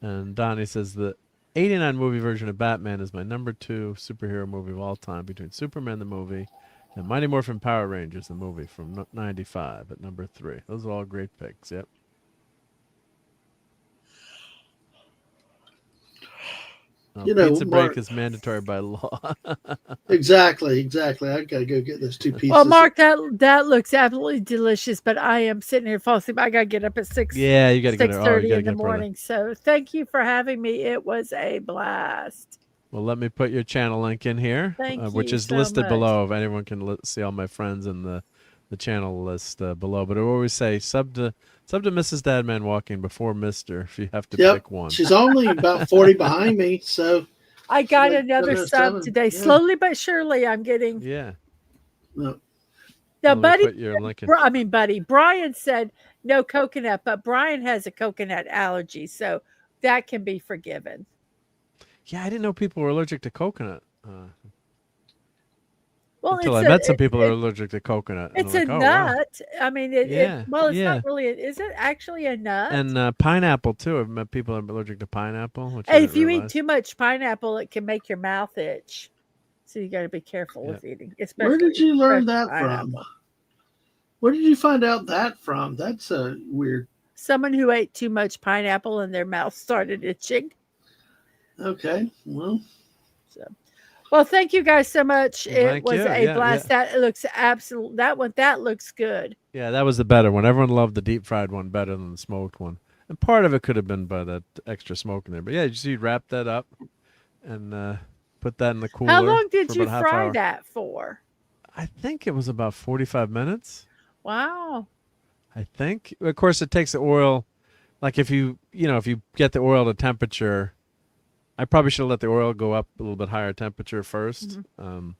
And Donnie says the 89 movie version of Batman is my number 2 superhero movie of all time, between Superman the movie and Mighty Morphin Power Rangers the movie from 95 at number 3. Those are all great picks. Yep. Pizza break is mandatory by law. Exactly. I gotta go get those 2 pieces. Well, Mark, that looks absolutely delicious, but I am sitting here falling asleep. I gotta get up at 6. Yeah, you gotta get 6:30 in the morning. So thank you for having me. It was a blast. Well, let me put your channel link in here, which is so listed much. below. If anyone can see all my friends in the channel list below. But I always say sub to Mrs. Dadman Walking before Mr. if you have to pick one. She's only about 40 behind me, so I got another sub today. Yeah. Slowly but surely, I'm getting. Yeah. No. Now, Buddy, Brian said no coconut, but Brian has a coconut allergy, so that can be forgiven. Yeah, I didn't know people were allergic to coconut. Well, until I met some people who are allergic to coconut. It's a nut. Wow. I mean, it's not really. Is it actually a nut? And pineapple too. I've met people who are allergic to pineapple. If you eat too much pineapple, it can make your mouth itch. So you got to be careful with eating. Especially Where did you learn fresh that pineapple. from? Where did you find out that from? That's a weird. Someone who ate too much pineapple and their mouth started itching. Okay, well. Well, thank you guys so much. Well, it thank was you. a Yeah, blast. yeah. That looks absolute. That looks good. Yeah, that was the better one. Everyone loved the deep fried one better than the smoked one. And part of it could have been by that extra smoke in there. But yeah, you wrap that up and put that in the cooler. How long did for you about a half fry hour. that for? I think it was about 45 minutes. Wow. I think. Of course, it takes the oil. Like if you get the oil to temperature, I probably should have let the oil go up a little bit higher temperature first, and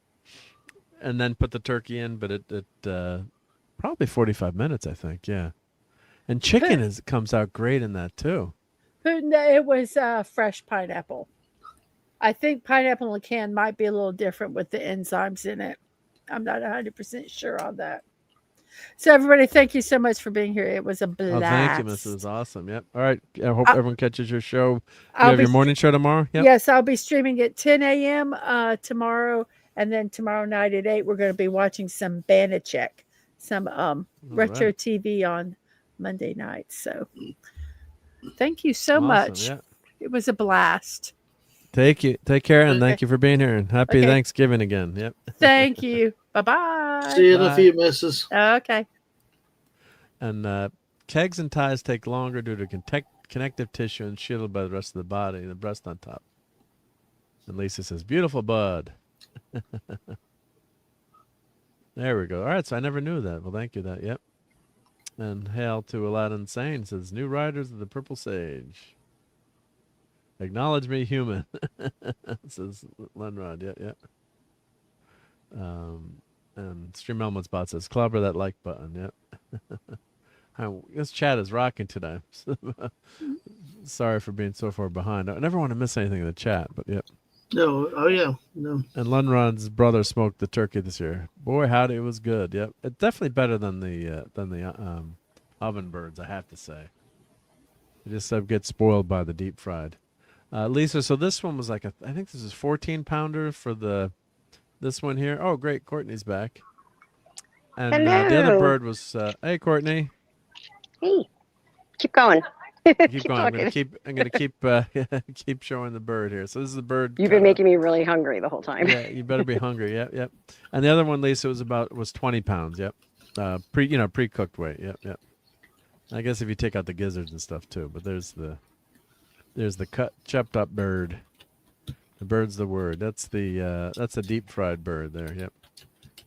then put the turkey in. But it probably 45 minutes, I think. Yeah, and chicken comes out great in that too. It was fresh pineapple. I think pineapple in a can might be a little different with the enzymes in it. I'm not 100% sure on that. So everybody, thank you so much for being here. It was a blast. Oh, thank you, Mrs. It was awesome. Yep. All right. I hope everyone catches your show. You have your morning show tomorrow? Yep. Yes, I'll be streaming at 10 a.m. Tomorrow. And then tomorrow night at 8, we're going to be watching some Banachek, some retro TV on Monday night. So thank you so much. Yeah. It was a blast. Take care, and thank you for being here. And happy Thanksgiving again. Yep. Thank you. Bye-bye. See you in a few, missus. Okay. And kegs and ties take longer due to connective tissue and shielded by the rest of the body, the breast on top. And Lisa says, beautiful bud. There we go. All right, so I never knew that. Well, thank you. Yep. And hail to Aladdin Sane says, new riders of the Purple Sage. Acknowledge me human, says Lenrod. Yep. And Stream Element Spot says, clobber that like button. Yep. This chat is rocking today. Sorry for being so far behind. I never want to miss anything in the chat, but yep. No, oh yeah, no. And Lenrod's brother smoked the turkey this year. Boy, howdy, it was good. Yep, it's definitely better than the oven birds, I have to say. I just get spoiled by the deep fried. Lisa, so this one was like I think this is 14-pounder for this one here. Oh, great, Courtney's back. And the other bird was hey, Courtney. Hey, keep going. Keep going. I'm gonna keep showing the bird here. So this is the bird. You've been making me really hungry the whole time. Yeah, you better be hungry. Yep. And the other one, Lisa, was 20 pounds. Yep. Pre-cooked weight. Yep. I guess if you take out the gizzards and stuff too, but there's the chopped up bird. The bird's the word. That's a deep fried bird there. Yep.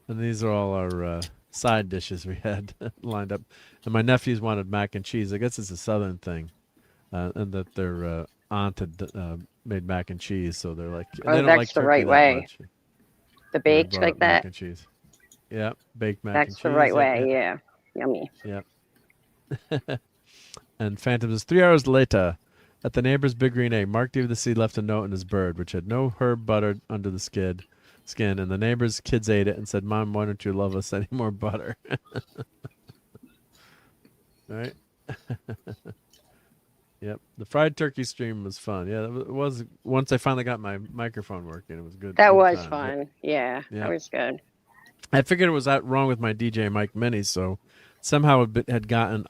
And these are all our side dishes we had lined up. And my nephews wanted mac and cheese. I guess it's a southern thing, and that their aunt had made mac and cheese, so they're like, they don't that's like the right way. The baked like that. Mac and cheese. Yeah, baked mac That's and cheese. the right way. Yeah. Yummy. Yep. And Phantom is 3 hours later. At the neighbor's big green egg, Marc D. with the sea left a note in his bird, which had no herb butter under the skin, and the neighbor's kids ate it and said, Mom, why don't you love us any more butter? Right? Yep. The fried turkey stream was fun. Yeah, it was. Once I finally got my microphone working, it was good. That good was time. fun. Yeah, that was good. I figured it was wrong with my DJ Mike Mini, so somehow it had gotten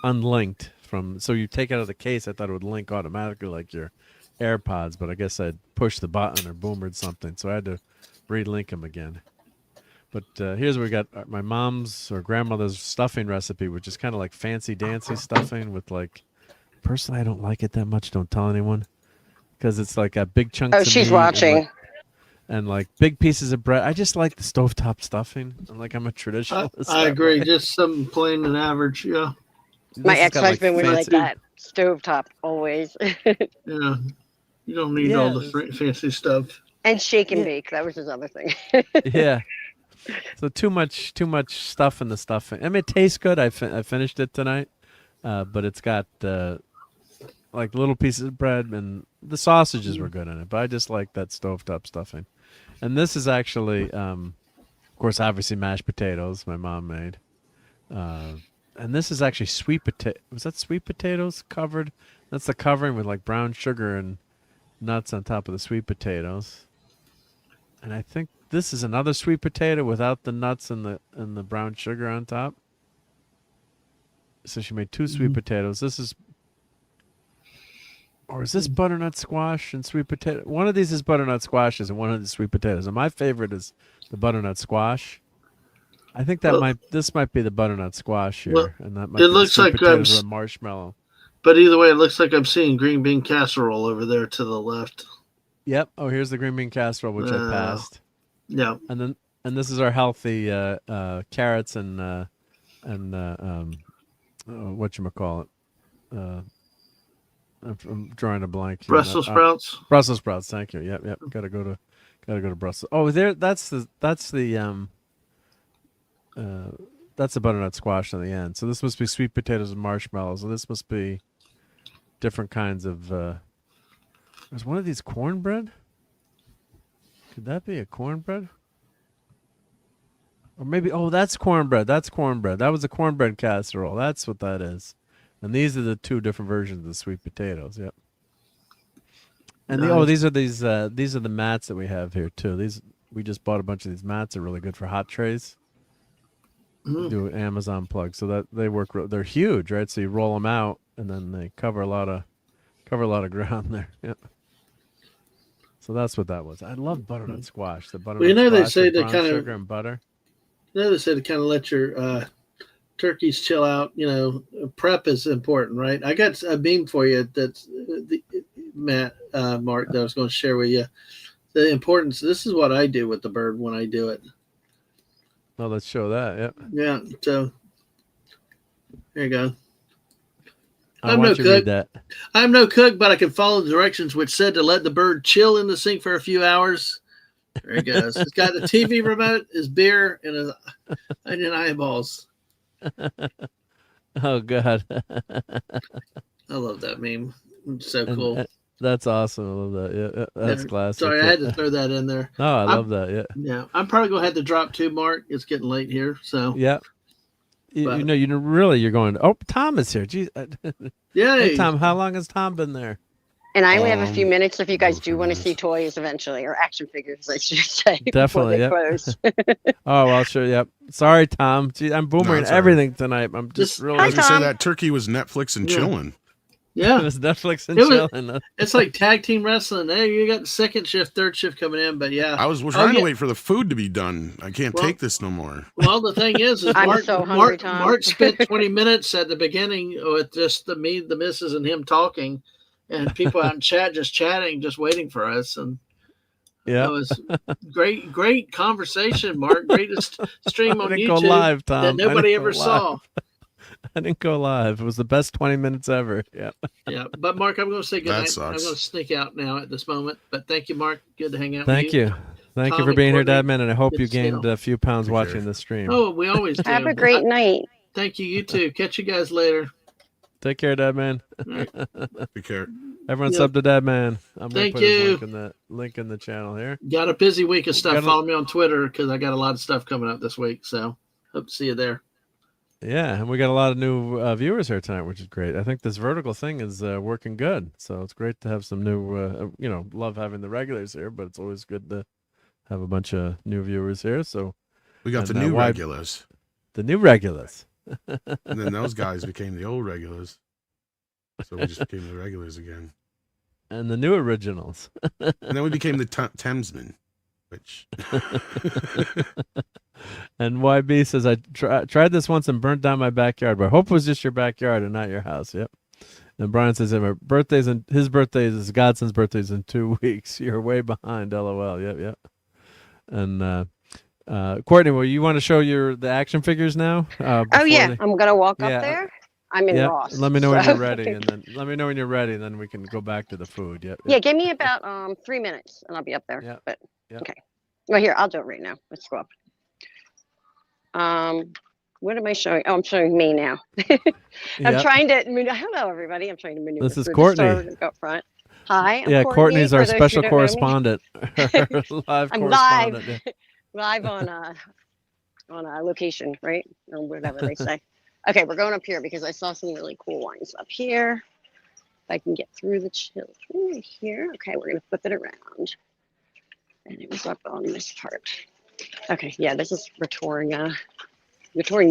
unlinked from. So you take it out of the case, I thought it would link automatically like your AirPods, but I guess I'd pushed the button or boomered something, so I had to relink them again. But here's what we got: my mom's or grandmother's stuffing recipe, which is kind of like fancy dancy stuffing with like. Personally, I don't like it that much. Don't tell anyone, because it's like a big chunk. Oh, she's watching. And like big pieces of bread. I just like the stovetop stuffing. I'm a traditionalist. I agree. Just something plain and average. Yeah. My ex-husband would like that stovetop always. Yeah. You don't need all the fancy stuff. And shake and bake. That was his other thing. Yeah. So too much stuff in the stuffing. I mean, it tastes good. I finished it tonight, but it's got like little pieces of bread, and the sausages were good in it. But I just like that stovetop stuffing. And this is actually, of course, obviously mashed potatoes my mom made. And this is actually sweet potato. Was that sweet potatoes covered? That's the covering with like brown sugar and nuts on top of the sweet potatoes. And I think this is another sweet potato without the nuts and the brown sugar on top. So she made 2 sweet potatoes. This is, or is this butternut squash and sweet potato? One of these is butternut squashes and one of the sweet potatoes. And my favorite is the butternut squash. I think that this might be the butternut squash here, and that might be the sweet potatoes with marshmallow. But either way, it looks like I'm seeing green bean casserole over there to the left. Yep. Oh, here's the green bean casserole, which I passed. Yeah. And this is our healthy carrots and whatchamacallit. I'm drawing a blank here. Brussels sprouts. Brussels sprouts. Thank you. Yep. Gotta go to Brussels. Oh, that's the butternut squash on the end. So this must be sweet potatoes and marshmallows, and this must be different kinds of. Is one of these cornbread? Could that be a cornbread? Or maybe, that's cornbread. That's cornbread. That was a cornbread casserole. That's what that is. And these are the 2 different versions of the sweet potatoes. Yep. And these are the mats that we have here too. We just bought a bunch of these mats. They're really good for hot trays. Do an Amazon plug, so that they work. They're huge, right? So you roll them out, and then they cover a lot of ground there. Yep. So that's what that was. I love butternut squash. The butternut squash they say with to brown kind sugar and butter. They say to kind of let your turkeys chill out. Prep is important, right? I got a meme for you that's Marc, that I was going to share with you. The importance. This is what I do with the bird when I do it. Oh, let's show that. Yep. Yeah. So there you go. I'm no cook. I'm no cook, but I can follow the directions, which said to let the bird chill in the sink for a few hours. There he goes. He's got the TV remote, his beer, and his onion eyeballs. Oh God. I love that meme. It's so cool. That's awesome. I love that. Yeah, that's classic. Sorry, I had to throw that in there. No, I love that. Yeah. Yeah, I'm probably gonna have to drop too, Mark. It's getting late here, so. Yeah. You're going. Oh, Tom is here. Geez. Yeah. Hey, Tom. How long has Tom been there? And I only have a few minutes if you guys do want to see toys eventually, or action figures, I should say. Definitely. Oh, well, sure. Yep. Sorry, Tom. Gee, I'm boomering everything tonight. I'm just really. I was gonna say that turkey was Netflix and chilling. Yeah, it was Netflix and chilling. It's like tag team wrestling. Hey, you got the second shift, third shift coming in, but yeah. We're trying to wait for the food to be done. I can't take this no more. Well, the thing is I'm so hungry, Tom. Mark spent 20 minutes at the beginning with just the missus, and him talking, and people out in chat just chatting, just waiting for us. And it was great conversation, Mark. Greatest stream on YouTube go live, Tom. that nobody ever saw. I didn't go live. It was the best 20 minutes ever. Yeah. Yeah. But Mark, I'm going to say good night. Sucks. I'm going to sneak out now at this moment. But thank you, Mark. Good to hang out with you. Thank you for being here, Dadman. And I hope you gained a few pounds watching the stream. Oh, we always do. Have a great night. Thank you. You too. Catch you guys later. Take care, Dadman. Right. Take care. Everyone sub to Dadman. I'm Thank gonna put you. His link in the channel here. Got a busy week of stuff. Follow me on Twitter because I got a lot of stuff coming up this week. So hope to see you there. Yeah, and we got a lot of new viewers here tonight, which is great. I think this vertical thing is working good, so it's great to have some new. Love having the regulars here, but it's always good to have a bunch of new viewers here. So we got the new regulars. The new regulars. And then those guys became the old regulars, so we just became the regulars again. And the new originals. And then we became the Thamesmen, which. And YB says, I tried this once and burnt down my backyard, but I hope it was just your backyard and not your house. Yep. And Brian says, his birthday is Godson's birthday is in 2 weeks. You're way behind. LOL. Yep. And Courtney, well, you want to show the action figures now? I'm going to walk up there. I'm in Ross. Let me know when you're ready, and then we can go back to the food. Yeah, give me about 3 minutes, and I'll be up there. Yeah. But okay. Well, here, I'll do it right now. Let's go up. What am I showing? Oh, I'm showing me now. I'm trying to. Hello, everybody. I'm trying to maneuver. This is Courtney. Go up front. Hi. I'm Courtney, Courtney's our special correspondent. Live I'm correspondent. Live on a location, right, or whatever they say. Okay, we're going up here because I saw some really cool ones up here. If I can get through the children here. Okay, we're gonna flip it around. And it was up on this part. Okay, yeah, this is retouring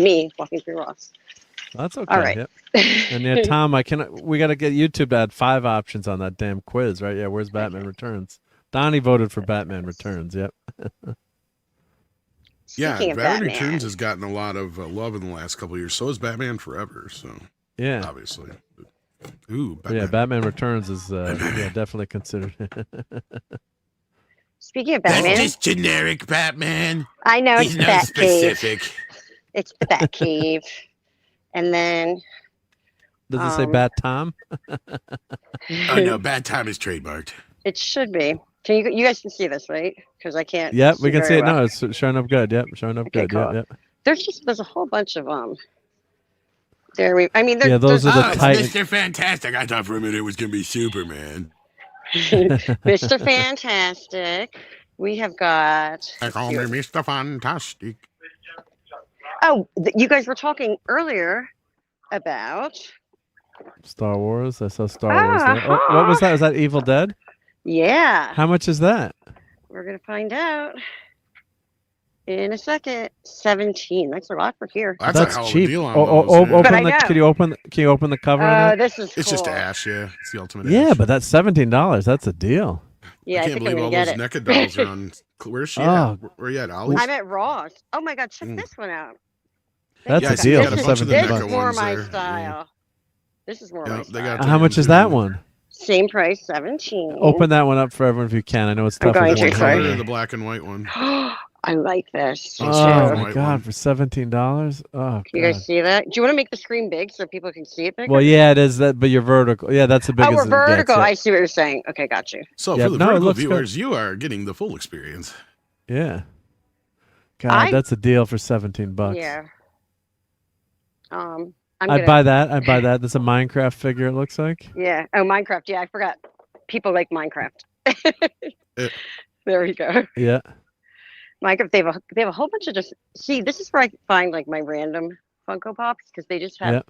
me walking through Ross. That's okay. All right. Yep. And yeah, Tom, we got to get YouTube to add 5 options on that damn quiz, right? Yeah, where's Batman Returns? Donnie voted for Batman Returns. Yep. Yeah, Speaking of Batman Batman. Returns has gotten a lot of love in the last couple of years. So has Batman Forever. So Yeah. obviously. Ooh, Batman. Yeah, Batman Returns is yeah, definitely considered. Speaking of Batman, that's just generic Batman. I know He's it's not Batcave. specific. It's the Batcave, and then Does it say Bat Tom? Oh no, Bad Time is trademarked. It should be. Can you guys can see this, right? Because I can't. Yep, we can see very it. well. No, it's showing up good. Yep, showing up good. cool. Yep. There's a whole bunch of There Yeah, those are the Titans. Mr. Fantastic. I thought for a minute it was gonna be Superman. Mr. Fantastic. We have got. I call me Mr. Fantastic. Oh, you guys were talking earlier about. Star Wars. I saw Star Wars. There. Oh, what was that? Was that Evil Dead? Yeah. How much is that? We're gonna find out in a second. 17. That's a lot for here. That's a hell of a cheap. deal on Open But I the. know. Can you open the cover? on that? This is. It's just cool. Ash, yeah. It's the ultimate. Yeah, Ash. but that's $17. That's a deal. Yeah, I I can't think I'm believe all gonna those get it. NECA dolls are on. Where's she Oh. at? Where you at, Ollie's? I'm at Ross. Oh my God, check this one out. That's Yeah, a so deal you for got a bunch of the $17. This NECA is more ones my there. style. This is more Yeah, my they got style. How much is that one? Same price, 17. Open that one up for everyone if you can. I know it's I'm tough. going with to, one sorry. hand. The black and white one. I like this. Oh, Oh Black my and God! white For $17? Oh, Can you God. guys see that? Do you want to make the screen big so people can see it bigger? Well, yeah, it is that, but you're vertical. Yeah, that's the biggest. Oh, we're it vertical. gets, yeah. I see what you're saying. Okay, got you. So Yeah, for the no, it vertical looks good. viewers, you are getting the full experience. Yeah. God, that's a deal for $17. Yeah. I'd buy that. I'd buy that. That's a Minecraft figure. It looks like. Yeah. Oh, Minecraft. Yeah, I forgot. People like Minecraft. There we go. Yeah. Minecraft. They have a whole bunch of just. See, this is where I find like my random Funko Pops because they just have. Yeah.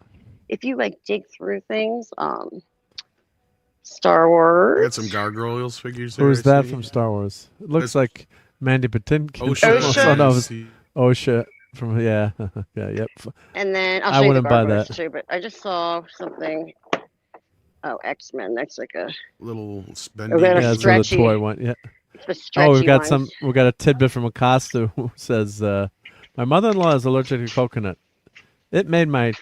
If you like dig through things, Star Wars. I got some Gargoyles figures there. Who's I that see. from Star Wars? It looks like Mandy Patinkin. OSHA. Oh, no, it was OSHA from yeah. Yep. And then I I'll show you the wouldn't buy Gargoyles that. too, but I just saw something. Oh, X-Men. That's like a little a spendy. little Yeah, it's stretchy. the toy one. Yeah. It's the stretchy Oh, we've got ones. we got a tidbit from Acosta who says, "My mother-in-law is allergic to coconut. It made my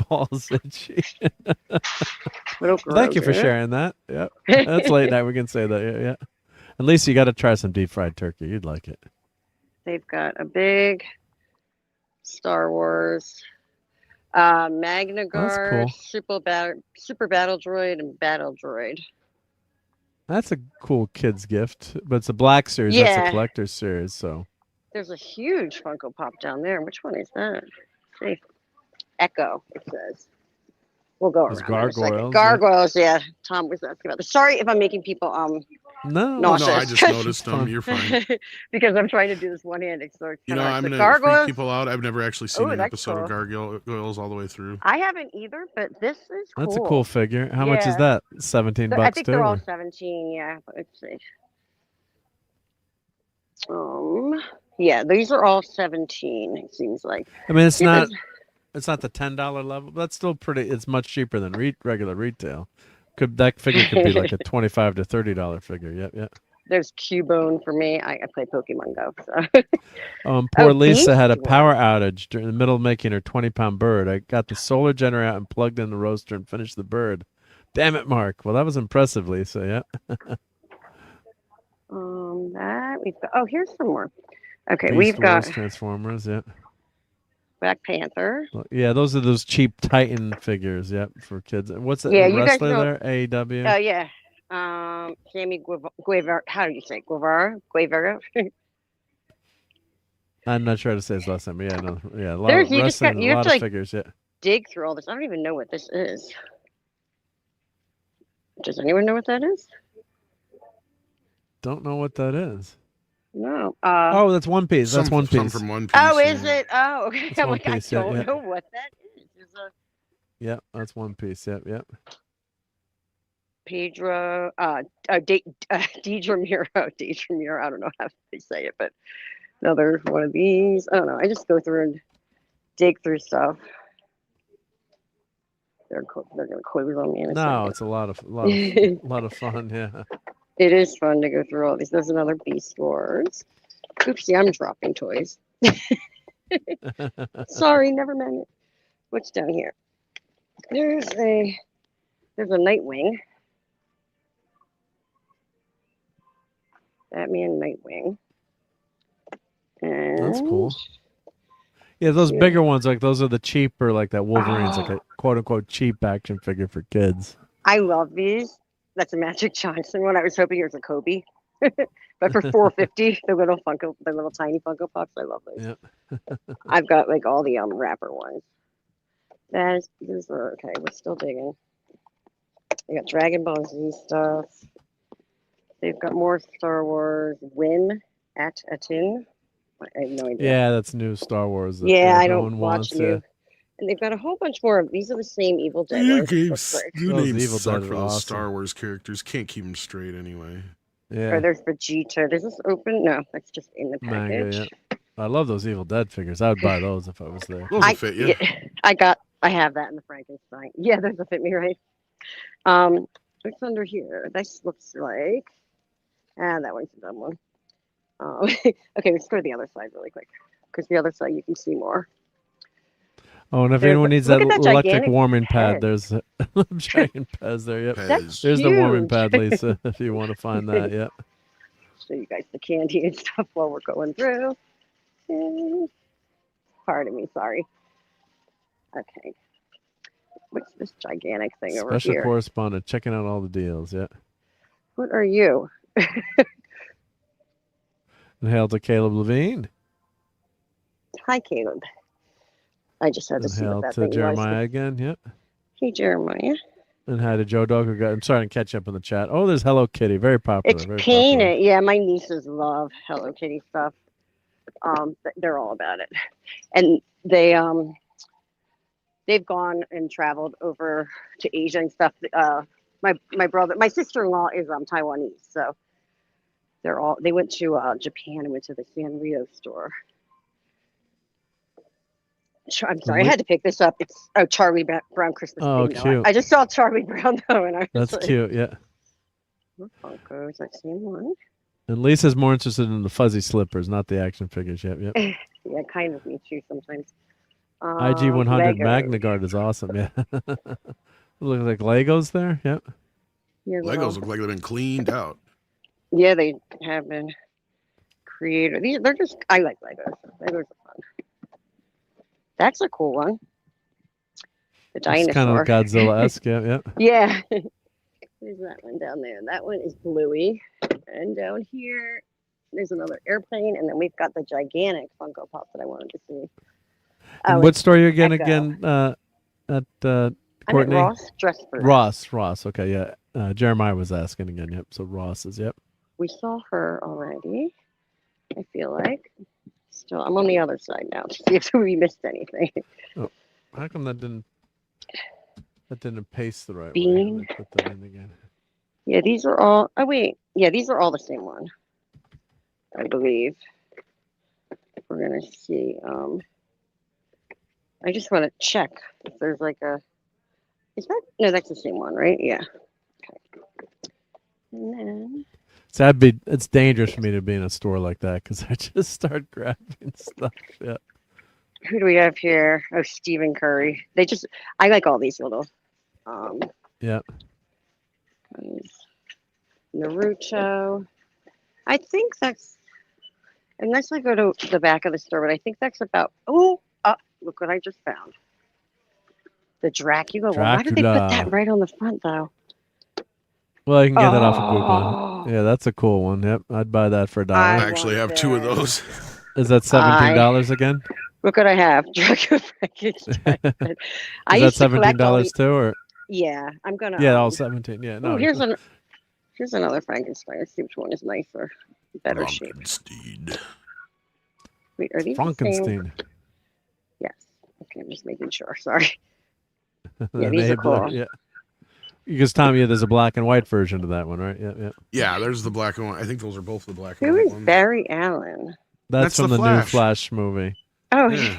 balls itchy." Thank you for sharing that. Yeah, that's late night. We can say that. Yeah, yeah. At least you got to try some deep fried turkey. You'd like it. They've got a big Star Wars, Magna Guard, cool. Super Battle Droid, and Battle Droid. That's a cool kid's gift, but it's a black series. Yeah. That's a collector's series. So There's a huge Funko Pop down there. Which one is that? Let's see. Echo, it says. We'll go Those around in a second. gargoyles, Gargoyles, yeah. Tom was asking about this. Sorry if I'm making people no, nauseous. No, I just noticed them. You're fine. Because I'm trying to do this one-handed. So You know, I'm the gonna gargoyles. freak people out. I've never actually seen Oh, an that's episode cool. of Gargoyles all the way through. I haven't either, but this is cool. that's a cool figure. How much is Yeah. that? $17 I think too. they're all or- 17. Yeah, but let's see. Yeah, these are all 17. It seems like. I mean, it's Yeah, not. there's- It's not the $10 level, but that's still pretty. It's much cheaper than regular retail. That figure could be like a $25 to $30 figure. Yep, yep. There's Cubone for me. I play Pokemon Go. So. Poor Oh, Lisa had a Beast power outage during the middle of making her 20-pound bird. I got the solar generator out and plugged in the roaster and finished the bird. Damn it, Mark. Well, that was impressive, Lisa. Yeah. That we've got. Oh, here's some more. Okay, Beast we've got Wars, Transformers. Yeah. Black Panther. Well, yeah, those are those cheap Titan figures. Yep, for kids. What's that Yeah, you guys wrestler know- there? AEW. Oh yeah. Sammy Guevara. How do you say it? Guevara? I'm not sure how to say his last name, but yeah, no, yeah, a lot There's- of you just got- wrestling, you a have lot to, of like, figures. Yeah. Dig through all this. I don't even know what this is. Does anyone know what that is? Don't know what that is. No. Oh, that's One Piece. That's One Some Piece. from One Piece. Oh, is it? Oh, okay. It's I'm One like, I Piece, yeah, don't yeah. know what that is. Yeah, that's One Piece. Yep, yep. Pedro, Deidre Miro. Deidre Miro. I don't know how they say it, but another one of these. I don't know. I just go through and dig through stuff. They're gonna close on me in a No, second. it's a lot of fun. Yeah. It is fun to go through all these. There's another Beast Wars. Oopsie, I'm dropping toys. Sorry, never meant it. What's down here? There's a Nightwing. Batman Nightwing. And That's cool. Yeah, those bigger ones, like those are the cheaper, like that Wolverine's like a quote unquote cheap action figure for kids. I love these. That's a Magic Johnson one. I was hoping it was a Kobe. But for $4.50, the little tiny Funko Pops, I love those. Yep. I've got like all the wrapper ones. These are okay. We're still digging. They got Dragon Ball Z stuff. They've got more Star Wars. Win at a tin. I have no idea. Yeah, that's new Star Wars. That I no don't one watch wants, new. And they've got a whole bunch more of these. Are the same Evil Dead ones. You Those names Evil suck Dead for are those awesome. Star Wars characters. Can't keep them straight anyway. Yeah. Or there's Vegeta. Does this open? No, that's just in the package. Manga, yeah. I love those Evil Dead figures. I would buy those if I was there. Those will fit you. I have that in the Frankenstein. Yeah, those will fit me right. What's under here? This looks like. That one's a dumb one. Okay, let's go to the other side really quick, because the other side you can see more. Oh, and if anyone needs that electric gigantic warming pad, Pez. there's a giant Pez there. Yep. That's There's the warming huge. pad, Lisa, if you want to find that. Yeah. Show you guys the candy and stuff while we're going through. Pardon me, sorry. Okay. What's this gigantic thing over Special here? correspondent checking out all the deals. Yeah. What are you? And hail to Caleb Levine. Hi, Caleb. I just had to And see hail what that to thing Jeremiah was. again. Yep. Hey, Jeremiah. And hi to Joe Dog. I'm starting to catch up in the chat. Oh, there's Hello Kitty. Very popular. It's very painted. Yeah, my nieces love Hello Kitty stuff. They're all about it, and they've gone and traveled over to Asia and stuff. My sister-in-law is Taiwanese, so they went to Japan and went to the Sanrio store. I'm sorry, I had to pick this up. It's Charlie Brown Christmas. Oh, Bingo. cute. I just saw Charlie Brown though, and I was That's like, cute. Yeah. More Funkos, that same one. And Lisa's more interested in the fuzzy slippers, not the action figures. Yep. Yep. Yeah, kind of me too sometimes. IG 100 Legos. Magna Guard is awesome. Yeah. Looks like Legos there. Yep. Legos look like they've been cleaned out. Yeah, they have been created. I like Legos. Legos are fun. That's a cool one. The dinosaur. It's kind of Godzilla-esque. Yeah. Yeah. Yeah. There's that one down there. That one is Bluey. And down here, there's another airplane. And then we've got the gigantic Funko Pop that I wanted to see. And what store are you again? Echo. At I'm Courtney? at Ross Dress for Ross. Okay. Yeah. Jeremiah was asking again. Yep. So Ross is. Yep. We saw her already. I feel like. Still, I'm on the other side now to see if we missed anything. Oh, how come that didn't paste the right Bean. way? Let me put that in again. Yeah, these are all. Oh wait, yeah, these are all the same one. I believe. We're gonna see. I just want to check if there's like a. Is that no? That's the same one, right? Yeah. Okay. And then. So it's dangerous for me to be in a store like that because I just start grabbing stuff. Yeah. Who do we have here? Oh, Stephen Curry. I like all these little. Yeah. Naruto. I think that's. Unless I go to the back of the store, but I think that's about. Oh, look what I just found. The Dracula. Well, why did they put that right on the front though? Well, I can get that off of Groupon. Yeah, that's a cool one. Yep, I'd buy that for $1. I actually have two of those. Is that $17 again? Look what I have. Dracula Frankenstein. Is that $17 too, or? Yeah, I'm gonna. Yeah, all 17. Yeah, no. Oh, here's another Frankenstein. Let's see which one is nicer, better shape. Wait, are these the same? Frankenstein. Yes. Okay, I'm just making sure. Sorry. Yeah, these are cool. Yeah. Because Tom, yeah, there's a black and white version of that one, right? Yeah, yeah. Yeah, there's the black and white. I think those are both the black and Who white is ones. Barry Allen? That's from the the new Flash. Flash movie. Oh, Yeah.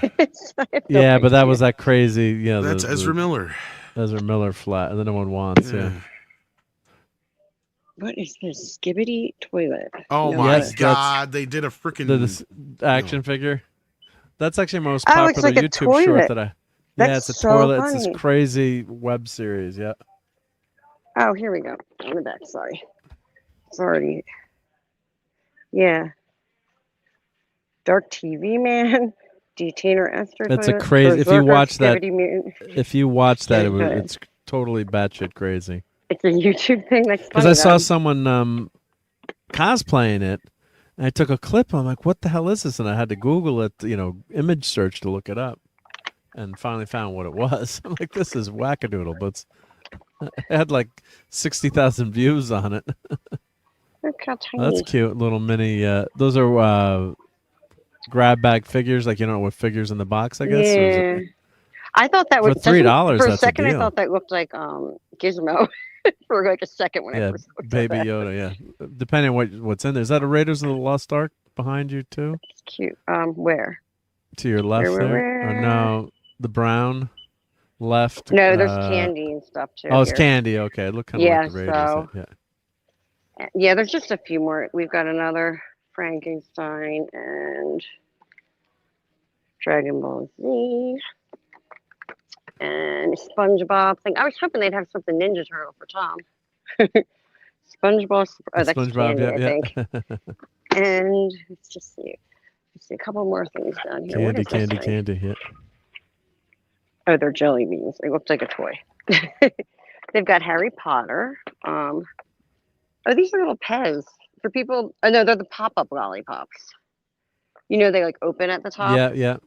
Yeah, but that was that crazy. Yeah, That's Ezra Miller. Ezra Miller flat, and then no one wants. Yeah. What is this? Skibbity toilet. Oh No my way. God! They did a freaking the action figure. That's actually most Oh, it's popular like a YouTube short toilet. that I. That's yeah, it's a so toilet. It's funny. this crazy web series. Yeah. Oh, here we go. On the back. Sorry. It's already. Yeah. Dark TV man. Detainer Esther. It's a toilet, crazy. If you Berserker, watch that, Skibbity mutant. if you watch that, Okay. it's totally batshit crazy. It's a YouTube thing. That's Because funny. I saw though. someone cosplaying it, and I took a clip. I'm like, "What the hell is this?" And I had to Google it, image search to look it up, and finally found what it was. I'm like, "This is wackadoodle," but it had like 60,000 views on it. Look how tiny. That's cute, little mini. Those are grab bag figures, like what figures in the box, I guess. Or is Yeah. it, I thought that for was $3. For a That's a second, I deal. thought that looked like Gizmo. For like a second when I Yeah, first looked Baby at that. Yoda. Yeah, depending on what's in there. Is that a Raiders of the Lost Ark behind you too? It's cute. Where? To your left Where? there? Or no, the brown left. No, there's candy and stuff too. Oh, it's here. candy. Okay, it looked kind of Yeah, like the Raiders. so- Yeah. Yeah, there's just a few more. We've got another Frankenstein and Dragon Ball Z and SpongeBob thing. I was hoping they'd have something Ninja Turtle for Tom. SpongeBob. Oh, that's SpongeBob. candy, I think. Yeah. And let's just see. Let's see a couple more things down here. What Candy, is this candy, thing? candy. Yeah. Oh, they're jelly beans. They look like a toy. They've got Harry Potter. Oh, these are little Pez for people. Oh no, they're the pop-up lollipops. They like open at the top. Yeah, yeah.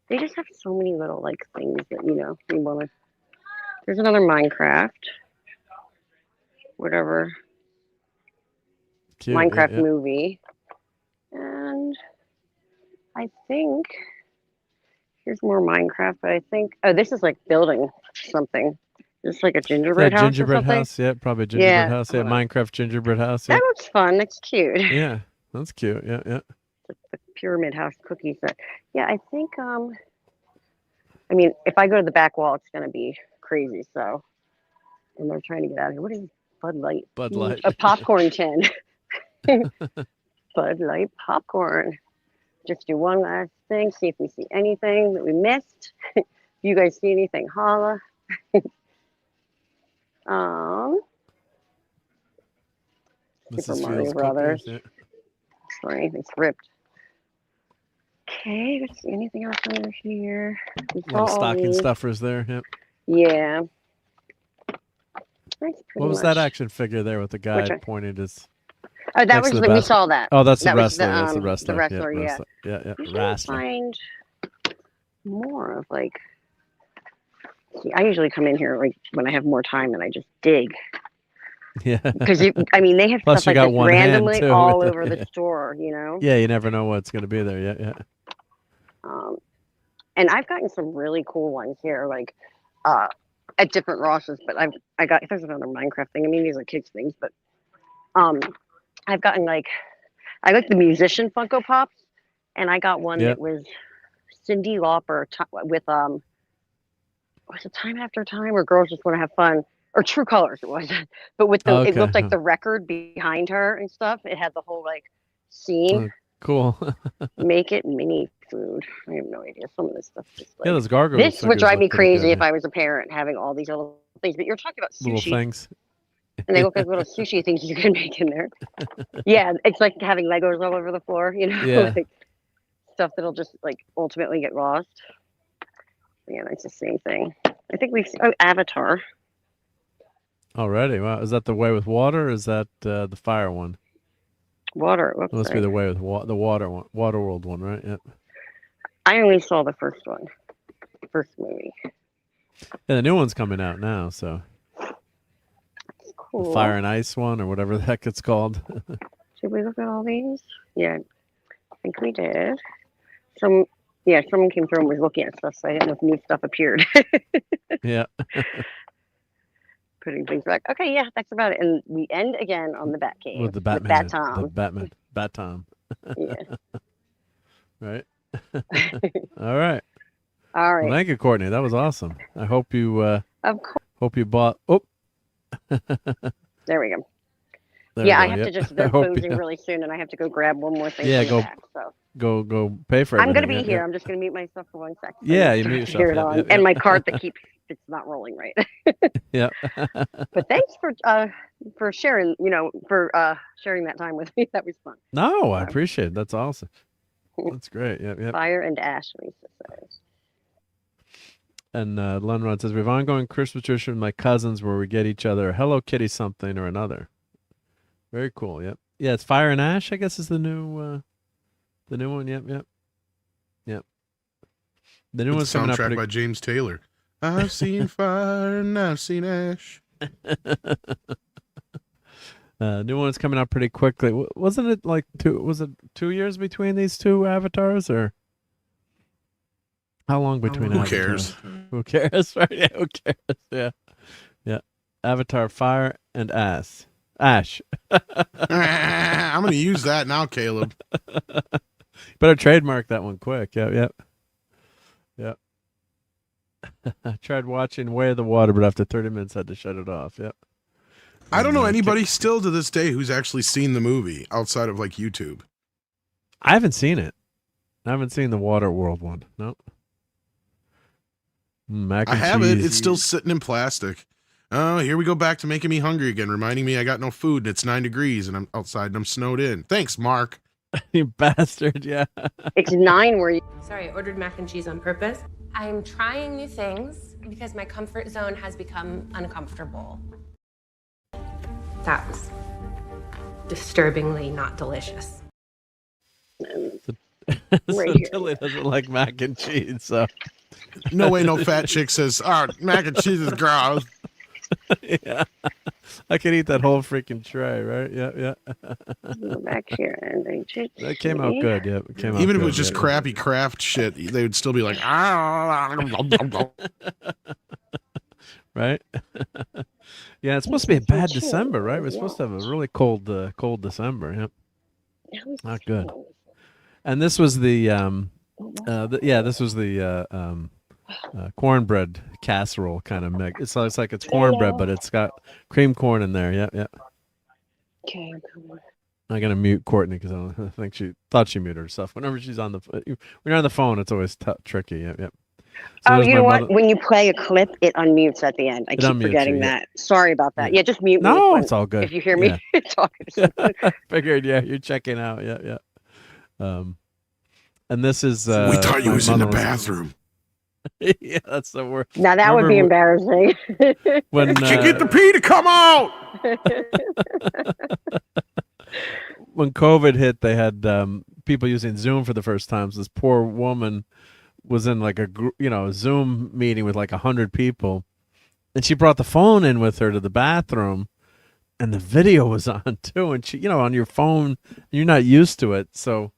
They just have so many little like things that you want to. There's another Minecraft. Whatever. Cute. Minecraft yeah, yeah. movie. And I think here's more Minecraft, but I think this is like building something. This is like a gingerbread house. Gingerbread or something. house. Yeah, probably a gingerbread house. Yeah, hold on. Minecraft gingerbread house. Yeah. That looks fun. That's cute. Yeah, that's cute. Yeah, yeah. The pyramid house cookie set. Yeah, I think I mean, if I go to the back wall, it's gonna be crazy. So, and they're trying to get out of here. What is Bud Light? Bud Light. A popcorn tin. Bud Light popcorn. Just do one last thing. See if we see anything that we missed. If you guys see anything, holla. This Super is Mario Fields Brothers. Cookies, yeah. Sorry, it's ripped. Okay, let's see anything else under here. We saw Little all stocking these. stuffers there. Yep. Yeah. That's pretty What was much. that action figure there with the guy Which one? pointing his? Oh, that next was to the we basket? saw that. Oh, that's the That was wrestler. That's the the wrestler. wrestler, yeah. wrestler. Yeah, yeah. I'm trying to Wrestler. find more of like. See, I usually come in here like when I have more time and I just dig Yeah. because they have Plus stuff you like got this one hand, randomly too, all with it, over the yeah. store. Yeah, you never know what's going to be there. Yeah, yeah. And I've gotten some really cool ones here, like at different Rosses. But I got there's another Minecraft thing. I mean, these are kids things, but I've gotten like I like the musician Funko Pops, and I got one Yep. that was Cyndi Lauper with was it Time After Time or Girls Just Want to Have Fun or True Colors it was, but with the it Okay. looked like the record behind her and stuff. It had the whole like scene. Cool. Make it mini food. I have no idea. Some of this stuff just like Yeah, those gargoyle this would figures drive me look pretty crazy good, if yeah. I was a parent having all these little things. But you're talking about Little sushi, things. and they look like little sushi things you can make in there. Yeah, it's like having Legos all over the floor. Yeah. Like stuff that'll just like ultimately get lost. Yeah, it's the same thing. I think we've seen Avatar. Already. Wow. Is that the way with water? Or is that the fire one? Water. It looks Must like. be the way with the water one, Waterworld one, right? Yeah. I only saw the first one, first movie. Yeah, the new one's coming out now, so Cool. the Fire and Ice one or whatever the heck it's called. Did we look at all these? Yeah, I think we did. Someone came through and was looking at stuff, so I didn't know if new stuff appeared. Yeah. putting things back. Okay, yeah, that's about it. And we end again on the Batcave With the Batman. Bat Tom. The Batman. Bat Tom. Yeah. Right. All right. All right. Well, thank you, Courtney. That was awesome. I hope you. Of course. Hope you bought. Oh. There we go. There yeah, we I go. have Yep. to just. They're closing really soon, and I have to go grab one more thing. Yeah, from go. the back, so. Go pay for it. I'm gonna be here. I'm just gonna mute myself for 1 second. Yeah, you mute yourself. Hear it on. And my cart that keeps it's not rolling right. Yeah. But thanks for sharing. For sharing that time with me. That was fun. No, I appreciate it. That's awesome. That's great. Yep. Fire and ash, Lisa says. And Lenrod says, we have ongoing Christmas tradition with my cousins where we get each other a Hello Kitty something or another. Very cool. Yep. Yeah, it's Fire and Ash, I guess, is the new one. Yep. The new one's coming out soundtrack by James Taylor. I've seen fire and I've seen ash. New one's coming out pretty quickly. Wasn't it like 2 years between these two avatars, or how long between avatars? Who cares? Right? Yeah, who cares? Yeah. Avatar Fire and Ash. I'm going to use that now, Caleb. Better trademark that one quick. Yep. I tried watching Way of the Water, but after 30 minutes, had to shut it off. Yep. I don't know anybody still to this day who's actually seen the movie outside of like YouTube. I haven't seen it. I haven't seen the Waterworld one. Nope. Mac and I have cheese. it. It's still sitting in plastic. Oh, here we go back to making me hungry again, reminding me I got no food and it's 9 degrees and I'm outside and I'm snowed in. Thanks, Mark. You bastard, yeah. It's 9 where you... Sorry, I ordered mac and cheese on purpose. I'm trying new things because my comfort zone has become uncomfortable. That was disturbingly not delicious. So Tilly doesn't like mac and cheese, so... No way no fat chick says, mac and cheese is gross. Yeah. I could eat that whole freaking tray, right? Yeah. Go back here and they that came out good, yeah. It came out Even if good, it was just crappy craft shit, they would still be like, right? Yeah, it's supposed to be a bad December, right? We're supposed to have a really cold December. Yep. Not good. And this was the cornbread casserole kind of mix. It's like it's cornbread, but it's got cream corn in there. Yep. Okay, come on. I'm gonna mute Courtney because I think she thought she muted herself. Whenever she's on when you're on the phone, it's always tricky. Yep. So you know what? When you play a clip, it unmutes at the end. I keep forgetting that. Sorry about that. Yeah, just mute me. No, it's all good. If you hear me talking to someone. Figured, you're checking out. Yeah. And this is. We thought you was in the bathroom. Yeah, that's the word. Now that would be embarrassing. When you get the pee to come out. When COVID hit, they had people using Zoom for the first time. So this poor woman was in like a Zoom meeting with like 100 people, and she brought the phone in with her to the bathroom, and the video was on too. And she, on your phone, you're not used to it, so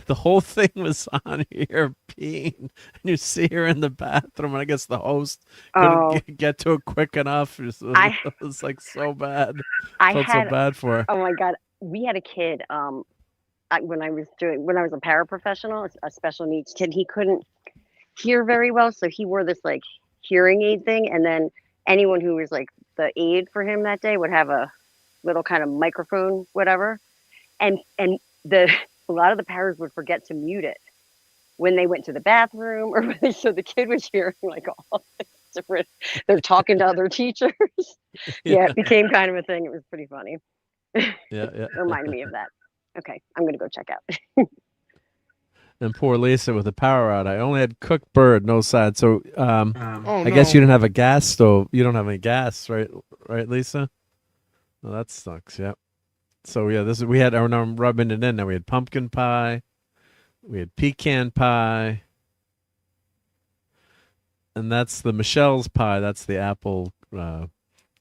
the whole thing was on here peeing, and you see her in the bathroom, and I guess the host couldn't get to it quick enough. It was like so bad. I felt so bad for her. Oh my God. We had a kid when I was a paraprofessional, a special needs kid. He couldn't hear very well, so he wore this like hearing aid thing, and then anyone who was like the aide for him that day would have a little kind of microphone, whatever, and a lot of the paras would forget to mute it when they went to the bathroom, or so the kid was hearing like all different. They're talking to other teachers. Yeah, it became kind of a thing. It was pretty funny. Yeah. It reminded me of that. Okay, I'm gonna go check out. And poor Lisa with the power out. I only had cooked bird, no side. So I guess you didn't have a gas stove. You don't have any gas, right? Right, Lisa? Well, that sucks. Yep. So yeah, we had our rubbing it in. Now we had pumpkin pie, we had pecan pie, and that's the Michelle's pie. That's the apple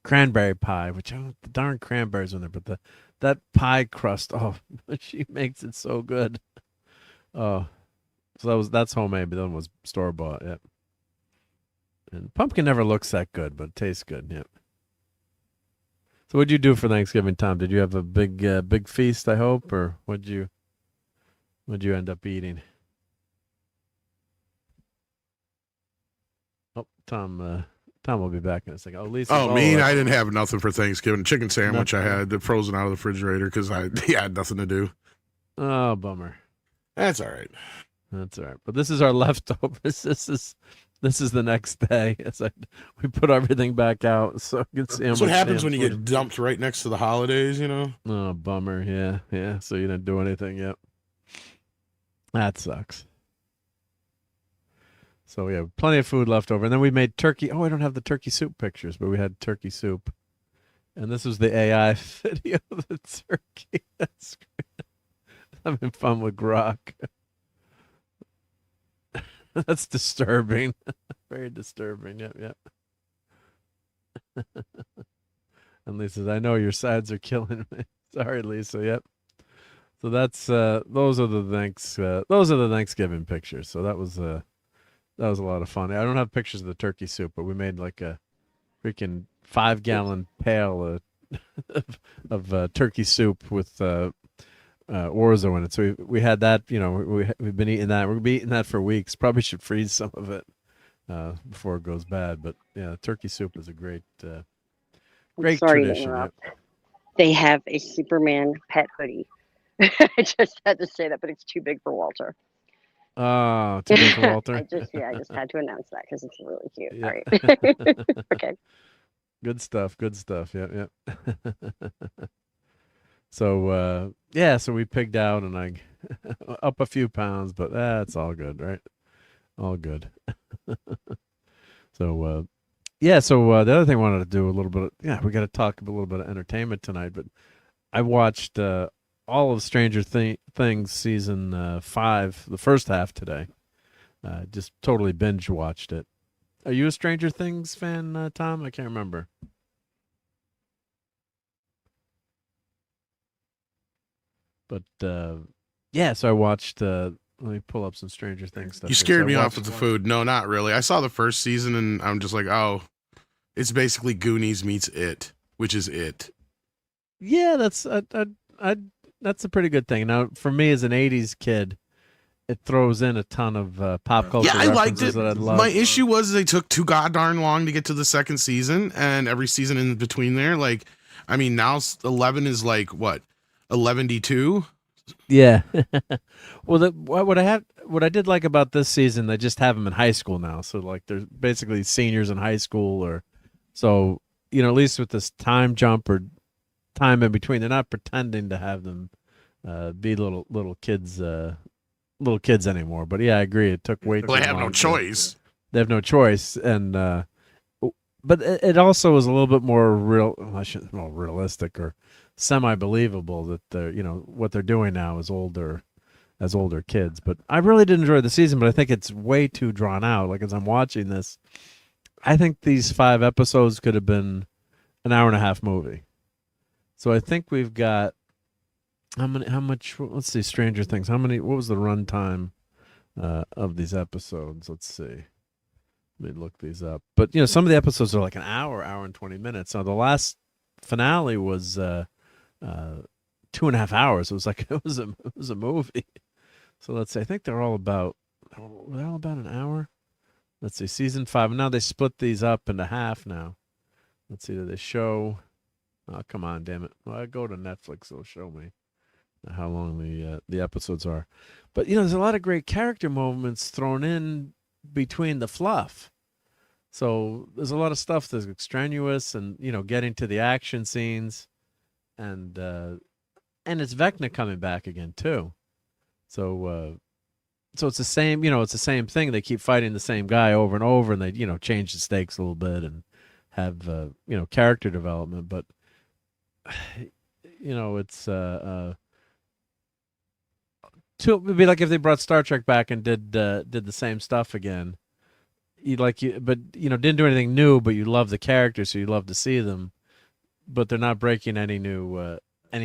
cranberry pie, which the darn cranberries in there, but that pie crust. Oh, she makes it so good. Oh, so that's homemade, but the other one was store bought. Yep. And pumpkin never looks that good, but it tastes good. Yep. So what'd you do for Thanksgiving, Tom? Did you have a big feast, I hope, or what'd you end up eating? Oh, Tom will be back in a second. Oh, Lisa. Oh, me? I didn't have nothing for Thanksgiving. Chicken sandwich I had frozen out of the refrigerator because I had nothing to do. Oh, bummer. That's all right. That's all right. But this is our leftovers. This is the next day. We put everything back out so you can see. That's what happens when you get dumped right next to the holidays, you know? Oh, bummer. Yeah. So you didn't do anything yet. That sucks. So we have plenty of food left over. And then we made turkey. Oh, I don't have the turkey soup pictures, but we had turkey soup. And this was the AI video of the turkey. That's great. Having fun with Grok. That's disturbing. Very disturbing. Yep. And Lisa says, I know your sides are killing me. Sorry, Lisa. Yep. So that's those are the Thanksgiving pictures. So that was a lot of fun. I don't have pictures of the turkey soup, but we made like a freaking 5-gallon pail of turkey soup with orzo in it. So we had that. You know, we've been eating that. We'll be eating that for weeks. Probably should freeze some of it before it goes bad. But yeah, turkey soup is a great Sorry tradition. to interrupt. They have a Superman pet hoodie. I just had to say that, but it's too big for Walter. Oh, too big for Walter. I just had to announce that because it's really cute. Yeah. All right. Okay. Good stuff. Yep. So so we pigged out and I up a few pounds, but that's all good, right? All good. So the other thing I wanted to do a little bit we got to talk a little bit of entertainment tonight, but I watched all of Stranger Things season 5, the first half today. Just totally binge watched it. Are you a Stranger Things fan, Tom? I can't remember. But so I watched. Let me pull up some Stranger Things stuff. You scared me off with the food. No, not really. I saw the first season and I'm just like, oh, it's basically Goonies meets It, which is It. Yeah, that's a pretty good thing. Now, for me as an '80s kid, it throws in a ton of pop culture. Yeah, I liked it. That I love. My issue was they took too goddamn long to get to the second season, and every season in between there, like, I mean, now 11 is like what, 11-2. Yeah. Well, what I did like about this season, they just have them in high school now. So like they're basically seniors in high school, or so at least with this time jump or time in between, they're not pretending to have them be little kids anymore. But yeah, I agree. It took way too long. They have no choice. They have no choice, and but it also was a little bit more realistic or semi-believable that they're what they're doing now is older kids. But I really did enjoy the season, but I think it's way too drawn out. Like as I'm watching this, I think these 5 episodes could have been an hour-and-a-half movie. So I think we've got how much? Let's see, Stranger Things. What was the runtime of these episodes? Let's see. Let me look these up. But some of the episodes are like an hour and 20 minutes. Now the last finale was 2.5 hours. It was like it was a movie. So let's see. I think they're all about an hour. Let's see, season 5. And now they split these up into half now. Let's see. Do they show? Oh, come on, damn it! Well, I go to Netflix. It'll show me how long the episodes are. But there's a lot of great character moments thrown in between the fluff. So there's a lot of stuff that's extraneous and getting to the action scenes, and it's Vecna coming back again too. So it's the same, it's the same thing. They keep fighting the same guy over and over, and they change the stakes a little bit and have character development. But it's it'd be like if they brought Star Trek back and did the same stuff again. But didn't do anything new, but you love the characters, so you love to see them. But they're not breaking any new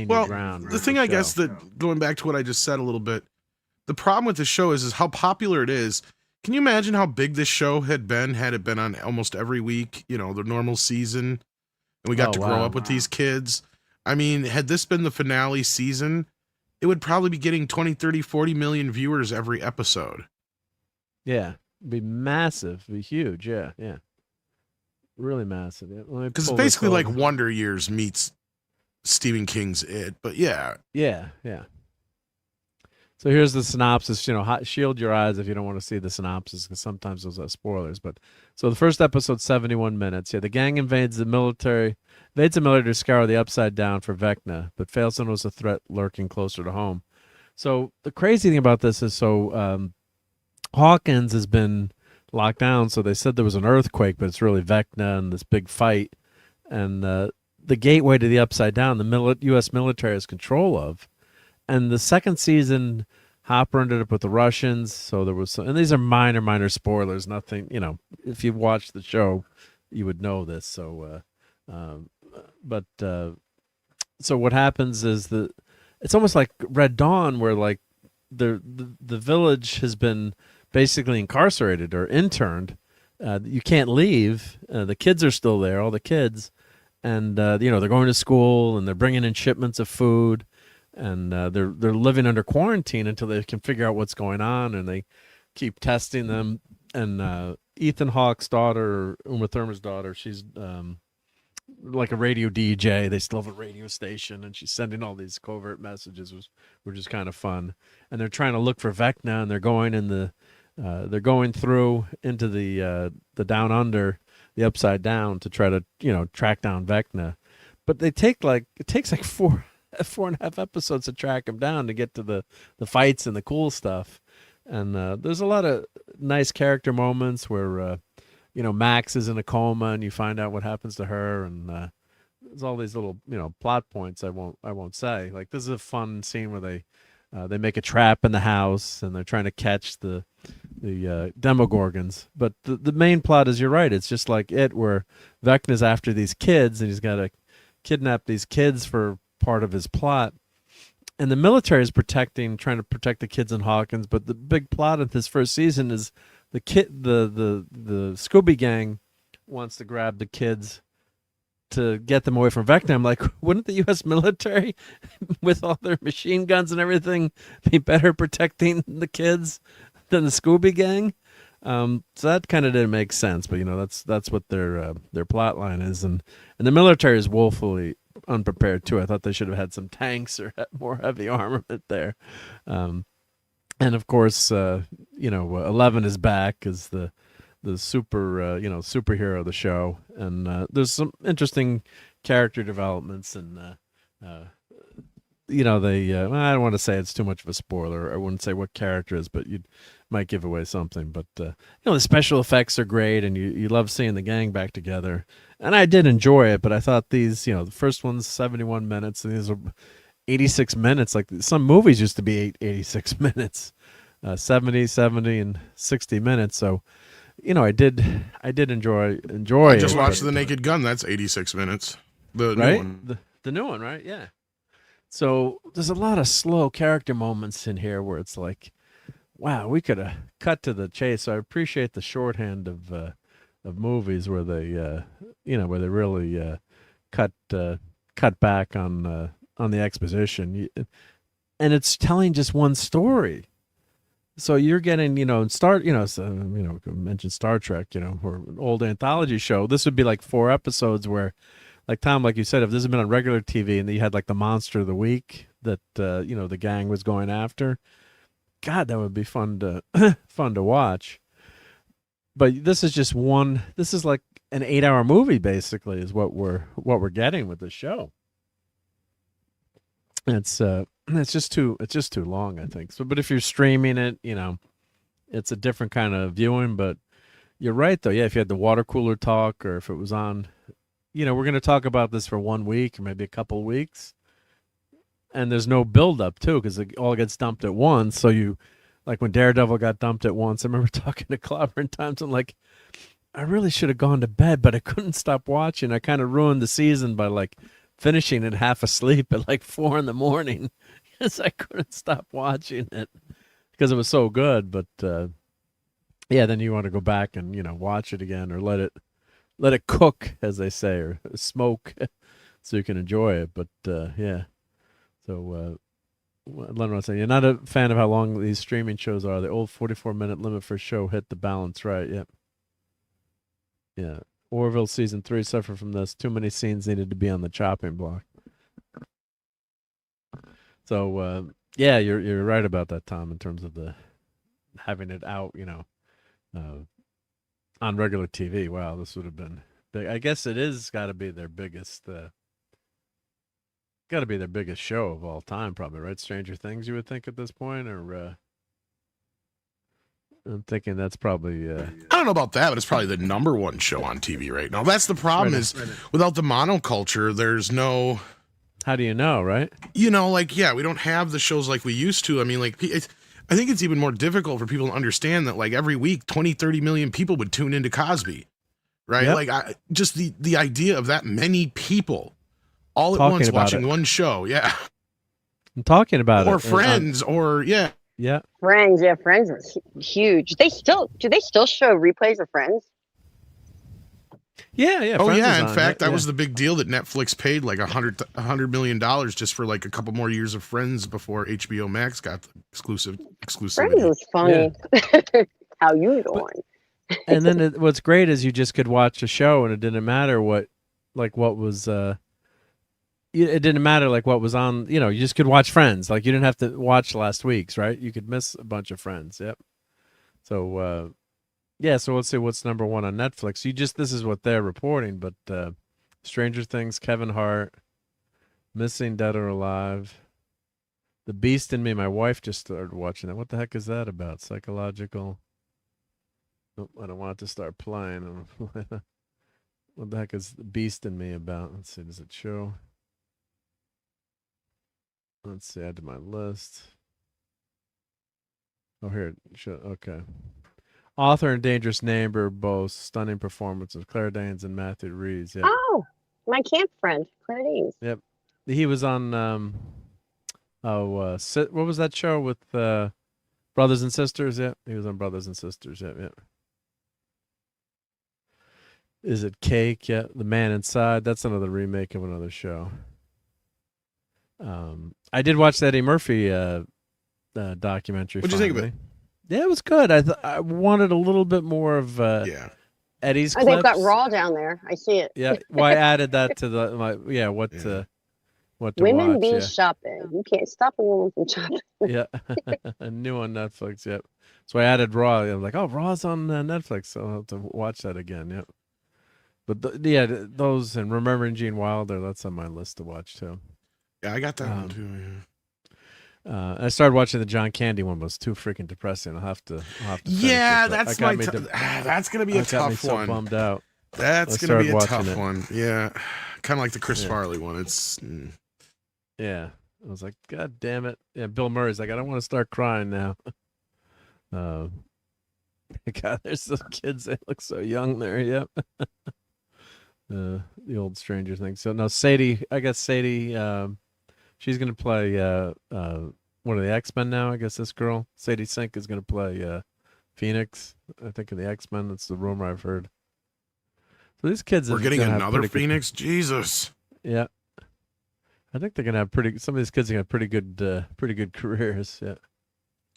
ground. The thing, I guess, that going back to what I just said a little bit, the problem with the show is how popular it is. Can you imagine how big this show had it been on almost every week, the normal season? and we got to grow up with these kids. I mean, had this been the finale season, it would probably be getting 20, 30, 40 million viewers every episode. Yeah. It'd be massive. It'd be huge. Yeah. Yeah. Really massive. Because it's basically like Wonder Years meets Stephen King's It. But yeah. Yeah. Yeah. So here's the synopsis. Shield your eyes if you don't want to see the synopsis, because sometimes those are spoilers. But so the first episode, 71 minutes. Yeah, the gang invades the military to scour the Upside Down for Vecna, but fails to notice a threat lurking closer to home. So the crazy thing about this is, Hawkins has been locked down. So they said there was an earthquake, but it's really Vecna and this big fight, and the gateway to the Upside Down, the U.S. military has control of. And the second season, Hopper ended up with the Russians. So there was and these are minor spoilers. Nothing, if you've watched the show, you would know this. So, so what happens is it's almost like Red Dawn, where like the village has been basically incarcerated or interned. You can't leave. The kids are still there, all the kids. And, they're going to school and they're bringing in shipments of food. And they're living under quarantine until they can figure out what's going on, and they keep testing them. And Ethan Hawke's daughter, Uma Thurman's daughter, she's like a radio DJ. They still have a radio station, and she's sending all these covert messages, which is kind of fun. And they're trying to look for Vecna, and they're going through into the down under, the Upside Down, to try to track down Vecna. But it takes like 4.5 episodes to track him down to get to the fights and the cool stuff. And there's a lot of nice character moments where Max is in a coma and you find out what happens to her, and there's all these little plot points I won't say. Like, this is a fun scene where they make a trap in the house and they're trying to catch the Demogorgons. But the main plot is, you're right, it's just like It, where Vecna's after these kids and he's got to kidnap these kids for part of his plot, and the military is trying to protect the kids in Hawkins. But the big plot of this first season is the Scooby Gang wants to grab the kids to get them away from Vecna. I'm like, wouldn't the U.S. military, with all their machine guns and everything, be better protecting the kids than the Scooby Gang? So that kind of didn't make sense, but that's what their plot line is, and the military is woefully unprepared too. I thought they should have had some tanks or more heavy armament there. And of course, 11 is back as the superhero of the show, and there's some interesting character developments, and I don't want to say it's too much of a spoiler. I wouldn't say what character is, but you might give away something. But the special effects are great, and you love seeing the gang back together. And I did enjoy it, but I thought these, the first one's 71 minutes, and these are 86 minutes. Like, some movies used to be 86 minutes, 70, and 60 minutes. So, I did enjoy. I just watched The Naked Gun. That's 86 minutes. The right? new one. The new one, right? Yeah. So there's a lot of slow character moments in here where it's like, wow, we could have cut to the chase. So I appreciate the shorthand of movies where they, where they really cut back on the exposition, and it's telling just one story. So you're getting, mentioned Star Trek, or an old anthology show. This would be like 4 episodes where, like Tom, like you said, if this had been on regular TV and you had like the monster of the week that the gang was going after, God, that would be fun to watch. But this is just one. This is like an 8-hour movie, basically, is what we're getting with the show. It's just too long, I think. So, but if you're streaming it, it's a different kind of viewing. But you're right, though. Yeah, if you had the water cooler talk, or if it was on. We're going to talk about this for 1 week or maybe a couple of weeks. And there's no build-up, too, because it all gets dumped at once. So like when Daredevil got dumped at once, I remember talking to Clobber and Times. I'm like, I really should have gone to bed, but I couldn't stop watching. I kind of ruined the season by, like, finishing it half asleep at, like, 4 in the morning because I couldn't stop watching it because it was so good. But, yeah, then you want to go back and, watch it again or let let it cook, as they say, or smoke, so you can enjoy it. But yeah, so Leonard was saying you're not a fan of how long these streaming shows are. The old 44-minute limit for a show hit the balance right. Yep. Yeah. Orville season 3 suffered from this. Too many scenes needed to be on the chopping block. So yeah, you're right about that, Tom, in terms of the having it out, on regular TV. Wow, this would have been big. I guess it is got to be their biggest show of all time, probably, right? Stranger Things, you would think at this point, or I'm thinking that's probably. I don't know about that, but it's probably the number one show on TV right now. That's the problem without the monoculture, there's no. How do you know, right? We don't have the shows like we used to. I mean, I think it's even more difficult for people to understand that, every week, 20, 30 million people would tune into Cosby, right? Yep. Just the idea of that many people all at once watching one show. Yeah. I'm talking about or Friends, or yeah. Friends is huge. Do they still show replays of Friends? Yeah. Oh Friends yeah. is In on fact, it. that was the big deal that Netflix paid $100 million just for a couple more years of Friends before HBO Max got the exclusivity. Friends was funny. Yeah. How you doing? And then what's great is you just could watch a show and it didn't matter what was. It didn't matter what was on. You just could watch Friends. You didn't have to watch last week's, right? You could miss a bunch of Friends. Yep. So. Yeah, so let's see what's number one on Netflix. This is what they're reporting, but Stranger Things, Kevin Hart, Missing Dead or Alive, The Beast in Me. My wife just started watching that. What the heck is that about? Psychological. Oh, I don't want it to start playing. What the heck is The Beast in Me about? Let's see, does it show? Let's see, add to my list. Oh, here. Okay. Author and Dangerous Neighbor, both stunning performances. Claire Danes and Matthew Reeves. Yep. Oh, my camp friend, Claire Danes. Yep. He was on, what was that show with Brothers and Sisters? Yep. He was on Brothers and Sisters. Yep. Is it Cake? Yeah. The Man Inside. That's another remake of another show. I did watch the Eddie Murphy documentary. What'd you think of it? Yeah, it was good. I wanted a little bit more of Eddie's clips. They've got Raw down there. I see it. Yeah, well, I added that to what to Women watch. be shopping. You can't stop a woman from shopping. Yeah, new on Netflix. Yep. So I added Raw. I'm like, oh, Raw's on Netflix, so I'll have to watch that again. Yep. But those and Remembering Gene Wilder, that's on my list to watch too. Yeah, I got that one too. Yeah. I started watching the John Candy one, but it's too freaking depressing. I'll have to. Yeah, that's that's gonna be a tough one. Bummed out. That's gonna be a tough one. Yeah, kind of like the Chris Farley one. It's. Yeah, I was like, God damn it! Yeah, Bill Murray's like, I don't want to start crying now. God, there's those kids. They look so young there. Yep. The old Stranger Things. So now Sadie, I guess Sadie. She's going to play one of the X-Men now. I guess this girl, Sadie Sink, is going to play Phoenix. I think in the X-Men. That's the rumor I've heard. So these kids We're getting another Phoenix? Jesus. Yeah. I think they're going to have some of these kids are going to have pretty good careers. Yeah.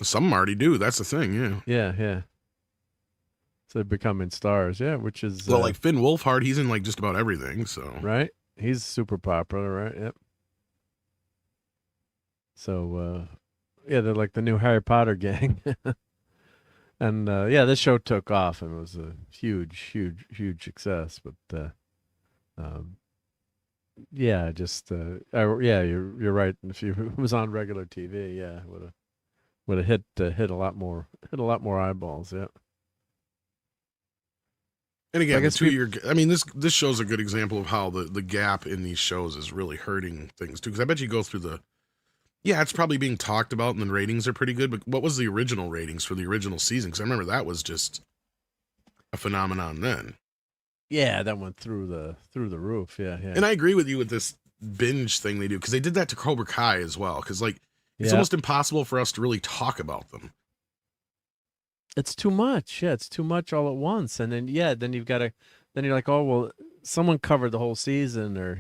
Some of them already do. That's the thing. Yeah. Yeah. So they're becoming stars. Yeah. Which is. Well, like Finn Wolfhard, he's in just about everything. So. Right. He's super popular, right? Yep. So, they're like the new Harry Potter gang. And, this show took off and it was a huge success. But, you're right. If it was on regular TV, would have hit a lot more eyeballs. Yeah. And again, this show's a good example of how the gap in these shows is really hurting things too. Because I bet you go through it's probably being talked about and the ratings are pretty good. But what was the original ratings for the original season? Because I remember that was just a phenomenon then. Yeah, that went through the roof. Yeah. And I agree with you with this binge thing they do, because they did that to Cobra Kai as well. Because it's almost impossible for us to really talk about them. It's too much. Yeah, it's too much all at once. And then you've got to then you're like, oh well, someone covered the whole season, or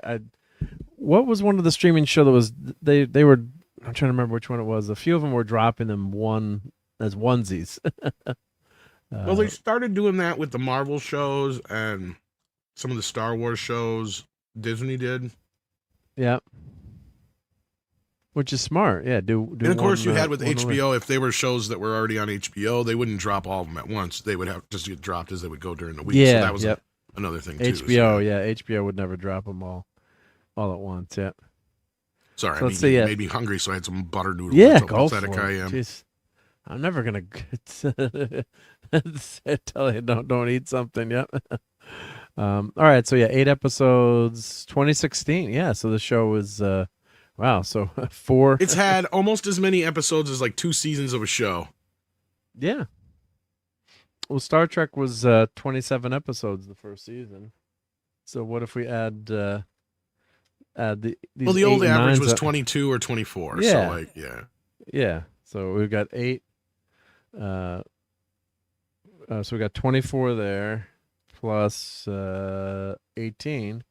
I what was one of the streaming show that was they were, I'm trying to remember which one it was. A few of them were dropping them as onesies. Well, they started doing that with the Marvel shows and some of the Star Wars shows Disney did. Yeah. Which is smart. Yeah. Do and of course, you had with one HBO, if they were shows that were already on HBO, they wouldn't drop all of them at once. They would have just get dropped as they would go during the week. Yeah. So that was another thing, too. HBO, HBO would never drop them all at once. Yeah. Sorry, So I let's mean, see, you made me hungry, so I had some butter noodles. Yeah, That's how go pathetic for I it. am. Jeez. I'm never gonna tell you don't eat something. Yep. All right. So 8 episodes, 2016. Yeah. So the show was wow. So 4. It's had almost as many episodes as like 2 seasons of a show. Yeah. Well, Star Trek was 27 episodes the first season. So what if we add these Well, the old 8 and average 9s was up? 22 or 24. Yeah. So like, yeah. Yeah. So we've got 8. So we got 24 there, plus 18.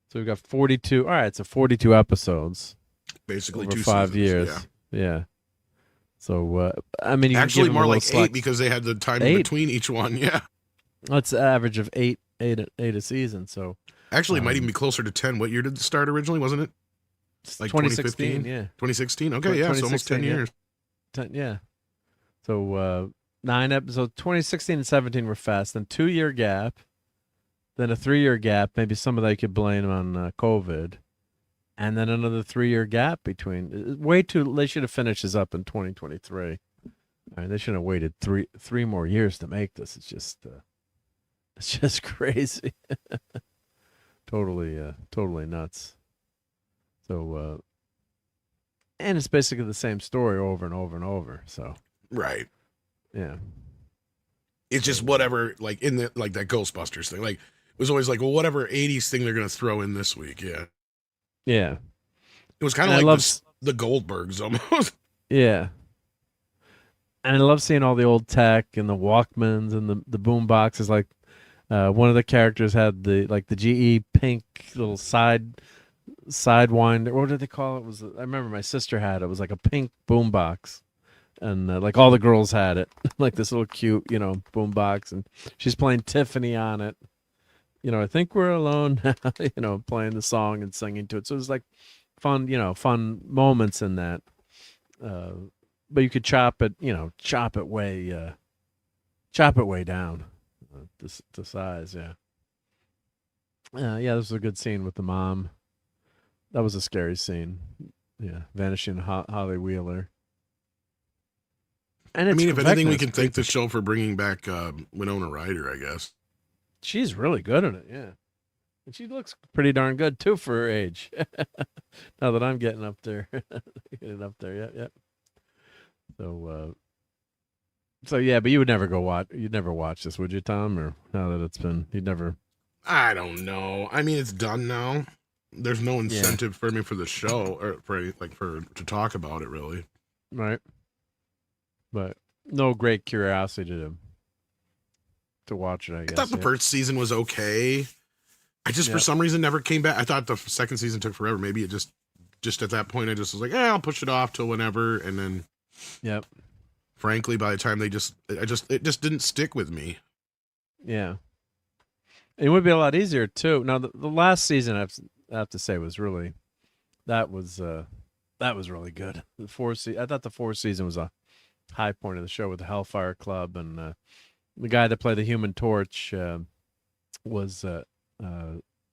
So we've got 42. All right, so 42 episodes. Basically over 2 5 seasons, years. Yeah. So I mean, you can actually give them more a like little 8 slack. because they had the time 8? in between each one. Yeah. That's an average of 8 a season. So Actually, it might even be closer to 10. What year did it start originally? Wasn't it? Like 2016, yeah. 2016. Okay, yeah, so almost 10 years. 10, yeah. So 9 episodes. 2016 and 17 were fast. Then 2-year gap. Then a 3-year gap. Maybe some of that you could blame on COVID. And then another 3-year gap between. They should have finished this up in 2023. I mean, they shouldn't have waited three more years to make this. It's just crazy. Totally nuts. So, and it's basically the same story over and over and over. So, right. Yeah. It's just whatever, like in the like that Ghostbusters thing. Like it was always like, well, whatever 80s thing they're gonna throw in this week. Yeah. Yeah. It was kind of like the Goldbergs almost. Yeah. And I love seeing all the old tech and the Walkmans and the boom boxes. Like one of the characters had the GE pink little sidewinder. What did they call it? I remember my sister had it. It was like a pink boom box. And like all the girls had it, like this little cute, boom box, and she's playing Tiffany on it. I think we're alone now, playing the song and singing to it. So it was like fun moments in that. But you could chop it way down to size. Yeah. Yeah, this was a good scene with the mom. That was a scary scene. Yeah, vanishing Holly Wheeler. And I mean, if anything, we can thank the show for bringing back Winona Ryder, I guess. She's really good in it, yeah. And she looks pretty darn good, too, for her age. Now that I'm getting up there. Yep. So yeah, but you would never you'd never watch this, would you, Tom? Or now that you'd never... I don't know. I mean, it's done now. There's no incentive for me for the show, or to talk about it, really. Right. But no great curiosity to watch it, I guess. I thought the first season was okay. I just, for some reason, never came back. I thought the second season took forever. Maybe it just at that point, I just was like, I'll push it off till whenever. And then, yep. Frankly, by the time it just didn't stick with me. Yeah. It would be a lot easier, too. Now, the last season, I have to say, was really, that was really good. I thought the fourth season was a high point of the show with the Hellfire Club, and the guy that played the Human Torch was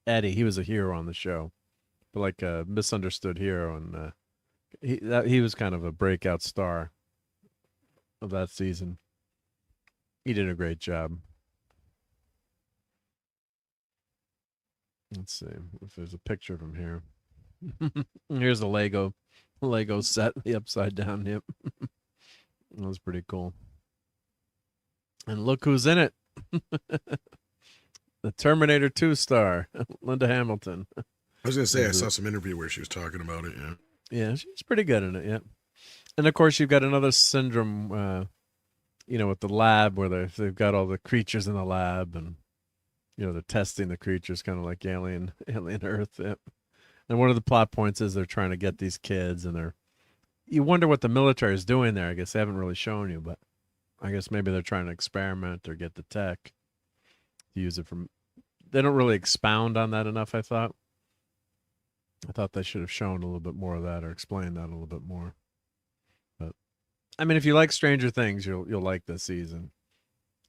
Eddie. He was a hero on the show, but like a misunderstood hero, and he was kind of a breakout star of that season. He did a great job. Let's see if there's a picture of him here. Here's a Lego set, the upside down hip. That was pretty cool. And look who's in it. The Terminator 2 star, Linda Hamilton. I was going to say, I saw some interview where she was talking about it, yeah. Yeah, she's pretty good in it, yeah. And, of course, you've got another syndrome with the lab where they've got all the creatures in the lab, and they're testing the creatures, kind of like Alien Earth. Yep. And one of the plot points is they're trying to get these kids, and you wonder what the military is doing there. I guess they haven't really shown you, but I guess maybe they're trying to experiment or get the tech to use it they don't really expound on that enough, I thought. I thought they should have shown a little bit more of that or explained that a little bit more. But I mean, if you like Stranger Things, you'll like this season.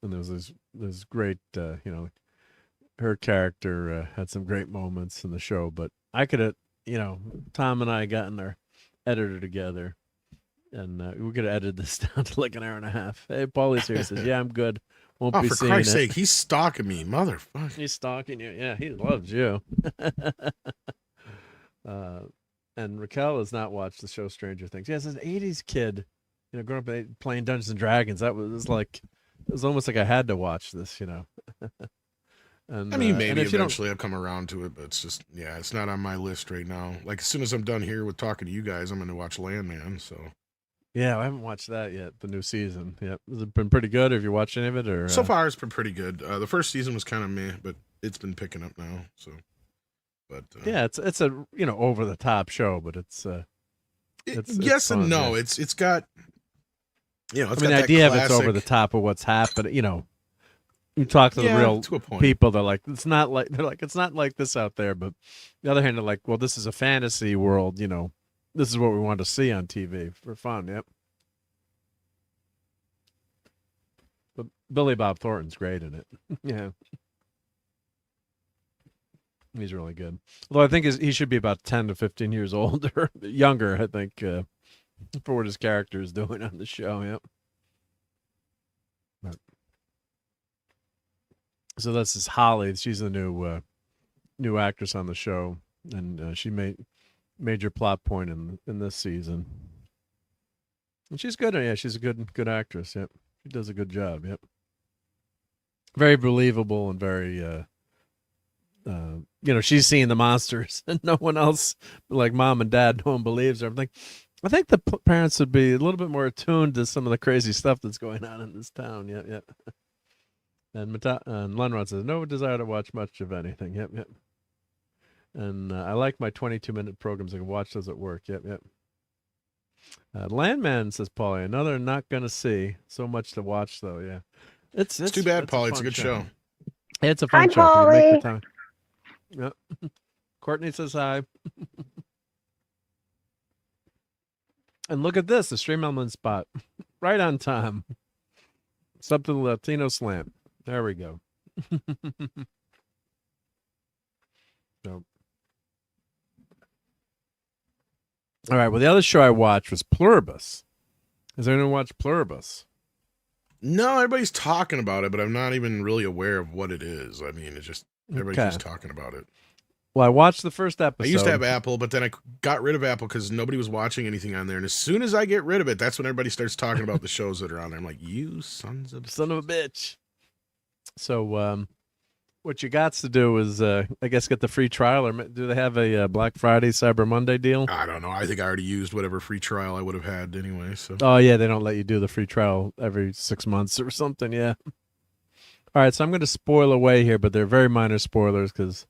And there's this great, her character had some great moments in the show. But I could have, Tom and I gotten our editor together, and we could have edited this down to like an hour and a half. Hey, Paulie's here. He says, "Yeah, I'm good. Won't be for seeing Christ's it." sake, he's stalking me, motherfucker. He's stalking you. Yeah, he loves you. And Raquel has not watched the show Stranger Things. Yeah, as an 80s kid, growing up playing Dungeons and Dragons, it was almost like I had to watch this, And I mean, maybe eventually I'll come around to it, but it's just, it's not on my list right now. Like, as soon as I'm done here with talking to you guys, I'm going to watch Landman, so. Yeah, I haven't watched that yet, the new season. Yeah. Has it been pretty good? Have you watched any of it? Or so far, it's been pretty good. The first season was kind of meh, but it's been picking up now, so. But yeah, it's a over the top show, but it's yes fun, and no. yeah. It's got it's the idea of it's over the top of what's happened. You talk to the real people, they're like it's not like this out there. But the other hand, they're like, well, this is a fantasy world. This is what we want to see on TV for fun. Yep. But Billy Bob Thornton's great in it. Yeah. He's really good. Although I think he should be about 10 to 15 years older, younger, I think, for what his character is doing on the show. Yep. But, so this is Holly. She's the new actress on the show, and she made major plot point in this season. And she's good. Yeah, she's a good actress. Yep. She does a good job. Yep. Very believable and very she's seeing the monsters and no one else, like mom and dad, no one believes her. I think the parents would be a little bit more attuned to some of the crazy stuff that's going on in this town. Yeah. And Lenrod says, no desire to watch much of anything. Yep. And I like my 22-minute programs. I can watch those at work. Yep. Landman, says Paulie, another not going to see. So much to watch, though. Yeah. It's too bad, Paulie. It's a good show. It's a fun show. Paulie. You make the time. Yep. Courtney says hi. And look at this, the Stream Element spot. Right on time. Something Latino slant. There we go. So. All right, well, the other show I watched was Pluribus. Has anyone watched Pluribus? No, everybody's talking about it, but I'm not even really aware of what it is. I mean, it's just everybody's just talking about it. Well, I watched the first episode. I used to have Apple, but then I got rid of Apple because nobody was watching anything on there. And as soon as I get rid of it, that's when everybody starts talking about the shows that are on there. I'm like, you son of a bitch. So what you got to do is, I guess, get the free trial. Or do they have a Black Friday, Cyber Monday deal? I don't know. I think I already used whatever free trial I would have had anyway. So. Oh, yeah, they don't let you do the free trial every 6 months or something, yeah. All right, so I'm going to spoil away here, but they're very minor spoilers because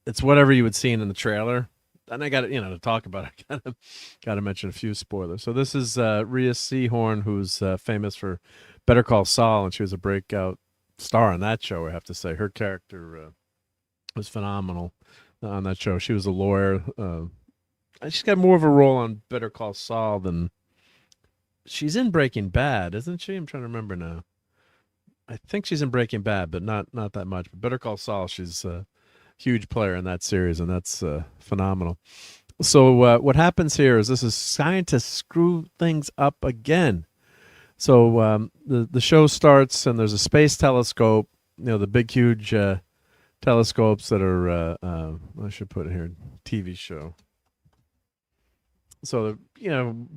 it's whatever you would see in the trailer. And I got to, to talk about it, I got to mention a few spoilers. So this is Rhea Seehorn, who's famous for Better Call Saul, and she was a breakout star on that show, I have to say. Her character was phenomenal on that show. She was a lawyer. She's got more of a role on Better Call Saul than she's in Breaking Bad, isn't she? I'm trying to remember now. I think she's in Breaking Bad, but not that much. But Better Call Saul, she's a huge player in that series, and that's phenomenal. So what happens here is this is scientists screw things up again. So the show starts, and there's a space telescope, the big, huge telescopes that are, I should put it here, TV show. So,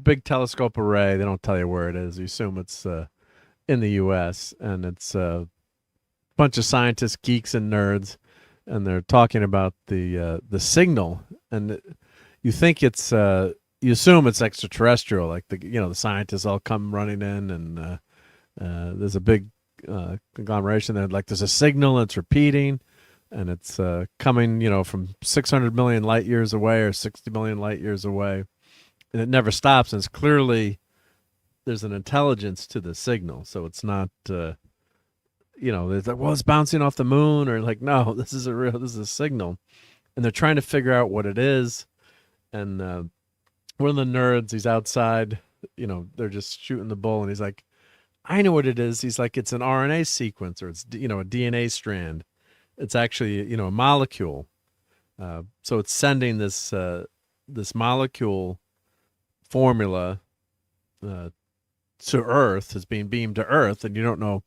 big telescope array, they don't tell you where it is. You assume it's in the U.S., and it's a bunch of scientists, geeks, and nerds, and they're talking about the signal, and you think it's you assume it's extraterrestrial, like the scientists all come running in, and There's a big conglomeration that like there's a signal that's repeating, and it's coming, from 600 million light years away or 60 million light years away, and it never stops. And it's clearly there's an intelligence to the signal, so it's not. It's like, well, it's bouncing off the moon, or like, no, this is a signal, and they're trying to figure out what it is. And one of the nerds, he's outside, they're just shooting the bull, and he's like, I know what it is. He's like, it's an RNA sequence, or it's, a DNA strand. It's actually, a molecule. So it's sending this molecule formula to Earth, is being beamed to Earth, and you don't know.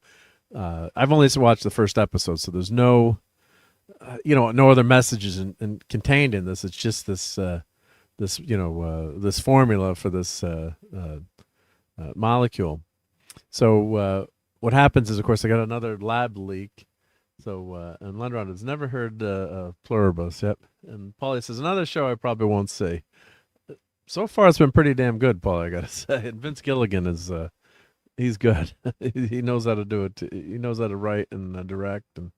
I've only watched the first episode, so there's no, no other messages contained in this. It's just this formula for this molecule. So what happens is, of course, I got another lab leak. So and Lendron has never heard Pluribus. Yep. And Paulie says another show I probably won't see. So far, it's been pretty damn good, Paulie, I gotta say. And Vince Gilligan is. He's good. He knows how to do it. He knows how to write and direct. And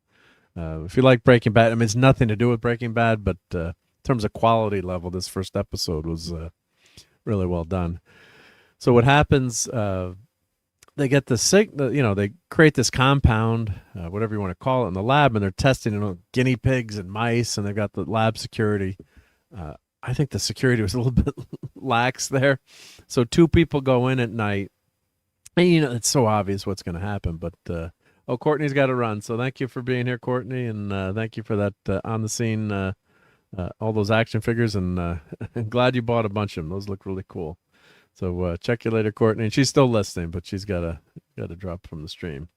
if you like Breaking Bad, I mean, it's nothing to do with Breaking Bad, but in terms of quality level, this first episode was really well done. So what happens? They get they create this compound, whatever you want to call it, in the lab, and they're testing guinea pigs and mice, and they've got the lab security. I think the security was a little bit lax there. So 2 people go in at night. And, it's so obvious what's going to happen, but Courtney's got to run. So thank you for being here, Courtney, and thank you for that on the scene, all those action figures, and I'm glad you bought a bunch of them. Those look really cool. So check you later, Courtney. And she's still listening, but she's got to drop from the stream.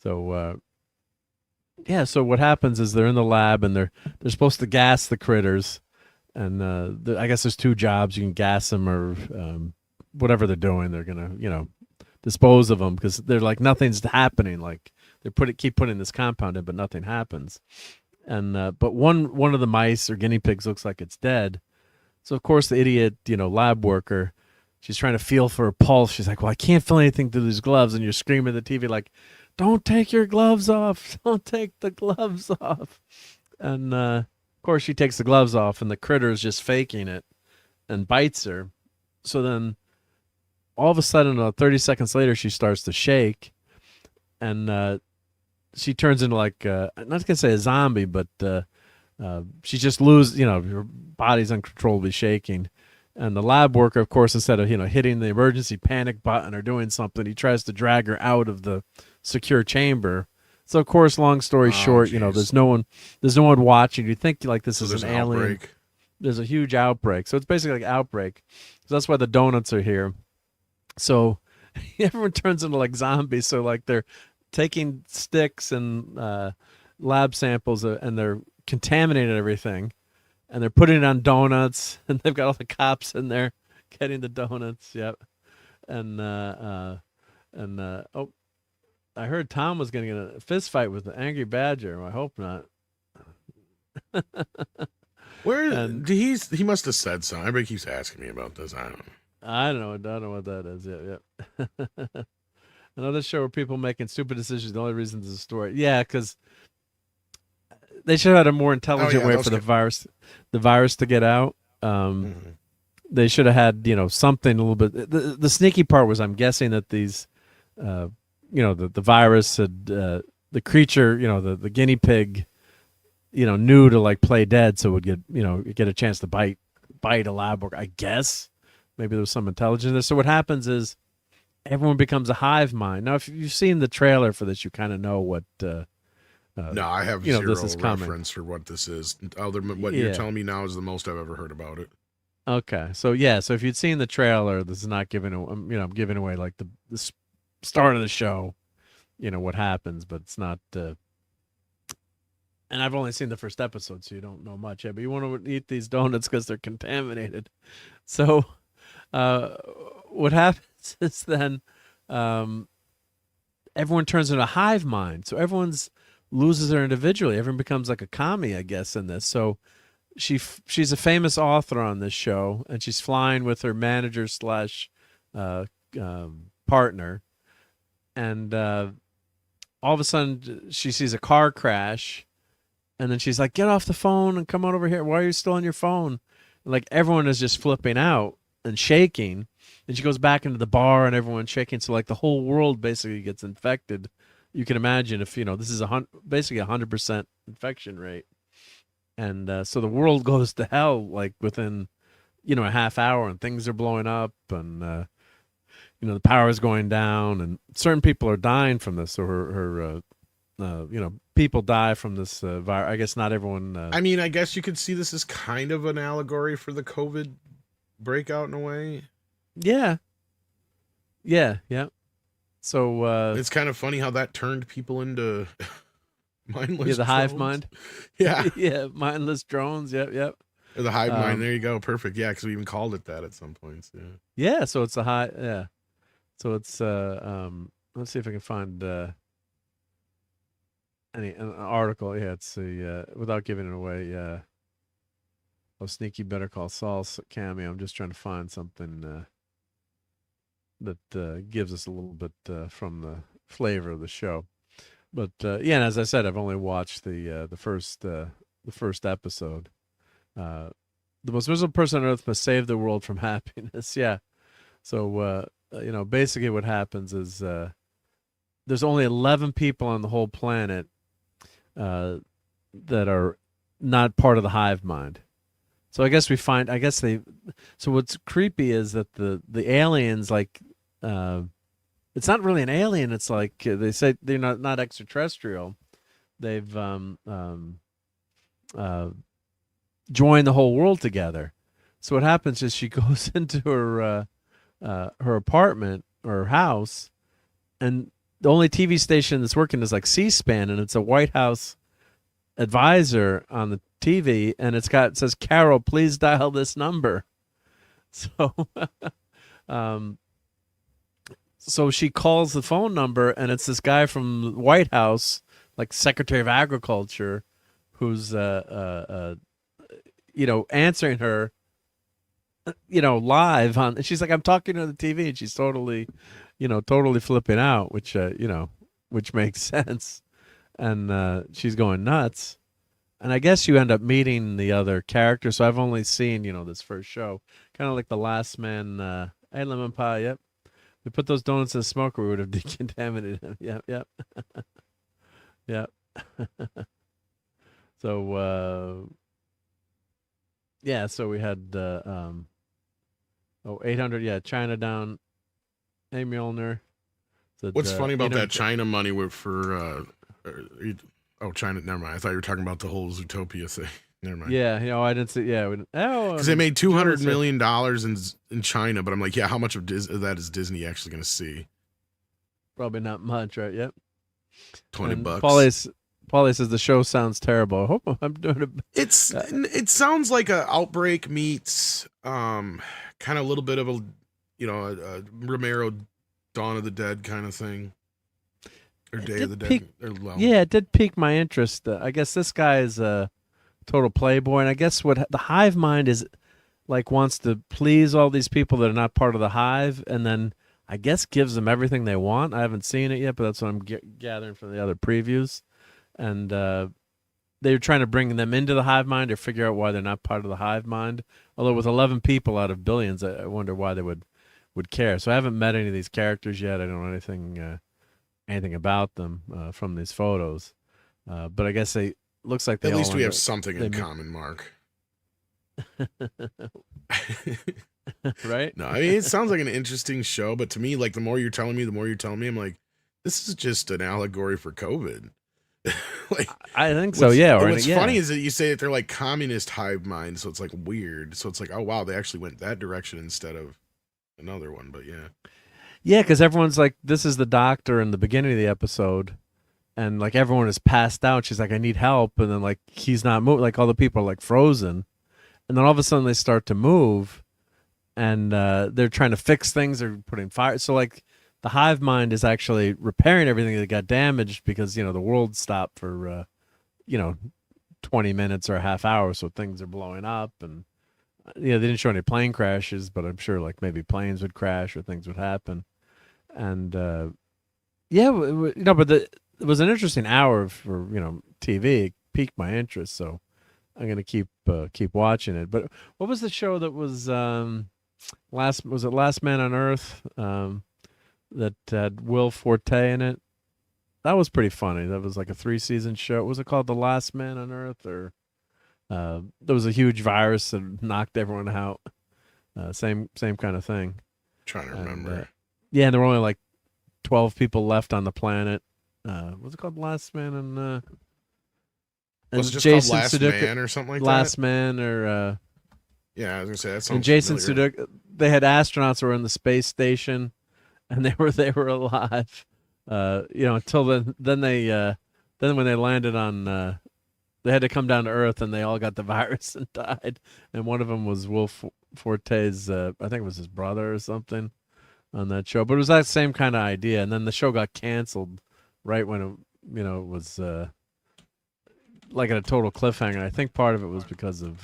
So so what happens is they're in the lab, and they're supposed to gas the critters, and I guess there's 2 jobs. You can gas them, or whatever they're doing. They're gonna dispose of them, because they're like, nothing's happening. Like they keep putting this compound in, but nothing happens. And but one of the mice or guinea pigs looks like it's dead. So of course the idiot, lab worker, she's trying to feel for a pulse. She's like, well, I can't feel anything through these gloves. And you're screaming at the TV like, don't take your gloves off. Don't take the gloves off. And of course she takes the gloves off, and the critter is just faking it and bites her. So then all of a sudden, 30 seconds later, she starts to shake, and she turns into like, I'm not going to say a zombie, but she just loses, her body's uncontrollably shaking. And the lab worker, of course, instead of, hitting the emergency panic button or doing something, he tries to drag her out of the secure chamber. So, of course, long story short, geez. there's no one watching. You think like this is an alien. Outbreak. There's a huge outbreak. So it's basically like outbreak. So that's why the donuts are here. So everyone turns into like zombies. So like they're taking sticks and lab samples, and they're contaminating everything, and they're putting it on donuts, and they've got all the cops in there getting the donuts. Yep. And I heard Tom was going to get a fist fight with the Angry Badger. I hope not. He must have said something. Everybody keeps asking me about this. I don't know what that is. Yeah. Another show where people making stupid decisions. The only reason is a story. Yeah, because they should have had a more intelligent way for the virus to get out. They should have had something a little bit. The sneaky part was, I'm guessing that these, the virus had the creature, the guinea pig, knew to like play dead, so it would get a chance to bite a lab worker. I guess maybe there was some intelligence there. So what happens is everyone becomes a hive mind. Now, if you've seen the trailer for this, you kind of know what. No, I have zero this is reference for what this is. Other than what you're telling me now is the most I've ever heard about it. Okay, so if you'd seen the trailer, this is not giving I'm giving away like the start of the show, what happens, but it's not. And I've only seen the first episode, so you don't know much yet. But you want to eat these donuts because they're contaminated. So, what happens is then everyone turns into a hive mind. So everyone's loses their individuality. Everyone becomes like a commie, I guess, in this. So she's a famous author on this show, and she's flying with her manager / partner. and all of a sudden she sees a car crash, and then she's like, "Get off the phone and come on over here. Why are you still on your phone?" And like everyone is just flipping out and shaking. And she goes back into the bar, and everyone's shaking. So like the whole world basically gets infected. You can imagine if this is basically 100% infection rate, and so the world goes to hell like within a half hour, and things are blowing up, and the power is going down, and certain people are dying from this. So her people die from this virus. I guess not everyone. I mean, I guess you could see this as kind of an allegory for the COVID breakout in a way. Yeah. So it's kind of funny how that turned people into mindless. Yeah, the hive drones. mind. Yeah, yeah, mindless drones. Yep. Or the hive mind. There you go. Perfect. Yeah, because we even called it that at some points. Yeah. Yeah. So it's a high. Yeah. So it's let's see if I can find an article. Yeah, it's without giving it away. Sneaky Better Call Saul's cameo. I'm just trying to find something that gives us a little bit from the flavor of the show. But yeah, and as I said, I've only watched the first episode. The most miserable person on earth must save the world from happiness. Yeah. So basically what happens is there's only 11 people on the whole planet that are not part of the hive mind. So I guess so what's creepy is that the aliens, like, it's not really an alien. It's like they say they're not extraterrestrial. They've joined the whole world together. So what happens is she goes into her apartment or her house, and the only TV station that's working is like C-SPAN, and it's a White House advisor on the TV, and it says, "Carol, please dial this number." So so she calls the phone number, and it's this guy from the White House, like Secretary of Agriculture, who's answering her live on, and she's like, "I'm talking to the TV," and she's totally flipping out, which makes sense, and she's going nuts. And I guess you end up meeting the other characters. So I've only seen, this first show. Kind of like The Last Man. Hey, Lemon Pie, yep. We put those donuts in the smoker, we would have decontaminated them. Yep. Yep. So, so we had 800, China down. Hey, Mjolnir. What's funny about that China money for China, never mind. I thought you were talking about the whole Zootopia thing. Never mind. Yeah, I didn't see. Yeah, because they made $200 million in China, but I'm like, how much of that is Disney actually going to see? Probably not much, right? Yep. $20. Paulie says the show sounds terrible. I hope I'm doing it. It sounds like a Outbreak meets kind of a little bit of a Romero Dawn of the Dead kind of thing. Or Day of the Dead. Yeah, it did pique my interest. I guess this guy is a total playboy, and I guess what the hive mind is like, wants to please all these people that are not part of the hive, and then I guess gives them everything they want. I haven't seen it yet, but that's what I'm gathering from the other previews. And they're trying to bring them into the hive mind or figure out why they're not part of the hive mind. Although with 11 people out of billions, I wonder why they would care. So I haven't met any of these characters yet. I don't know anything about them from these photos, but I guess looks like they at least all we have something in common, Mark. Right? No, I mean, it sounds like an interesting show, but to me, like, the more you're telling me, I'm like, this is just an allegory for COVID. Like, I think so. Yeah. What's funny is that you say that they're like communist hive mind, so it's like weird. So it's like, oh wow, they actually went that direction instead of another one. But yeah. Yeah, because everyone's like, this is the doctor in the beginning of the episode, and like everyone is passed out. She's like, I need help, and then like he's not moving. Like all the people are like frozen, and then all of a sudden they start to move, and they're trying to fix things. They're putting fire. So like the hive mind is actually repairing everything that got damaged because the world stopped for 20 minutes or a half hour, so things are blowing up, and they didn't show any plane crashes, but I'm sure like maybe planes would crash or things would happen. And Yeah, but it was an interesting hour for TV. It piqued my interest, so I'm gonna keep watching it. But what was the show that was Last Man on Earth that had Will Forte in it? That was pretty funny. That was like a 3-season show. Was it called The Last Man on Earth, or there was a huge virus that knocked everyone out? Same kind of thing. Trying to remember. Yeah, and there were only like 12 people left on the planet. What's it called? Last Man and Was it just Jason called Last Sudeikis, Man or something like Last that? Man or yeah, I was gonna say that sounds and Jason familiar. Sudeikis. They had astronauts who were in the space station, and they were alive. Until then when they landed on, they had to come down to Earth, and they all got the virus and died. And one of them was Will Forte's, I think it was his brother or something, on that show. But it was that same kind of idea. And then the show got canceled right when it was like at a total cliffhanger. I think part of it was because of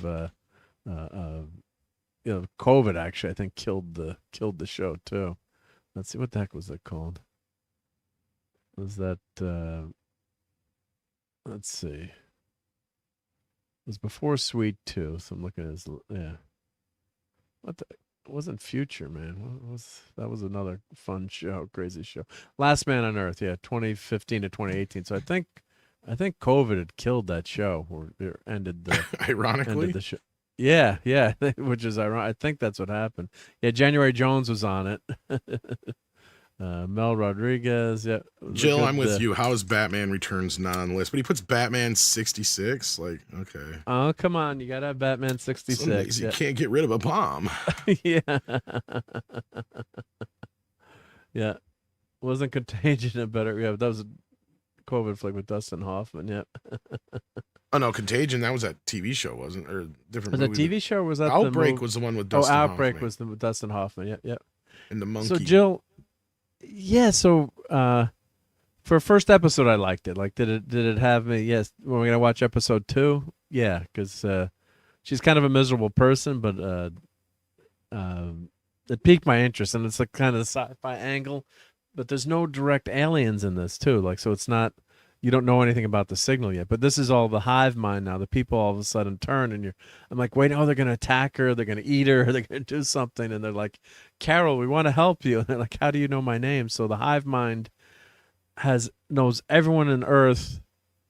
COVID. Actually, I think killed the show too. Let's see, what the heck was it called? Was that let's see. It was before Sweet Tooth. So I'm looking at his, yeah. What the, it wasn't Future, man. That was another fun show, crazy show. Last Man on Earth, yeah, 2015 to 2018. So I think COVID had killed that show, or it ended the Ironically. ended the show. Yeah, which is ironic. I think that's what happened. Yeah, January Jones was on it. Mel Rodriguez, yeah. Jill, I'm with you. How is Batman Returns not on the list? But he puts Batman 66. Like, okay. Oh, come on. You got to have Batman 66. Some days you can't get rid of a bomb. Yeah. Yeah. Wasn't Contagion a better? Yeah, that was a COVID flick with Dustin Hoffman. Yeah. Oh, no. Contagion, that was that TV show, wasn't it? Or a different Was movie. that TV show? Or was that Outbreak was the one with Dustin Hoffman. Outbreak was with Dustin Hoffman. Yeah, yeah. And the monkey. So, Jill, yeah, so for first episode, I liked it. Like, did it have me? Yes. We're going to watch episode 2? Yeah, because she's kind of a miserable person, but it piqued my interest, and it's like kind of the sci-fi angle, but there's no direct aliens in this, too. Like, so it's not, you don't know anything about the signal yet, but this is all the hive mind now. The people all of a sudden turn, and I'm like, wait, oh, they're going to attack her, they're going to eat her, they're going to do something, and they're like, Carol, we want to help you. And they're like, how do you know my name? So the hive mind knows everyone on Earth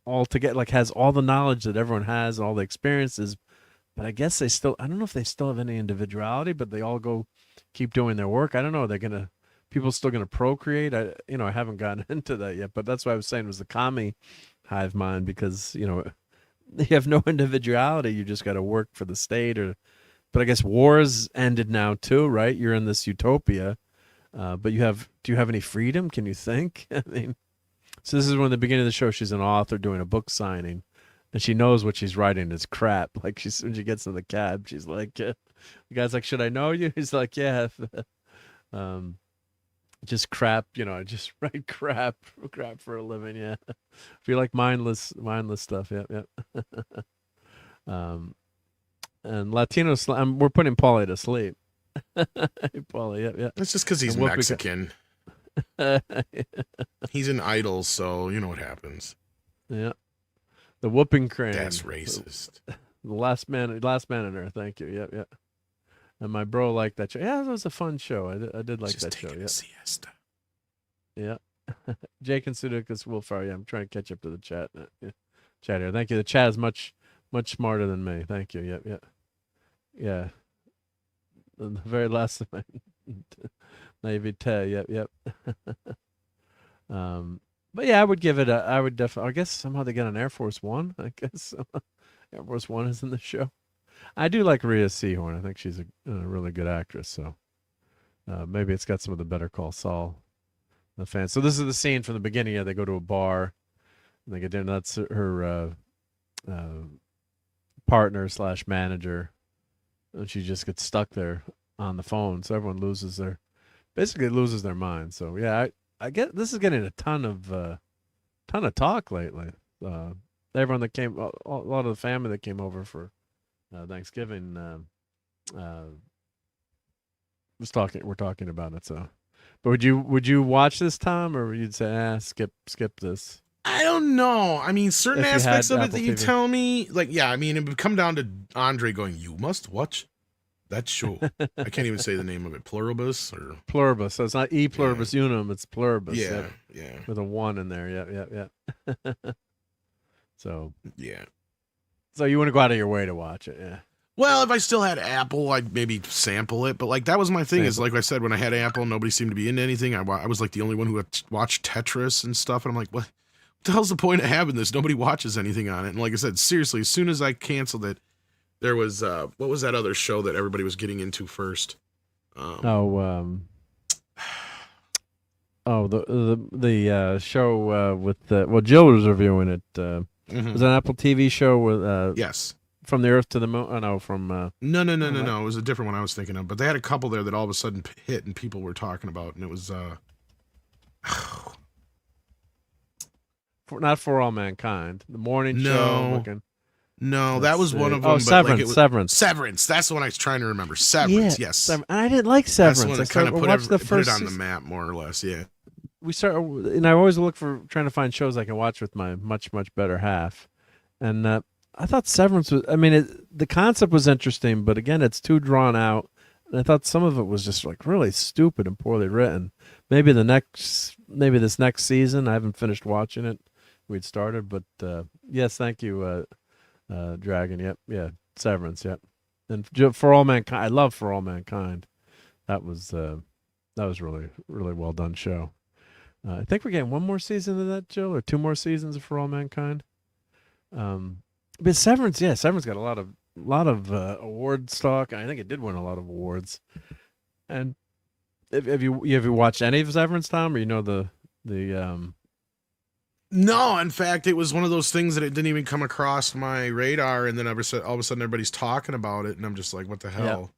all together, like has all the knowledge that everyone has, all the experiences, but I guess I don't know if they still have any individuality, but they all keep doing their work. I don't know. People still going to procreate. I haven't gotten into that yet, but that's what I was saying was the commie hive mind, because, they have no individuality. You just got to work for the state but I guess wars ended now too, right? You're in this utopia, but do you have any freedom? Can you think? I mean, so this is when the beginning of the show, she's an author doing a book signing, and she knows what she's writing is crap. Like when she gets in the cab, she's like, the guy's like, should I know you? He's like, yeah. Just crap, I just write crap for a living. Yeah. If you like mindless stuff. Yep. And Latino slang, we're putting Paulie to sleep. Paulie, yeah. That's just because he's Mexican. He's an idol, so you know what happens. Yeah. The whooping crane. That's racist. The last man on Earth. Thank you. Yep. And my bro liked that show. Yeah, that was a fun show. I did like that show. Yeah. Siesta. Yeah. Jake and Sudeikis will fire. Yeah, I'm trying to catch up to the chat. Chat here. Thank you. The chat is much smarter than me. Thank you. Yep. Yeah. And the very last thing. Naivete. Yep. But yeah, I would give it I would definitely, I guess somehow they get on Air Force One. I guess Air Force One is in the show. I do like Rhea Seehorn. I think she's a really good actress. So maybe it's got some of the Better Call Saul fans. So this is the scene from the beginning. Yeah, they go to a bar and they get dinner. That's her partner / manager, and she just gets stuck there on the phone. So everyone loses their mind. So yeah, I get this is getting a ton of talk lately. Everyone that came, a lot of the family that came over for Thanksgiving we're talking about it. So But would you watch this, Tom, or would you say, skip this? I don't know. I mean, certain aspects of it that you TV. tell me, like, yeah, I mean, it would come down to Andre going, "You must watch that show." I can't even say the name of it. Pluribus or Pluribus. So it's not E pluribus unum. It's pluribus. Yeah, with a 1 in there. Yeah. So yeah. So you want to go out of your way to watch it, yeah. Well, if I still had Apple, I'd maybe sample it. But like that was my thing. Is like I said, when I had Apple, nobody seemed to be into anything. I was like the only one who had watched Tetris and stuff. And I'm like, what the hell's the point of having this? Nobody watches anything on it. And like I said, seriously, as soon as I canceled it, there was what was that other show that everybody was getting into first? The show with Jill was reviewing it. It was an Apple TV show with yes. From the Earth to the Moon. Oh, no, from No. It was a different one I was thinking of. But they had a couple there that all of a sudden hit and people were talking about, and it was not For All Mankind. The morning show. No, that was one of them. Oh, Severance. Severance. That's the one I was trying to remember. Severance. Yeah, yes. And I didn't like Severance. That's the one that kind of put it on the map, more or less. Yeah. And I always look for trying to find shows I can watch with my much better half, and I thought Severance was. I mean, the concept was interesting, but again, it's too drawn out. And I thought some of it was just like really stupid and poorly written. Maybe this next season. I haven't finished watching it. We'd started, but yes, thank you, Dragon. Yep, yeah, Severance. Yep, and For All Mankind. I love For All Mankind. That was really well done show. I think we're getting one more season of that, Jill, or 2 more seasons of For All Mankind. But Severance, Severance got a lot of award stock. I think it did win a lot of awards. And have you watched any of Severance, Tom, or you know the No, in fact, it was one of those things that it didn't even come across my radar, and then all of a sudden everybody's talking about it, and I'm just like, what the hell? Yep.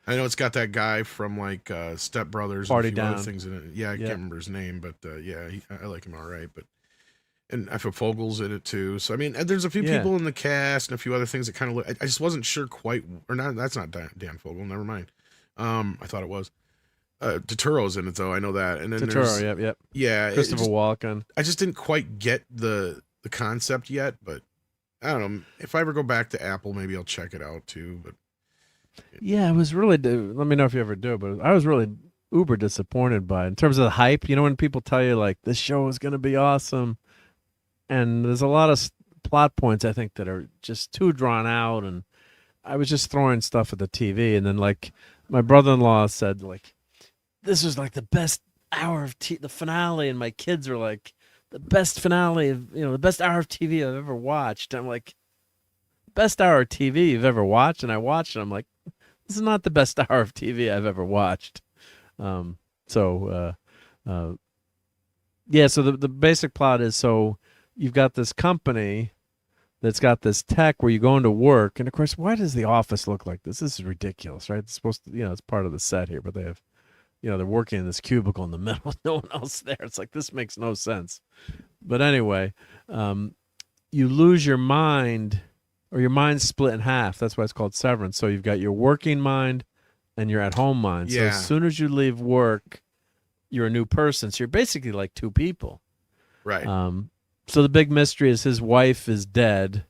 I know it's got that guy from like Step Brothers Party and a few Down. other things in it. Yeah, I can't remember his name, but I like him all right. But and I feel Fogel's in it too. So I mean, there's a few people in the cast and a few other things that kind of look. I just wasn't sure quite, or not. That's not Dan Fogel. Never mind. I thought it was. Detour's in it though. I know that. And then Detour, yep. Yeah, Christopher Walken. I just didn't quite get the concept yet, but I don't know. If I ever go back to Apple, maybe I'll check it out too. But yeah, I was really. Let me know if you ever do. But I was really uber disappointed by it. In terms of the hype. You know, when people tell you like this show is going to be awesome, and there's a lot of plot points I think that are just too drawn out, and I was just throwing stuff at the TV, and then like my brother-in-law said like, this was like the best hour of the finale, and my kids were like, the best finale of, the best hour of TV I've ever watched. I'm like, best hour of TV you've ever watched? And I watched it. I'm like, this is not the best hour of TV I've ever watched. So the basic plot is, so you've got this company that's got this tech where you go into work, and of course, why does the office look like this? This is ridiculous, right? It's supposed to, it's part of the set here, but they have, they're working in this cubicle in the middle with no one else there. It's like, this makes no sense. But anyway, you lose your mind, or your mind's split in half. That's why it's called severance. So you've got your working mind and your at-home mind. So as soon as you leave work, you're a new person. So you're basically like two people. Right. So the big mystery is his wife is dead,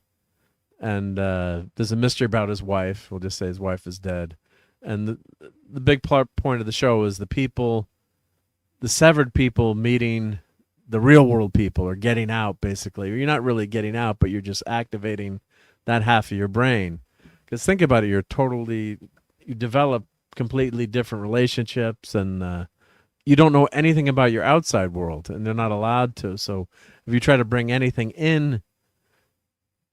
and there's a mystery about his wife. We'll just say his wife is dead. And the big point of the show is the severed people meeting the real world people, or getting out, basically. You're not really getting out, but you're just activating that half of your brain. Because think about it, you develop completely different relationships, and you don't know anything about your outside world, and they're not allowed to. So if you try to bring anything in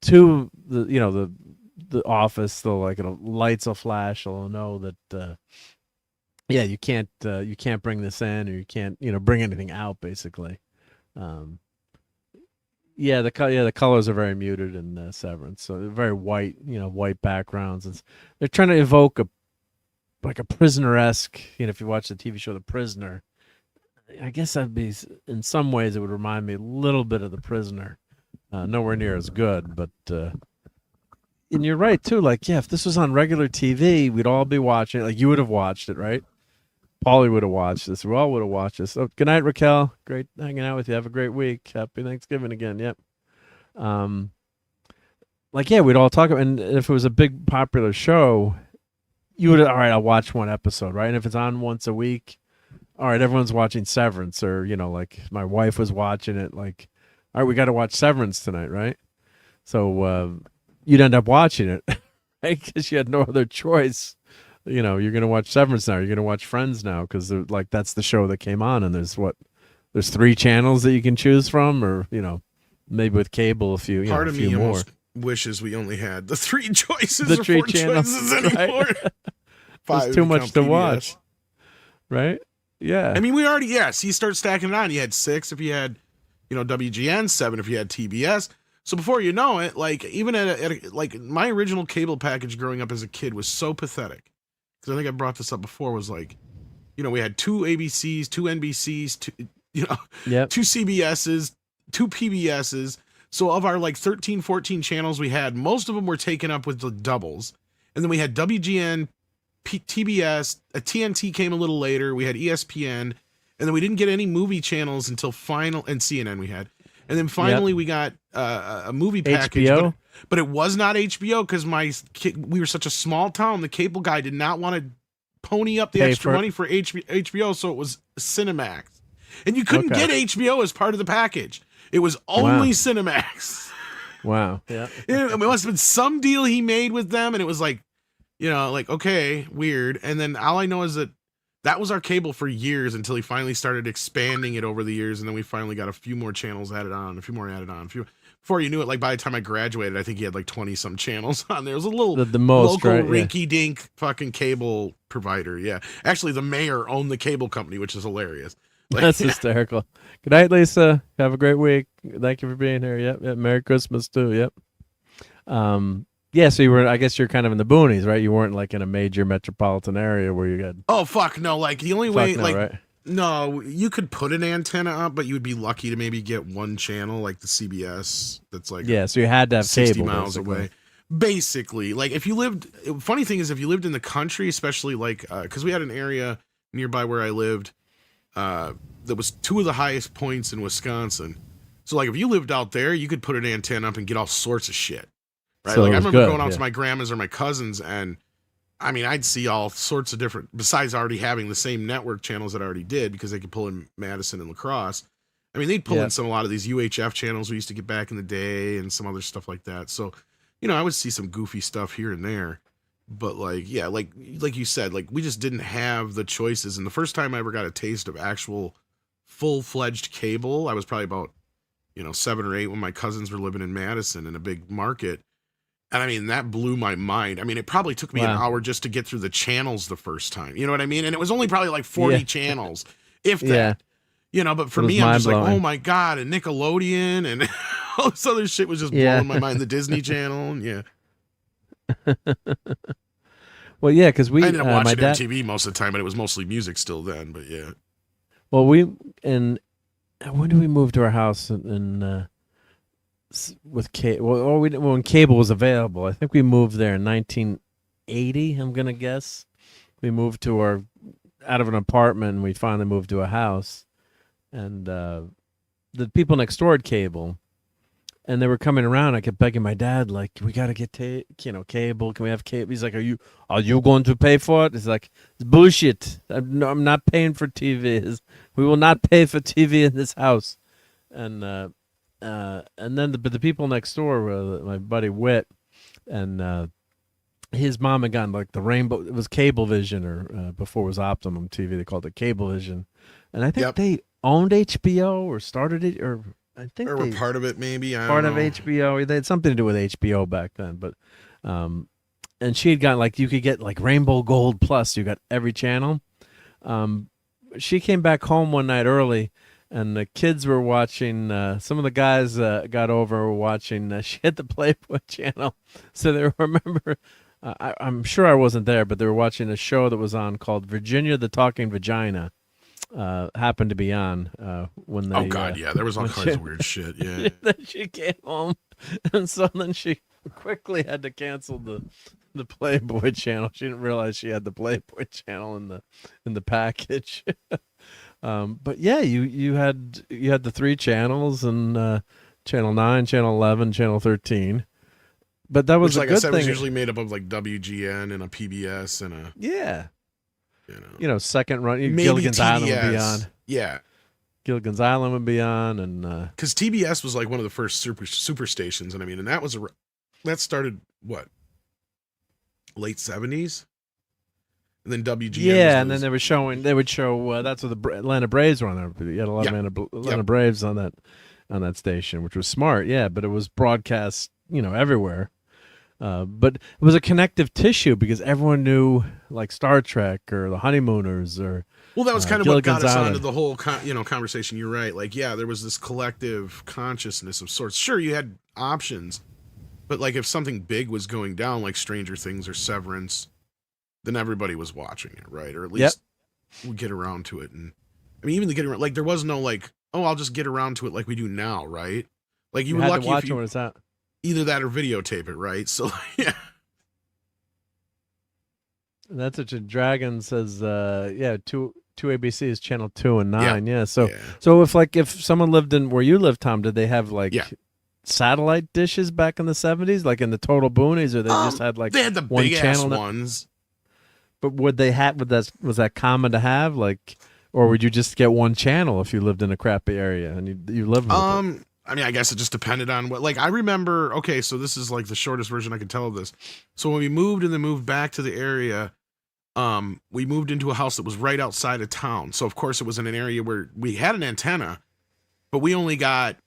to the office, they'll lights will flash. They'll know that you can't bring this in, or you can't bring anything out, basically. The colors are very muted in Severance, so they're very white, white backgrounds. They're trying to evoke a prisoner-esque, if you watch the TV show The Prisoner. I guess that'd be, in some ways, it would remind me a little bit of The Prisoner. Nowhere near as good, but and you're right too. If this was on regular TV, we'd all be watching it. Like, you would have watched it, right? Paulie would have watched this. We all would have watched this. So good night, Raquel. Great hanging out with you. Have a great week. Happy Thanksgiving again. Yep. We'd all talk about, and if it was a big popular show, you would, all right, I'll watch one episode, right? And if it's on once a week, all right, everyone's watching Severance, or, like my wife was watching it, like, all right, we got to watch Severance tonight, right? So you'd end up watching it, right? Because you had no other choice. You're going to watch Severance now. You're going to watch Friends now because that's the show that came on, and there's 3 channels that you can choose from, or maybe with cable a few. Part a of few me more. almost wishes we only had the 3 choices, The or 3 4 channels, choices anymore. right? 5 There's if too you much count to PBS. watch, right? Yeah. I mean, we already, so you start stacking it on. You had 6 if you had, WGN, 7 if you had TBS. So before you know it, even at my original cable package growing up as a kid was so pathetic. Because I think I brought this up before, was we had 2 ABCs, 2 NBCs, 2 CBSs, 2 PBSs. So of our 13, 14 channels we had, most of them were taken up with the doubles. And then we had WGN, TBS, TNT came a little later. We had ESPN, and then we didn't get any movie channels until and CNN we had. And then finally we got a movie package. HBO? But it was not HBO because we were such a small town. The cable guy did not want to pony up the extra money for HBO, so it was Cinemax. And you couldn't get HBO as part of the package. It was only Cinemax. Wow. Yeah. It must have been some deal he made with them, and it was okay, weird. And then all I know is that was our cable for years until he finally started expanding it over the years, and then we finally got a few more channels added on, before you knew it, by the time I graduated, I think he had 20-some channels on there. It was a little the most, local right? rinky-dink fucking cable provider. Yeah. Actually, the mayor owned the cable company, which is hilarious. That's hysterical. Good night, Lisa. Have a great week. Thank you for being here. Yep. Merry Christmas too. Yep. So I guess you're kind of in the boonies, right? You weren't in a major metropolitan area where you got. Oh, fuck no. The only way, right? No, you could put an antenna up, but you would be lucky to maybe get one channel, like the CBS. That's so you had to have 60 cable, miles away. Basically, if you lived, funny thing is, if you lived in the country, especially because we had an area nearby where I lived, that was 2 of the highest points in Wisconsin. So if you lived out there, you could put an antenna up and get all sorts of shit. Right? So I remember good, going out to my grandma's or my cousins, and I mean, I'd see all sorts of different, besides already having the same network channels that I already did, because they could pull in Madison and La Crosse. I mean, they'd pull in a lot of these UHF channels we used to get back in the day and some other stuff like that. So, I would see some goofy stuff here and there. But like you said, we just didn't have the choices. And the first time I ever got a taste of actual full-fledged cable, I was probably about, 7 or 8 when my cousins were living in Madison in a big market. And I mean, that blew my mind. I mean, it probably took me an hour just to get through the channels the first time. You know what I mean? And it was only probably 40 channels, if that. But for me, I'm just oh my God, and Nickelodeon and all this other shit was just blowing my mind. The Disney Channel, and Well, yeah, because I ended up watching MTV most of the time, but it was mostly music still then. But yeah. Well, when did we move to our house with cable? When cable was available, I think we moved there in 1980. I'm gonna guess. We moved out of an apartment, and we finally moved to a house, and the people next door had cable, and they were coming around. I kept begging my dad, we got to get cable. Can we have cable? He's like, are you going to pay for it? It's like, it's bullshit. I'm not paying for TV. We will not pay for TV in this house. And then the people next door were my buddy Whit, and his mom had gotten the Rainbow. It was Cablevision, or before it was Optimum TV, they called it Cablevision, and I think they owned HBO or started it, or I think or they were part of it, maybe. Part of HBO. They had something to do with HBO back then, but and she had gotten you could get Rainbow Gold Plus. You got every channel. She came back home one night early, and the kids were watching. Some of the guys got over and were watching. She had the Playboy channel, so they remember. I'm sure I wasn't there, but they were watching a show that was on called Virginia the Talking Vagina. Happened to be on when they. Oh God, yeah, there was all kinds of weird shit. Yeah. Then she came home, and so then she quickly had to cancel the Playboy channel. She didn't realize she had the Playboy channel in the package. But yeah, you had the 3 channels and channel 9, channel 11, channel 13. But that was Which, a like good I said, thing. was usually made up of like WGN and a PBS and a second run. maybe Gilligan's TBS. Island would be on. Yeah, Gilligan's Island would be on, and because TBS was like one of the first super stations, and I mean, and that started what, late 70s, and then WGN. Yeah, and then they would show that's what the Atlanta Braves were on there. You had a lot of Atlanta Braves on that station, which was smart. Yeah, but it was broadcast, everywhere. But it was a connective tissue because everyone knew like Star Trek or the Honeymooners or. Well, that was kind of what got us Island. onto the whole conversation. You're right. Like, yeah, there was this collective consciousness of sorts. Sure, you had options, but like if something big was going down, like Stranger Things or Severance, then everybody was watching it, right? Or at least we get around to it. And I mean, even the getting around, like there was no like, oh, I'll just get around to it like we do now, right? Like you were had lucky to watch if you it when it's out. Either that or videotape it, right? So yeah. And that's what Dragon says. Two ABCs, channel 2 and 9. Yeah. So if someone lived in where you lived, Tom, did they have like satellite dishes back in the 70s, like in the total boonies, or they just had like they had the one big channel ass ones? But would they have? Was that common to have? Like, or would you just get one channel if you lived in a crappy area and you lived with it? I mean, I guess it just depended on what. Like, I remember. Okay, so this is like the shortest version I can tell of this. So when we moved and then moved back to the area, we moved into a house that was right outside of town. So of course it was in an area where we had an antenna, but we only got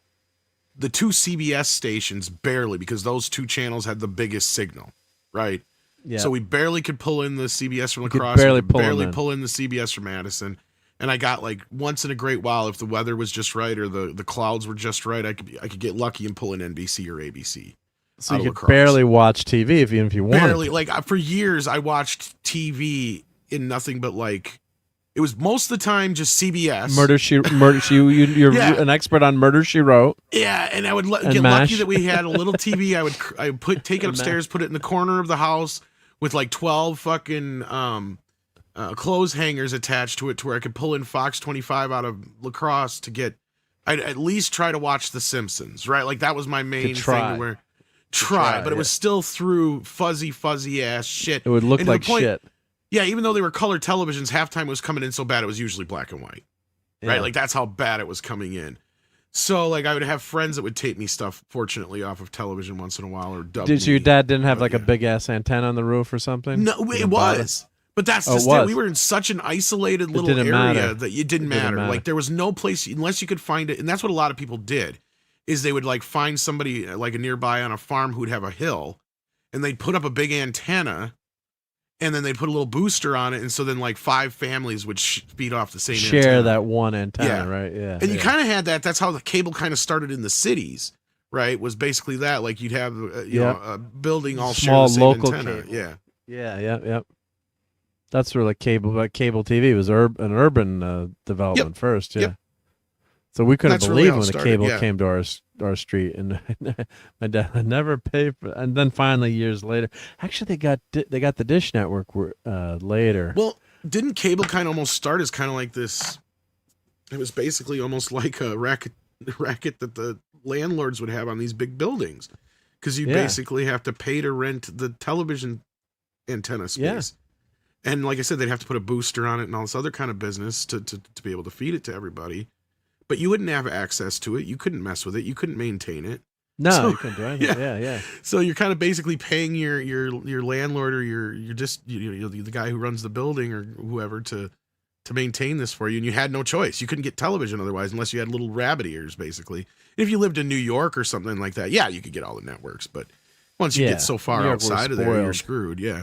the 2 CBS stations barely because those 2 channels had the biggest signal, right? Yeah. So we barely could pull in the CBS from La could Crosse. barely pull in the CBS from Madison. And I got like once in a great while, if the weather was just right or the clouds were just right, I could get lucky and pull in NBC or ABC. So you could barely watch TV if you wanted. Barely, like for years, I watched TV in nothing but like it was most of the time just CBS. You're an expert on Murder, She Wrote. Yeah, and I would get lucky that we had a little TV. I would take it upstairs, put it in the corner of the house with like 12 fucking clothes hangers attached to it, to where I could pull in Fox 25 out of La Crosse to get. I'd at least try to watch The Simpsons, right? Like that was my main thing. Where but it was still through fuzzy ass shit. It would look like shit. Yeah, even though they were color televisions, halftime was coming in so bad it was usually black and white. Right? Yeah. Like that's how bad it was coming in. So like I would have friends that would tape me stuff, fortunately, off of television once in a while or dub me. Your dad didn't have like a big ass antenna on the roof or something? No, it was. But that's just it. We were in such an isolated little area that it didn't matter. Like there was no place unless you could find it, and that's what a lot of people did. Is they would like find somebody like a nearby on a farm who'd have a hill, and they'd put up a big antenna, and then they'd put a little booster on it, and so then like 5 families would feed off the same antenna. Share that one antenna, right? Yeah. And you kind of had that. That's how the cable kind of started in the cities, right? Was basically that. Like you'd have you know a building all small share the same local antenna. Cable. Yeah. That's where like cable TV was an urban development first. Yeah. So we couldn't believe when the cable came to our street, and my dad never paid for. And then finally, years later, actually they got the Dish Network later. Well, didn't cable kind of almost start as kind of like this? It was basically almost like a racket that the landlords would have on these big buildings, because you basically have to pay to rent the television antenna space. Yeah. And like I said, they'd have to put a booster on it and all this other kind of business to be able to feed it to everybody. But you wouldn't have access to it. You couldn't mess with it. You couldn't maintain it. No, you couldn't do anything. Yeah. So you're kind of basically paying your landlord or your the guy who runs the building or whoever to maintain this for you, and you had no choice. You couldn't get television otherwise unless you had little rabbit ears, basically. If you lived in New York or something like that, you could get all the networks. But once you get so far outside of there, you're screwed. Yeah.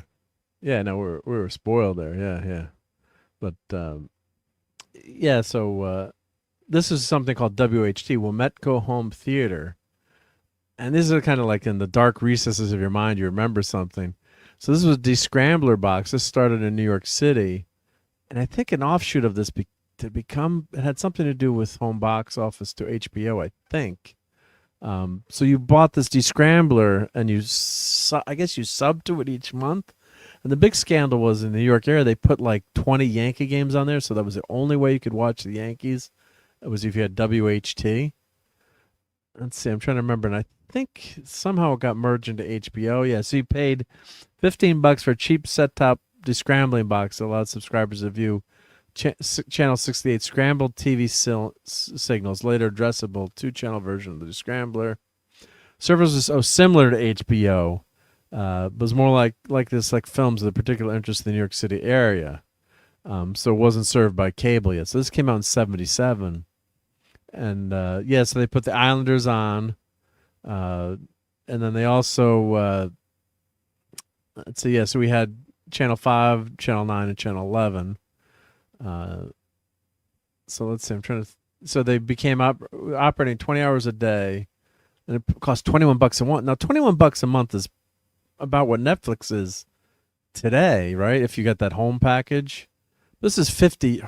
Yeah, no, we were spoiled there. Yeah. But so this is something called WHT, Wometco Home Theater. And this is kind of like in the dark recesses of your mind, you remember something. So this was a descrambler box. This started in New York City. And I think an offshoot of this it had something to do with home box office to HBO, I think. So you bought this descrambler, and I guess you subbed to it each month. And the big scandal was in the New York area, they put like 20 Yankee games on there, so that was the only way you could watch the Yankees. It was if you had WHT. Let's see, I'm trying to remember, and I think somehow it got merged into HBO. Yeah, so you paid $15 for a cheap set-top descrambling box that allowed subscribers to view Channel 68 scrambled TV signals, later addressable 2-channel version of the descrambler. Service was similar to HBO, but was more like this, like films of particular interest in the New York City area. So it wasn't served by cable yet. So this came out in 1977. And so they put the Islanders on, and then they also so we had Channel 5, Channel 9, and Channel 11. So let's see, so they became operating 20 hours a day, and it cost $21 a month. Now $21 a month is about what Netflix is today, right? If you get that home package. This is 50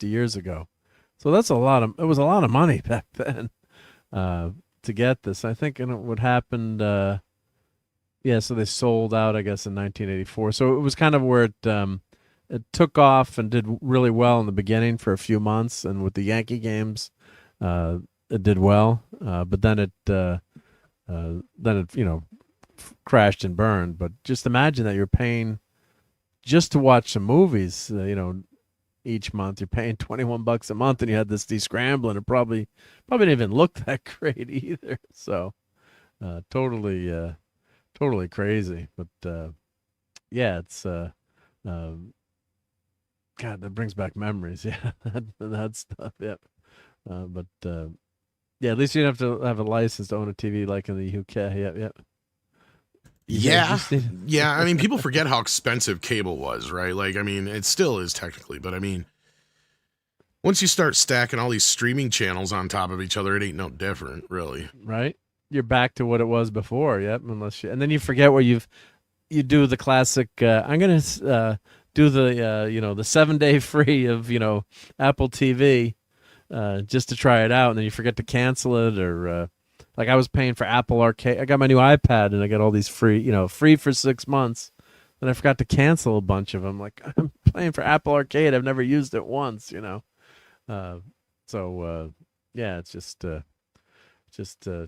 years ago. So that's it was a lot of money back then to get this. I think what happened, so they sold out, I guess, in 1984. So it was kind of where it took off and did really well in the beginning for a few months. And with the Yankee games, it did well. But then it crashed and burned. But just imagine that you're paying just to watch some movies, each month. You're paying $21 a month, and you had this descrambling. It probably didn't even look that great either. So, totally crazy. But it's God, that brings back memories. Yeah, that stuff. Yep. At least you don't have to have a license to own a TV like in the UK. Yep. Yeah. I mean, people forget how expensive cable was, right? Like, I mean, it still is technically, but I mean, once you start stacking all these streaming channels on top of each other, it ain't no different, really. Right? You're back to what it was before. Yep. And then you forget where you do the classic. I'm gonna do the 7-day free of Apple TV just to try it out, and then you forget to cancel it, or like I was paying for Apple Arcade. I got my new iPad, and I got all these free for 6 months. And I forgot to cancel a bunch of them. Like, I'm paying for Apple Arcade. I've never used it once, it's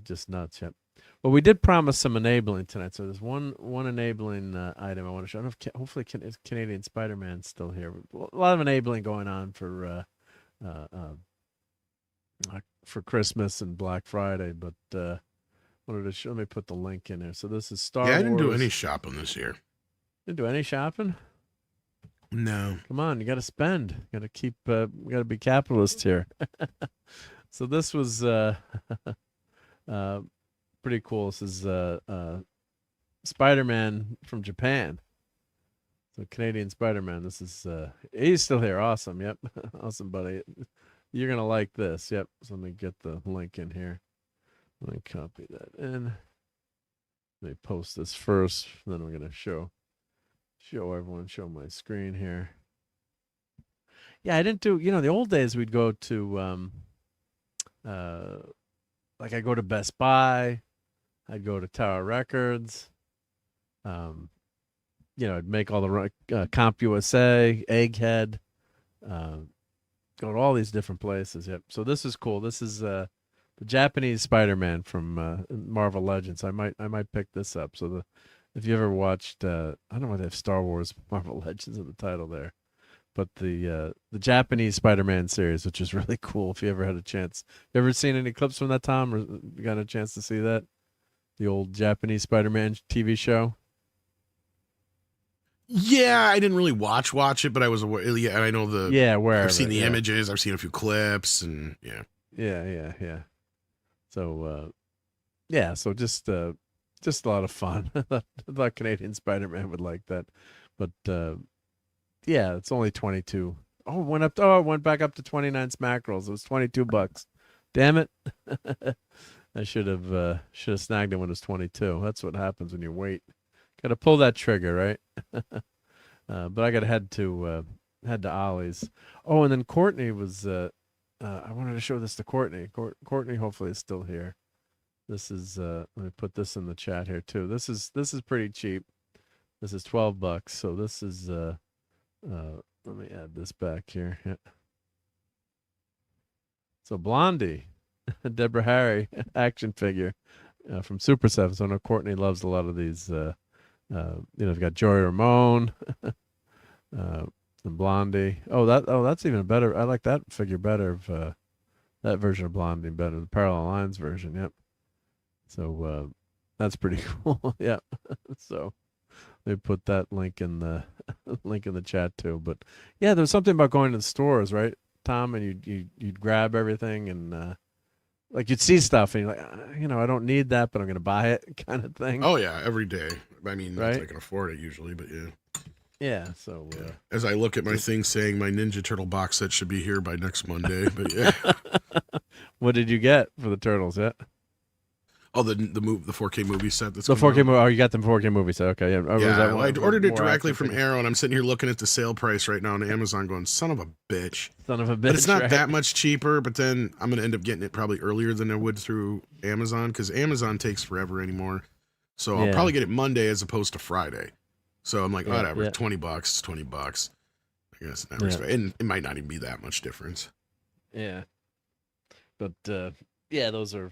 just nuts. Yep. Well, we did promise some enabling tonight, so there's one enabling item I want to show. I don't know if hopefully Canadian Spider-Man's still here. A lot of enabling going on for Christmas and Black Friday, but wanted to show. Let me put the link in there. So this is Star Wars. I didn't do any shopping this year. Didn't do any shopping? No. Come on, you got to spend. You got to keep. We got to be capitalists here. So this was pretty cool. This is Spider-Man from Japan. So Canadian Spider-Man. This is he's still here. Awesome. Yep. Awesome, buddy. You're gonna like this. Yep. So let me get the link in here. Let me copy that in. Let me post this first. Then I'm gonna show everyone. Show my screen here. Yeah, I didn't do. The old days we'd go to like I go to Best Buy. I'd go to Tower Records. I'd make all the CompUSA, Egghead. Go to all these different places. Yep. So this is cool. This is the Japanese Spider-Man from Marvel Legends. I might pick this up. So if you ever watched, I don't know why they have Star Wars Marvel Legends in the title there, but the Japanese Spider-Man series, which is really cool. If you ever had a chance, you ever seen any clips from that, Tom, or you got a chance to see that? The old Japanese Spider-Man TV show. Yeah, I didn't really watch it, but I was aware. Yeah, I know where I've seen the images. I've seen a few clips, and yeah. So, so just a lot of fun. I thought Canadian Spider-Man would like that, but it's only 22. Oh, it went back up to 29 smack rolls. It was $22. Damn it! I should have snagged it when it was 22. That's what happens when you wait. Got to pull that trigger, right? But I got to head to Ollie's. Oh, and then Courtney was. I wanted to show this to Courtney. Courtney hopefully is still here. This is let me put this in the chat here too. This is pretty cheap. This is $12. So this is let me add this back here. Yeah. So Blondie, Deborah Harry action figure from Super 7. So I know Courtney loves a lot of these. You've got Joey Ramone, and Blondie. That's even better. I like that figure better. That version of Blondie better. The Parallel Lines version. Yep. So that's pretty cool. Yep. So they put that link in the chat too. But yeah, there's something about going to the stores, right, Tom? And you'd grab everything and like you'd see stuff and you're like, I don't need that, but I'm going to buy it, kind of thing. Oh yeah, every day. I mean, right? I can afford it usually, but yeah. Yeah. So as I look at my thing saying my Ninja Turtle box set should be here by next Monday, but yeah. What did you get for the Turtles? Yeah. Oh, the 4K movie set. That's the 4K movie. Oh, you got the 4K movie set. Okay, yeah. I ordered it directly from Arrow, and I'm sitting here looking at the sale price right now on Amazon, going, "Son of a bitch!" Son of a bitch. But it's not right? that much cheaper. But then I'm going to end up getting it probably earlier than I would through Amazon because Amazon takes forever anymore. So I'll probably get it Monday as opposed to Friday. So I'm like, whatever, $20, $20. I guess in that respect, and it might not even be that much difference. Yeah, but those are.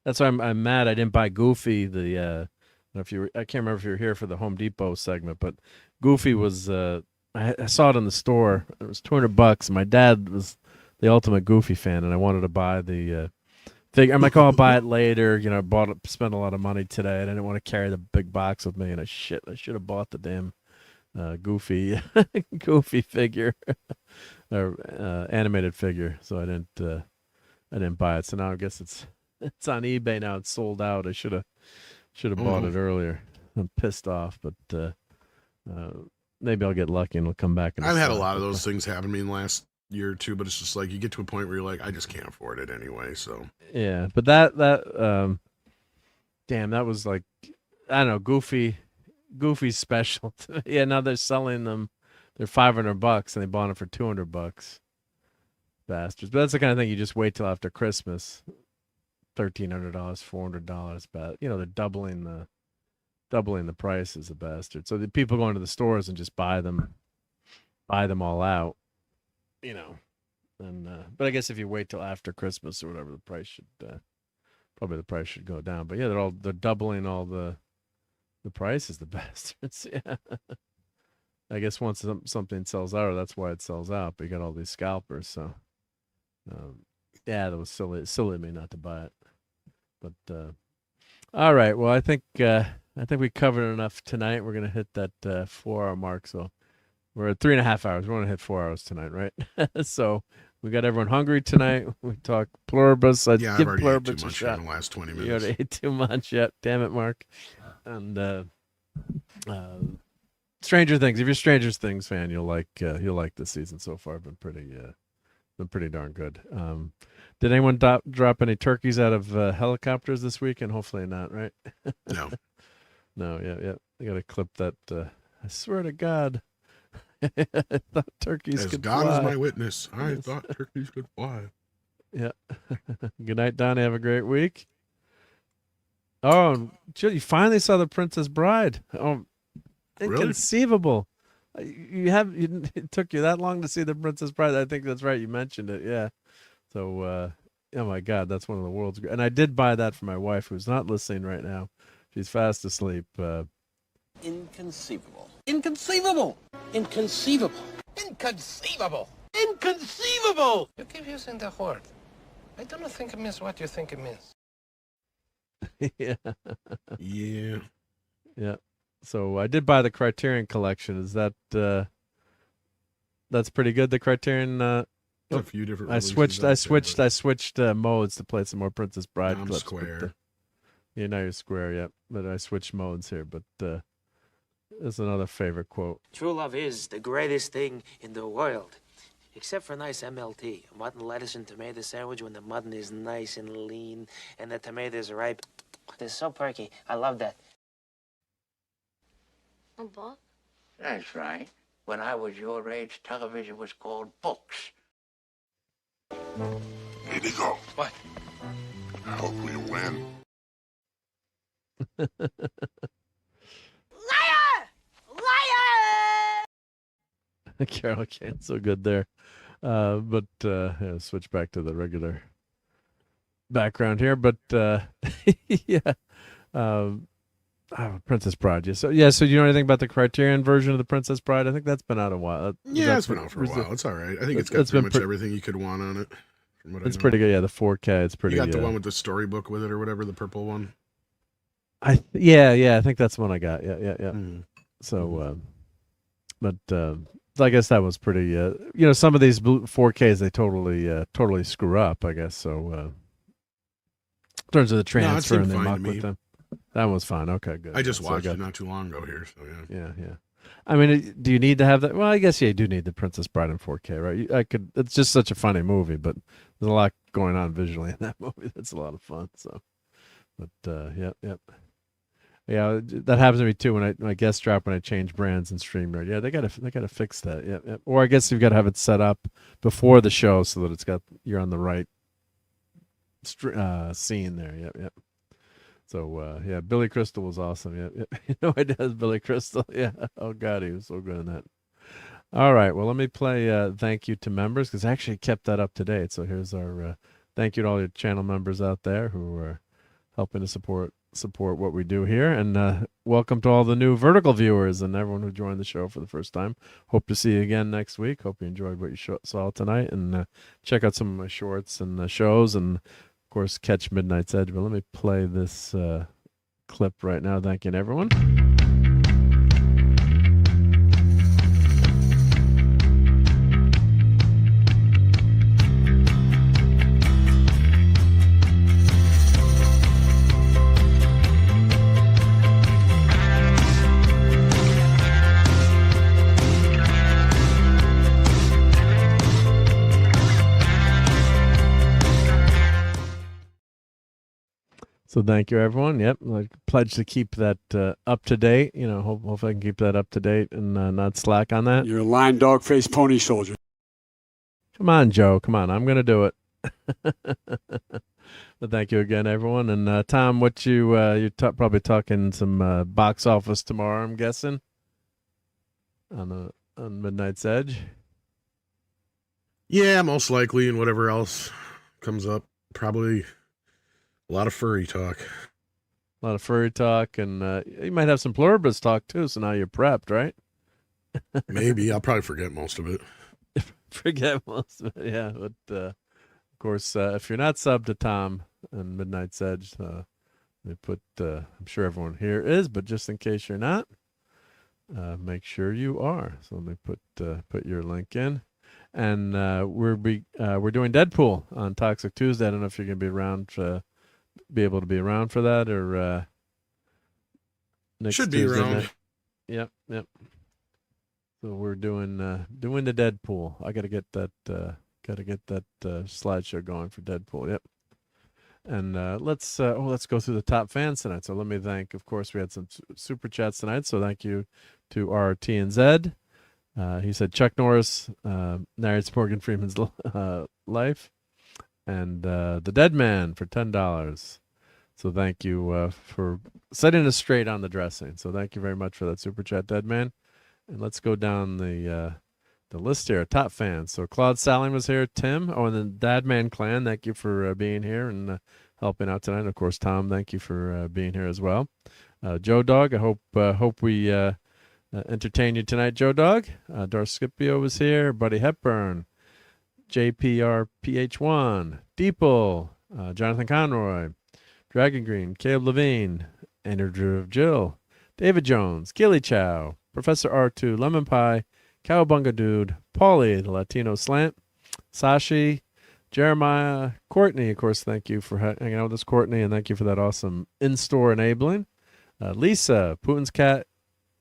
That's why I'm mad I didn't buy Goofy. I can't remember if you were here for the Home Depot segment, but Goofy was I saw it in the store. It was $200. My dad was the ultimate Goofy fan, and I wanted to buy the thing. I'm like, I'll buy it later. Spent a lot of money today, and I didn't want to carry the big box with me. And I should have bought the damn Goofy Goofy figure or animated figure. So I didn't buy it. So now I guess it's on eBay now. It's sold out. I should have bought it earlier. I'm pissed off, but maybe I'll get lucky and it'll come back. I've had a lot of those things happen to me in the last year or two, but it's just like you get to a point where you're like, I just can't afford it anyway. So yeah, but that damn, that was like, I don't know, Goofy's special. Yeah, now they're selling them. They're $500 and they bought them for $200. Bastards. But that's the kind of thing you just wait till after Christmas. $1,300, $400, but they're doubling the prices, the bastard. So the people go into the stores and just buy them all out, And but I guess if you wait till after Christmas or whatever, the price should go down. But yeah, they're doubling all the prices, the bastards. Yeah. I guess once something sells out, that's why it sells out. But you got all these scalpers, so that was silly of me not to buy it. But all right, well, I think we covered enough tonight. We're gonna hit that 4-hour mark, so we're at 3.5 hours. We want to hit 4 hours tonight, right? So we got everyone hungry tonight. We talk Pluribus. I've already ate too much in the last 20 minutes. You already ate too much. Yep. Damn it, Mark. And Stranger Things. If you're a Stranger Things fan, you'll like this season so far. Been pretty darn good. Did anyone drop any turkeys out of helicopters this weekend? Hopefully not, right? No. No, yeah. I got to clip that. I swear to God, I thought turkeys could fly. As God is my witness, I thought turkeys could fly. Yeah. Good night, Donnie. Have a great week. Oh, Jill, you finally saw The Princess Bride. Oh, inconceivable. Really? It took you that long to see The Princess Bride. I think that's right. You mentioned it. Yeah. So, oh my God, that's one of the world's great. And I did buy that for my wife, who's not listening right now. She's fast asleep. Inconceivable. Inconceivable. Inconceivable. Inconceivable. Inconceivable. You keep using the word. I do not think it means what you think it means. Yeah. Yeah. Yeah. So I did buy the Criterion Collection. Is that that's pretty good? The Criterion. A few different. I switched modes to play some more Princess Bride I'm clips. square. Now you're square. Yep. But I switched modes here. But there's another favorite quote. True love is the greatest thing in the world. Except for nice MLT, mutton, lettuce, and tomato sandwich when the mutton is nice and lean and the tomatoes are ripe. They're so perky. I love that. A book? That's right. When I was your age, television was called books. Here you go. What? I hope we win. Carol Kane's so good there. But yeah, switch back to the regular background here. But yeah, Princess Bride. Yeah. So so you know anything about the Criterion version of the Princess Bride? I think that's been out a while. Yeah, it's been out for a while. It's all right. I think it's got pretty much everything you could want on it. From what It's I know. pretty good. Yeah, the 4K. It's pretty. You got the one with the storybook with it or whatever, the purple one. Yeah. I think that's the one I got. Yeah. Mm. So, but I guess that was pretty. Some of these 4Ks they totally screw up. I guess so. In terms of the transfer and the muck with them, that was fine. Okay, good. I just So watched it not too long ago here, so yeah. Yeah. I mean, do you need to have that? Well, I guess you do need the Princess Bride in 4K, right? It's just such a funny movie, but there's a lot going on visually in that movie. That's a lot of fun. So, but yep. Yeah, that happens to me too when I guest drop when I change brands in StreamYard. Yeah, they gotta fix that. Yeah. Or I guess you've got to have it set up before the show so that you're on the right scene there. Yep. So yeah, Billy Crystal was awesome. Yeah. You know who does Billy Crystal? Yeah. Oh God, he was so good in that. All right. Well, let me play thank you to members because I actually kept that up to date. So here's our thank you to all your channel members out there who are helping to support what we do here, and welcome to all the new vertical viewers and everyone who joined the show for the first time. Hope to see you again next week. Hope you enjoyed what you saw tonight, and check out some of my shorts and shows, and of course catch Midnight's Edge. But let me play this clip right now, thanking everyone. So thank you, everyone. Yep, I pledge to keep that up to date. Hope I can keep that up to date and not slack on that. You're a lying dog-faced pony soldier. Come on, Joe. Come on. I'm going to do it. But thank you again, everyone. And Tom, what you're probably talking some box office tomorrow, I'm guessing, on Midnight's Edge. Yeah, most likely, and whatever else comes up, probably. A lot of furry talk. And you might have some Pluribus talk, too, so now you're prepped, right? Maybe. I'll probably forget most of it. Yeah. But, of course, if you're not subbed to Tom and Midnight's Edge, they put, I'm sure everyone here is, but just in case you're not, make sure you are. So let me put your link in. And we're doing Deadpool on Toxic Tuesday. I don't know if you're going to be around be able to be around for that or next should be Tuesday around. Night. Yep. So we're doing the Deadpool. I got to get that slideshow going for Deadpool. Yep. And let's go through the top fans tonight. So let me thank, of course, we had some super chats tonight. So thank you to our TNZ. He said Chuck Norris narrates Morgan Freeman's life. And The Dead Man for $10. So thank you for setting us straight on the dressing. So thank you very much for that super chat, Dead Man. And let's go down the list here. Top fans. So Claude Saling was here. Tim. Oh, and the Dad Man Clan. Thank you for being here and helping out tonight. And of course, Tom. Thank you for being here as well. Joe Dog. I hope we entertain you tonight, Joe Dog. Darth Scipio was here. Buddy Hepburn. JPRPH1, Deeple, Jonathan Conroy, Dragon Green, Caleb Levine, Andrew Jill, David Jones, Gilly Chow, Professor R2, Lemon Pie, Cowabunga Dude, Paulie, the Latino Slant, Sashi, Jeremiah, Courtney, of course, thank you for hanging out with us, Courtney, and thank you for that awesome in-store enabling. Lisa, Putin's Cat,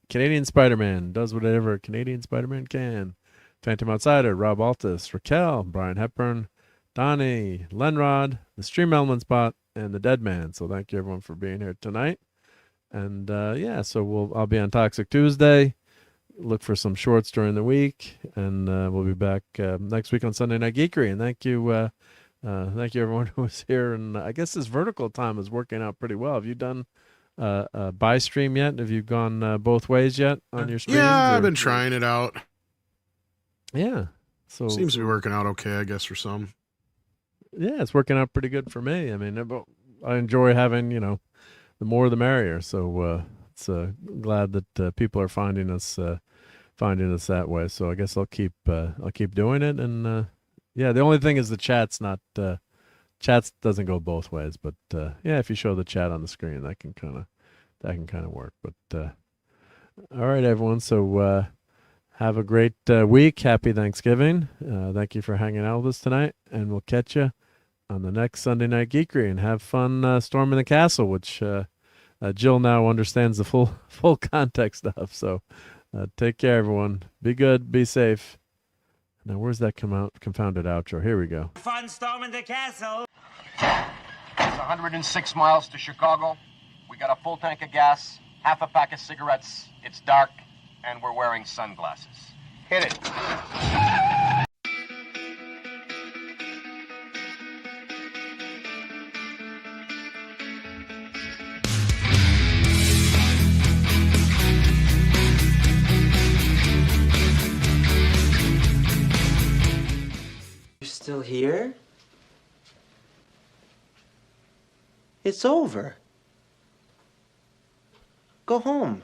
Canadian Spider-Man, does whatever a Canadian Spider-Man can. Phantom Outsider, RobAltis, Raquel, Brian Hepburn, Donnie, Lenrod, the Stream Element Spot, and the Dead Man. So thank you everyone for being here tonight. And so I'll be on Toxic Tuesday. Look for some shorts during the week, and we'll be back next week on Sunday Night Geekery. And thank you everyone who was here. And I guess this vertical time is working out pretty well. Have you done buy stream yet? Have you gone both ways yet on your streams? Yeah, or? I've been trying it out. Yeah. So seems to be working out okay, I guess, for some. Yeah, it's working out pretty good for me. I mean, I enjoy having, the more the merrier. So it's glad that people are finding us that way. So I guess I'll keep doing it. And yeah, the only thing is the chat's not chats doesn't go both ways. But yeah, if you show the chat on the screen, that can kind of work. But all right, everyone. So have a great week. Happy Thanksgiving. Thank you for hanging out with us tonight, and we'll catch you on the next Sunday Night Geekery. And have fun storming the castle, which Jill now understands the full context of. So take care, everyone. Be good. Be safe. Now, where's that confounded outro? Here we go. Fun storming the castle. It's 106 miles to Chicago. We got a full tank of gas, half a pack of cigarettes. It's dark, and we're wearing sunglasses. Hit it. You're still here? It's over. Go home.